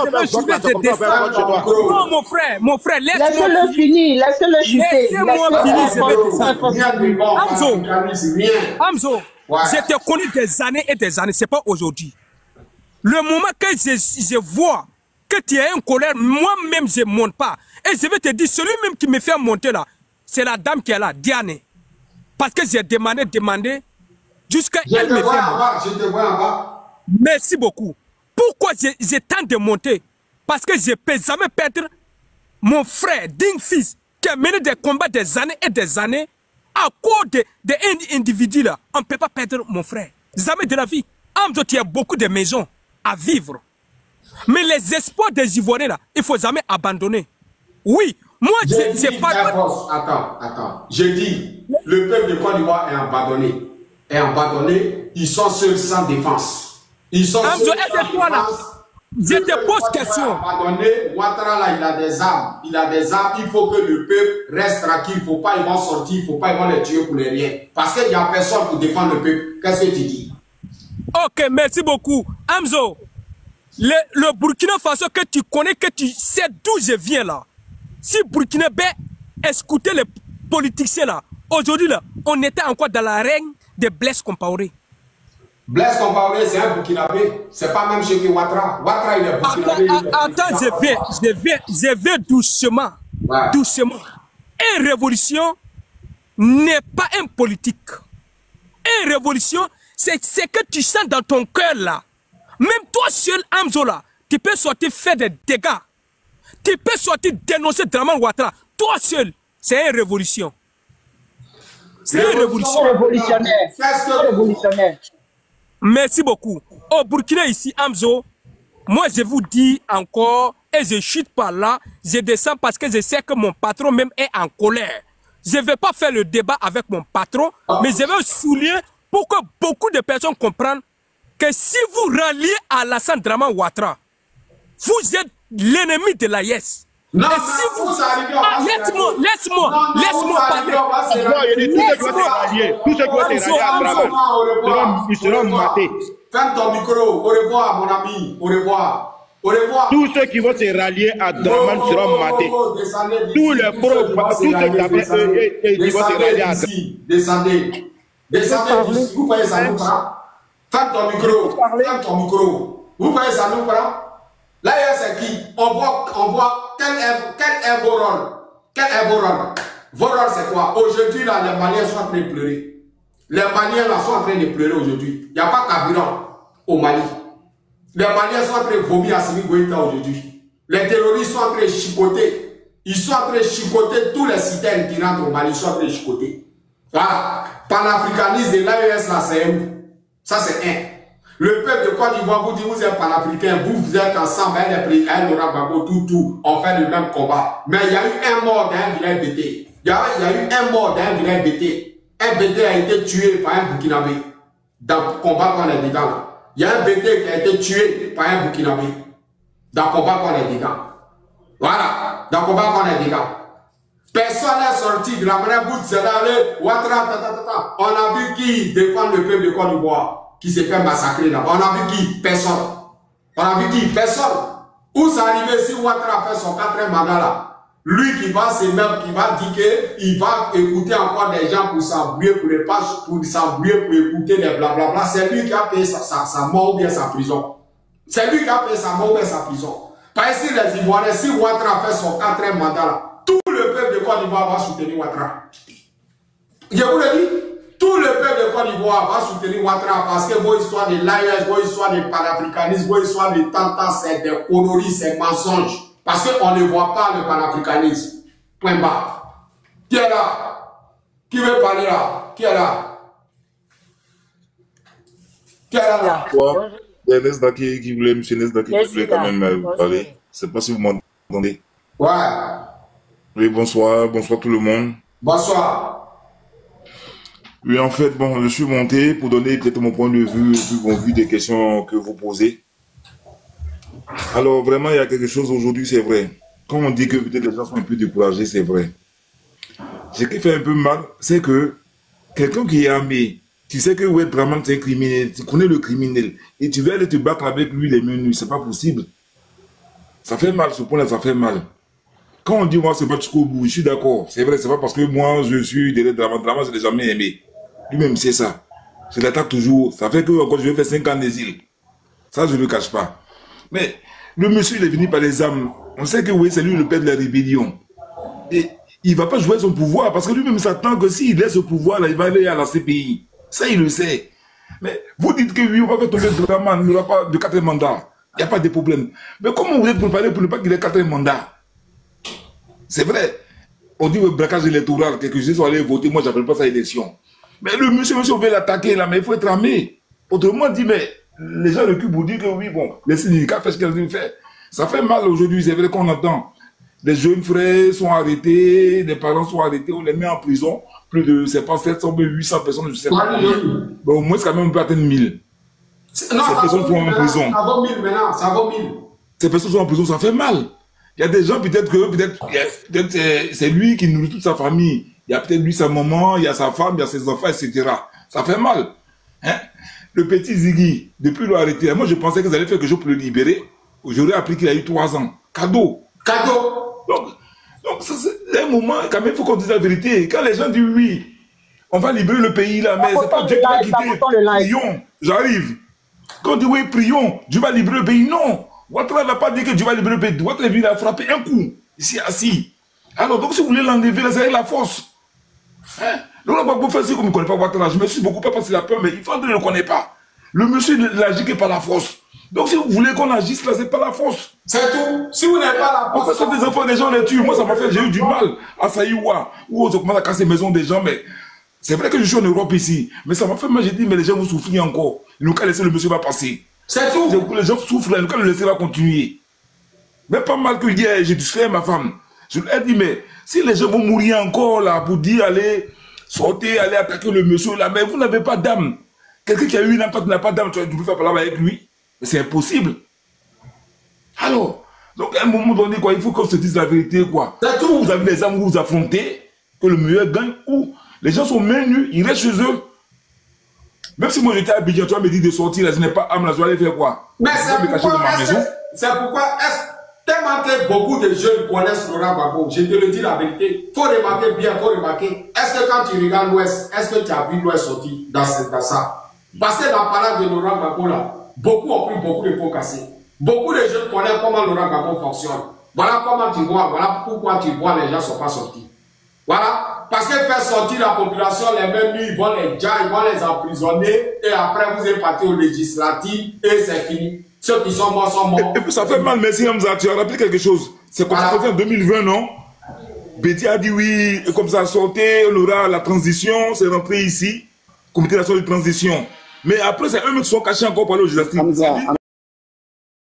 R: je veux juger ce dessin. Non mon frère,
C: laissez-le finir, laissez-le chuter.
R: Laissez-moi finir. Hamzo, je te connais des années et des années, c'est pas aujourd'hui. Le moment que je vois que tu es en colère, moi-même je ne monte pas. Et je vais te dire, celui même qui me fait monter là, c'est la dame qui est là, Diane. Parce que j'ai demandé, jusqu'à elle me fait monter.
B: Je te vois en bas.
R: Merci beaucoup. Pourquoi je tente de monter? Parce que je ne peux jamais perdre mon frère, digne fils, qui a mené des combats des années et des années, à cause des individus là. On ne peut pas perdre mon frère. Jamais de la vie. Hamzo, tu as beaucoup de maisons à vivre. Mais les espoirs des Ivoiriens là, il ne faut jamais abandonner. Oui, moi j'ai pas...
B: Attends. Je dis, le peuple de Côte d'Ivoire est abandonné. Ils sont seuls sans défense. Ils sont
R: Hamzo,
B: seuls sans défense.
R: Je te pose question.
B: Ouattara là, il a des armes. Il faut que le peuple reste tranquille. Il ne faut pas ils vont sortir. Il ne faut pas ils vont les tuer pour les rien. Parce qu'il n'y a personne pour défendre le peuple. Qu'est-ce que tu dis?
R: Ok, merci beaucoup. Hamzo, le Burkina Faso que tu connais, que tu sais d'où je viens là. Si Burkinabé écoutait les politiciens là, aujourd'hui là, on était encore dans la règne de Blaise Compaoré.
B: Blaise Compaoré, c'est un Burkinabé. C'est pas même chez Ouattara. Ouattara, il est Burkinabé.
R: Attends, je vais doucement. Ouais. Doucement. Une révolution n'est pas un politique. Une révolution, c'est ce que tu sens dans ton cœur là. Même toi seul, Hamzo là, tu peux sortir faire des dégâts. Tu peux sortir dénoncer Draman Ouattara. Toi seul, c'est une révolution. C'est une révolution.
C: Révolutionnaire.
R: Merci beaucoup. Au Burkina ici, Hamzo, moi je vous dis encore, et je chute par là, je descends parce que je sais que mon patron même est en colère. Je ne vais pas faire le débat avec mon patron, mais je vais souligner pour que beaucoup de personnes comprennent que si vous ralliez à Alassane Draman Ouattara, vous êtes l'ennemi de la YES.
B: Non,
R: et si vous... Laisse-moi parler.
Q: Tous ceux qui vont se rallier à Draman, ils seront matés.
B: Ferme ton micro. Au revoir, mon ami. Au revoir. Au revoir.
Q: Tous ceux qui vont se rallier à Draman seront matés. Tous les pros, tous ceux qui vont se rallier à Draman.
B: Descendez. Descendez. Vous payez ça nous pas. Ferme ton micro. Ferme ton micro. Vous payez ça nous pas. Là, c'est qui? On voit quel est vos rôles? Quel est vos rôles? Vos rôles, c'est quoi? Aujourd'hui, là, les Maliens sont en train de pleurer. Les Maliens, là, sont en train de pleurer aujourd'hui. Il n'y a pas carburant au Mali. Les Maliens sont en train de vomir à Assimi Goïta aujourd'hui. Les terroristes sont en train de chicoter. Ils sont en train de chicoter tous les citernes qui rentrent au Mali. Ils sont en train de chicoter. Voilà. Panafricanisme de l'AES, là, c'est un. Ça, c'est un. Le peuple de Côte d'Ivoire vous dit, vous êtes panafricain, vous êtes ensemble, un Laurent Gbagbo, tout, on fait le même combat. Mais il y a eu un mort d'un vilain BT. Il y a eu un mort d'un vilain BT. Un BT a été tué par un Burkinabé. Dans le combat qu'on est dedans. Il y a un BT qui a été tué par un Burkinabé. Dans le combat qu'on est dedans. Voilà. Dans le combat qu'on est dedans. Personne n'est sorti de la manière vous dites, Ouattara, on a vu qui défend le peuple de Côte d'Ivoire. Qui s'est fait massacrer là. On a vu qui? Personne. On a vu qui? Personne. Où ça arrive si Ouattara fait son 4e mandat là? Lui qui va se mettre, qui va dire qu'il va écouter encore des gens pour s'embrouiller, pour s'embrouiller, pour écouter des blablabla. C'est lui qui a payé sa mort ou bien sa prison. C'est lui qui a payé sa mort ou bien sa prison. Par ici les Ivoiriens, si Ouattara fait son 4e mandat là, tout le peuple de Côte d'Ivoire va soutenir Ouattara. Je vous le dis. Tout le peuple de Côte d'Ivoire va soutenir Ouattara parce que vos histoires de liars, vos histoires de panafricanisme, vos histoires de tantas, c'est des conneries, c'est mensonges. Parce qu'on ne voit pas le panafricanisme. Point barre. Qui est là? Qui veut parler là? Qui est là? Qui est là?
A: Nesdaki qui voulait, monsieur Nesdaki qui voulait quand même parler. Je ne sais pas si vous m'entendez.
B: Ouais.
A: Oui, bonsoir. Bonsoir tout le monde.
B: Bonsoir.
A: Oui, en fait, bon, je suis monté pour donner peut-être mon point de vue, mon vu des questions que vous posez. Alors, vraiment, il y a quelque chose aujourd'hui, c'est vrai. Quand on dit que peut-être les gens sont un peu découragés, c'est vrai. Ce qui fait un peu mal, c'est que quelqu'un qui est armé, tu sais que ouais, vraiment, c'est un criminel, tu connais le criminel, et tu vas aller te battre avec lui les menus, c'est pas possible. Ça fait mal, ce point-là, ça fait mal. Quand on dit, moi, c'est pas jusqu'au bout, je suis d'accord. C'est vrai, c'est pas parce que moi, je suis derrière Draman. Draman, je l'ai jamais aimé. Lui-même, c'est ça. Je l'attaque toujours. Ça fait que encore, je vais faire 5 ans d'exil. Ça, je ne le cache pas. Mais le monsieur, il est venu par les âmes. On sait que oui, c'est lui le père de la rébellion. Et il ne va pas jouer son pouvoir parce que lui-même s'attend que s'il laisse ce pouvoir-là, il va aller à la CPI. Ça, il le sait. Mais vous dites que oui, on va faire tomber Draman, il n'y aura pas de 4e mandat. Il n'y a pas de problème. Mais comment vous êtes préparé pour ne pas qu'il ait 4e mandat? C'est vrai. On dit le braquage électoral, quelques gens sont allés voter, moi, je n'appelle pas ça élection. Mais le monsieur, on veut l'attaquer là, mais il faut être armé. Autrement dit, mais les gens de Cuba vous disent que oui, bon, les syndicats font ce qu'ils ont fait. Ça fait mal aujourd'hui, c'est vrai qu'on entend. Les jeunes frères sont arrêtés, les parents sont arrêtés, on les met en prison. Plus de, c'est pas 700, 800 personnes, je sais pas. Bon, au moins, c'est quand même un peu atteindre 1000. Ces personnes sont en prison.
B: Ça vaut 1000 maintenant, ça vaut 1000.
A: Ces personnes sont en prison, ça fait mal. Il y a des gens, peut-être c'est lui qui nourrit toute sa famille. Il y a peut-être lui, sa maman, il y a sa femme, il y a ses enfants, etc. Ça fait mal. Hein? Le petit Ziggy, depuis le arrêté, moi je pensais qu'ils allaient faire quelque chose pour le libérer. J'aurais appris qu'il a eu 3 ans. Cadeau.
B: Cadeau.
A: Donc c'est un moment, quand même, il faut qu'on dise la vérité. Quand les gens disent oui, on va libérer le pays là, mais c'est pas Dieu qui va quitter. Prions, j'arrive. Quand on dit oui, prions, Dieu va libérer le pays. Non. Ouattara n'a pas dit que Dieu va libérer le pays. Ouattara il a frappé un coup, ici assis. Alors, donc si vous voulez l'enlever, c'est avec la force. Hein? Donc on va pas faire ça comme il ne connaît pas Ouattara. Je me suis beaucoup pas parce qu'il a peur, mais il faut ne le connaît pas. Le monsieur il agit que par la force. Donc si vous voulez qu'on agisse là, c'est pas la force.
B: C'est tout. Si vous n'avez pas la force.
A: On fait ça des enfants, des gens les tuent. Moi, ça m'a fait, j'ai eu du mal à Saïwa, où on commence à casser les maisons des gens, mais c'est vrai que je suis en Europe ici. Mais ça m'a fait mal, j'ai dit, mais les gens vont souffrir encore. Ils n'ont qu'à laisser le monsieur va passer.
B: C'est tout.
A: Les gens souffrent là, ils n'ont qu'à le laisser va continuer. Mais pas mal que hier, j'ai dû faire ma femme. Je lui ai dit, mais si les gens vont mourir encore là, pour dire, allez, sortir, allez attaquer le monsieur là, mais vous n'avez pas d'âme. Quelqu'un qui a eu une âme, toi tu n'as pas d'âme, tu peux faire parler avec lui. Mais c'est impossible. Alors, donc à un moment donné, quoi, il faut qu'on se dise la vérité, quoi. Ou vous avez des âmes où vous affrontez, que le meilleur gagne, ou les gens sont mains nues, ils restent chez eux. Même si moi j'étais à Abidjan, tu vas me dire de sortir, là, je n'ai pas âme, là, je vais aller faire quoi?
B: Mais c'est pourquoi, tellement que beaucoup de jeunes connaissent Laurent Gbagbo, je te le dis la vérité, il faut remarquer bien, il faut remarquer, est-ce que quand tu regardes l'Ouest, est-ce que tu as vu l'Ouest sortir dans ça? Parce que dans la parole de Laurent Gbagbo, là, beaucoup ont pris beaucoup de pots cassés. Beaucoup de jeunes connaissent comment Laurent Gbagbo fonctionne. Voilà comment tu vois, voilà pourquoi tu vois les gens ne sont pas sortis. Voilà, parce que faire sortir la population, les mêmes nuits, ils vont les dire, ils vont les emprisonner, et après vous êtes parti aux législatives, et c'est fini. Ceux qui sont morts sont morts.
A: Et puis ça fait mal, merci Hamza, tu as rappelé quelque chose. C'est comme ça en 2020, non? Betty a dit oui, et comme ça a sorti, on aura la transition, c'est rentré ici, comité national de transition. Mais après, c'est eux qui sont cachés encore par le législatif.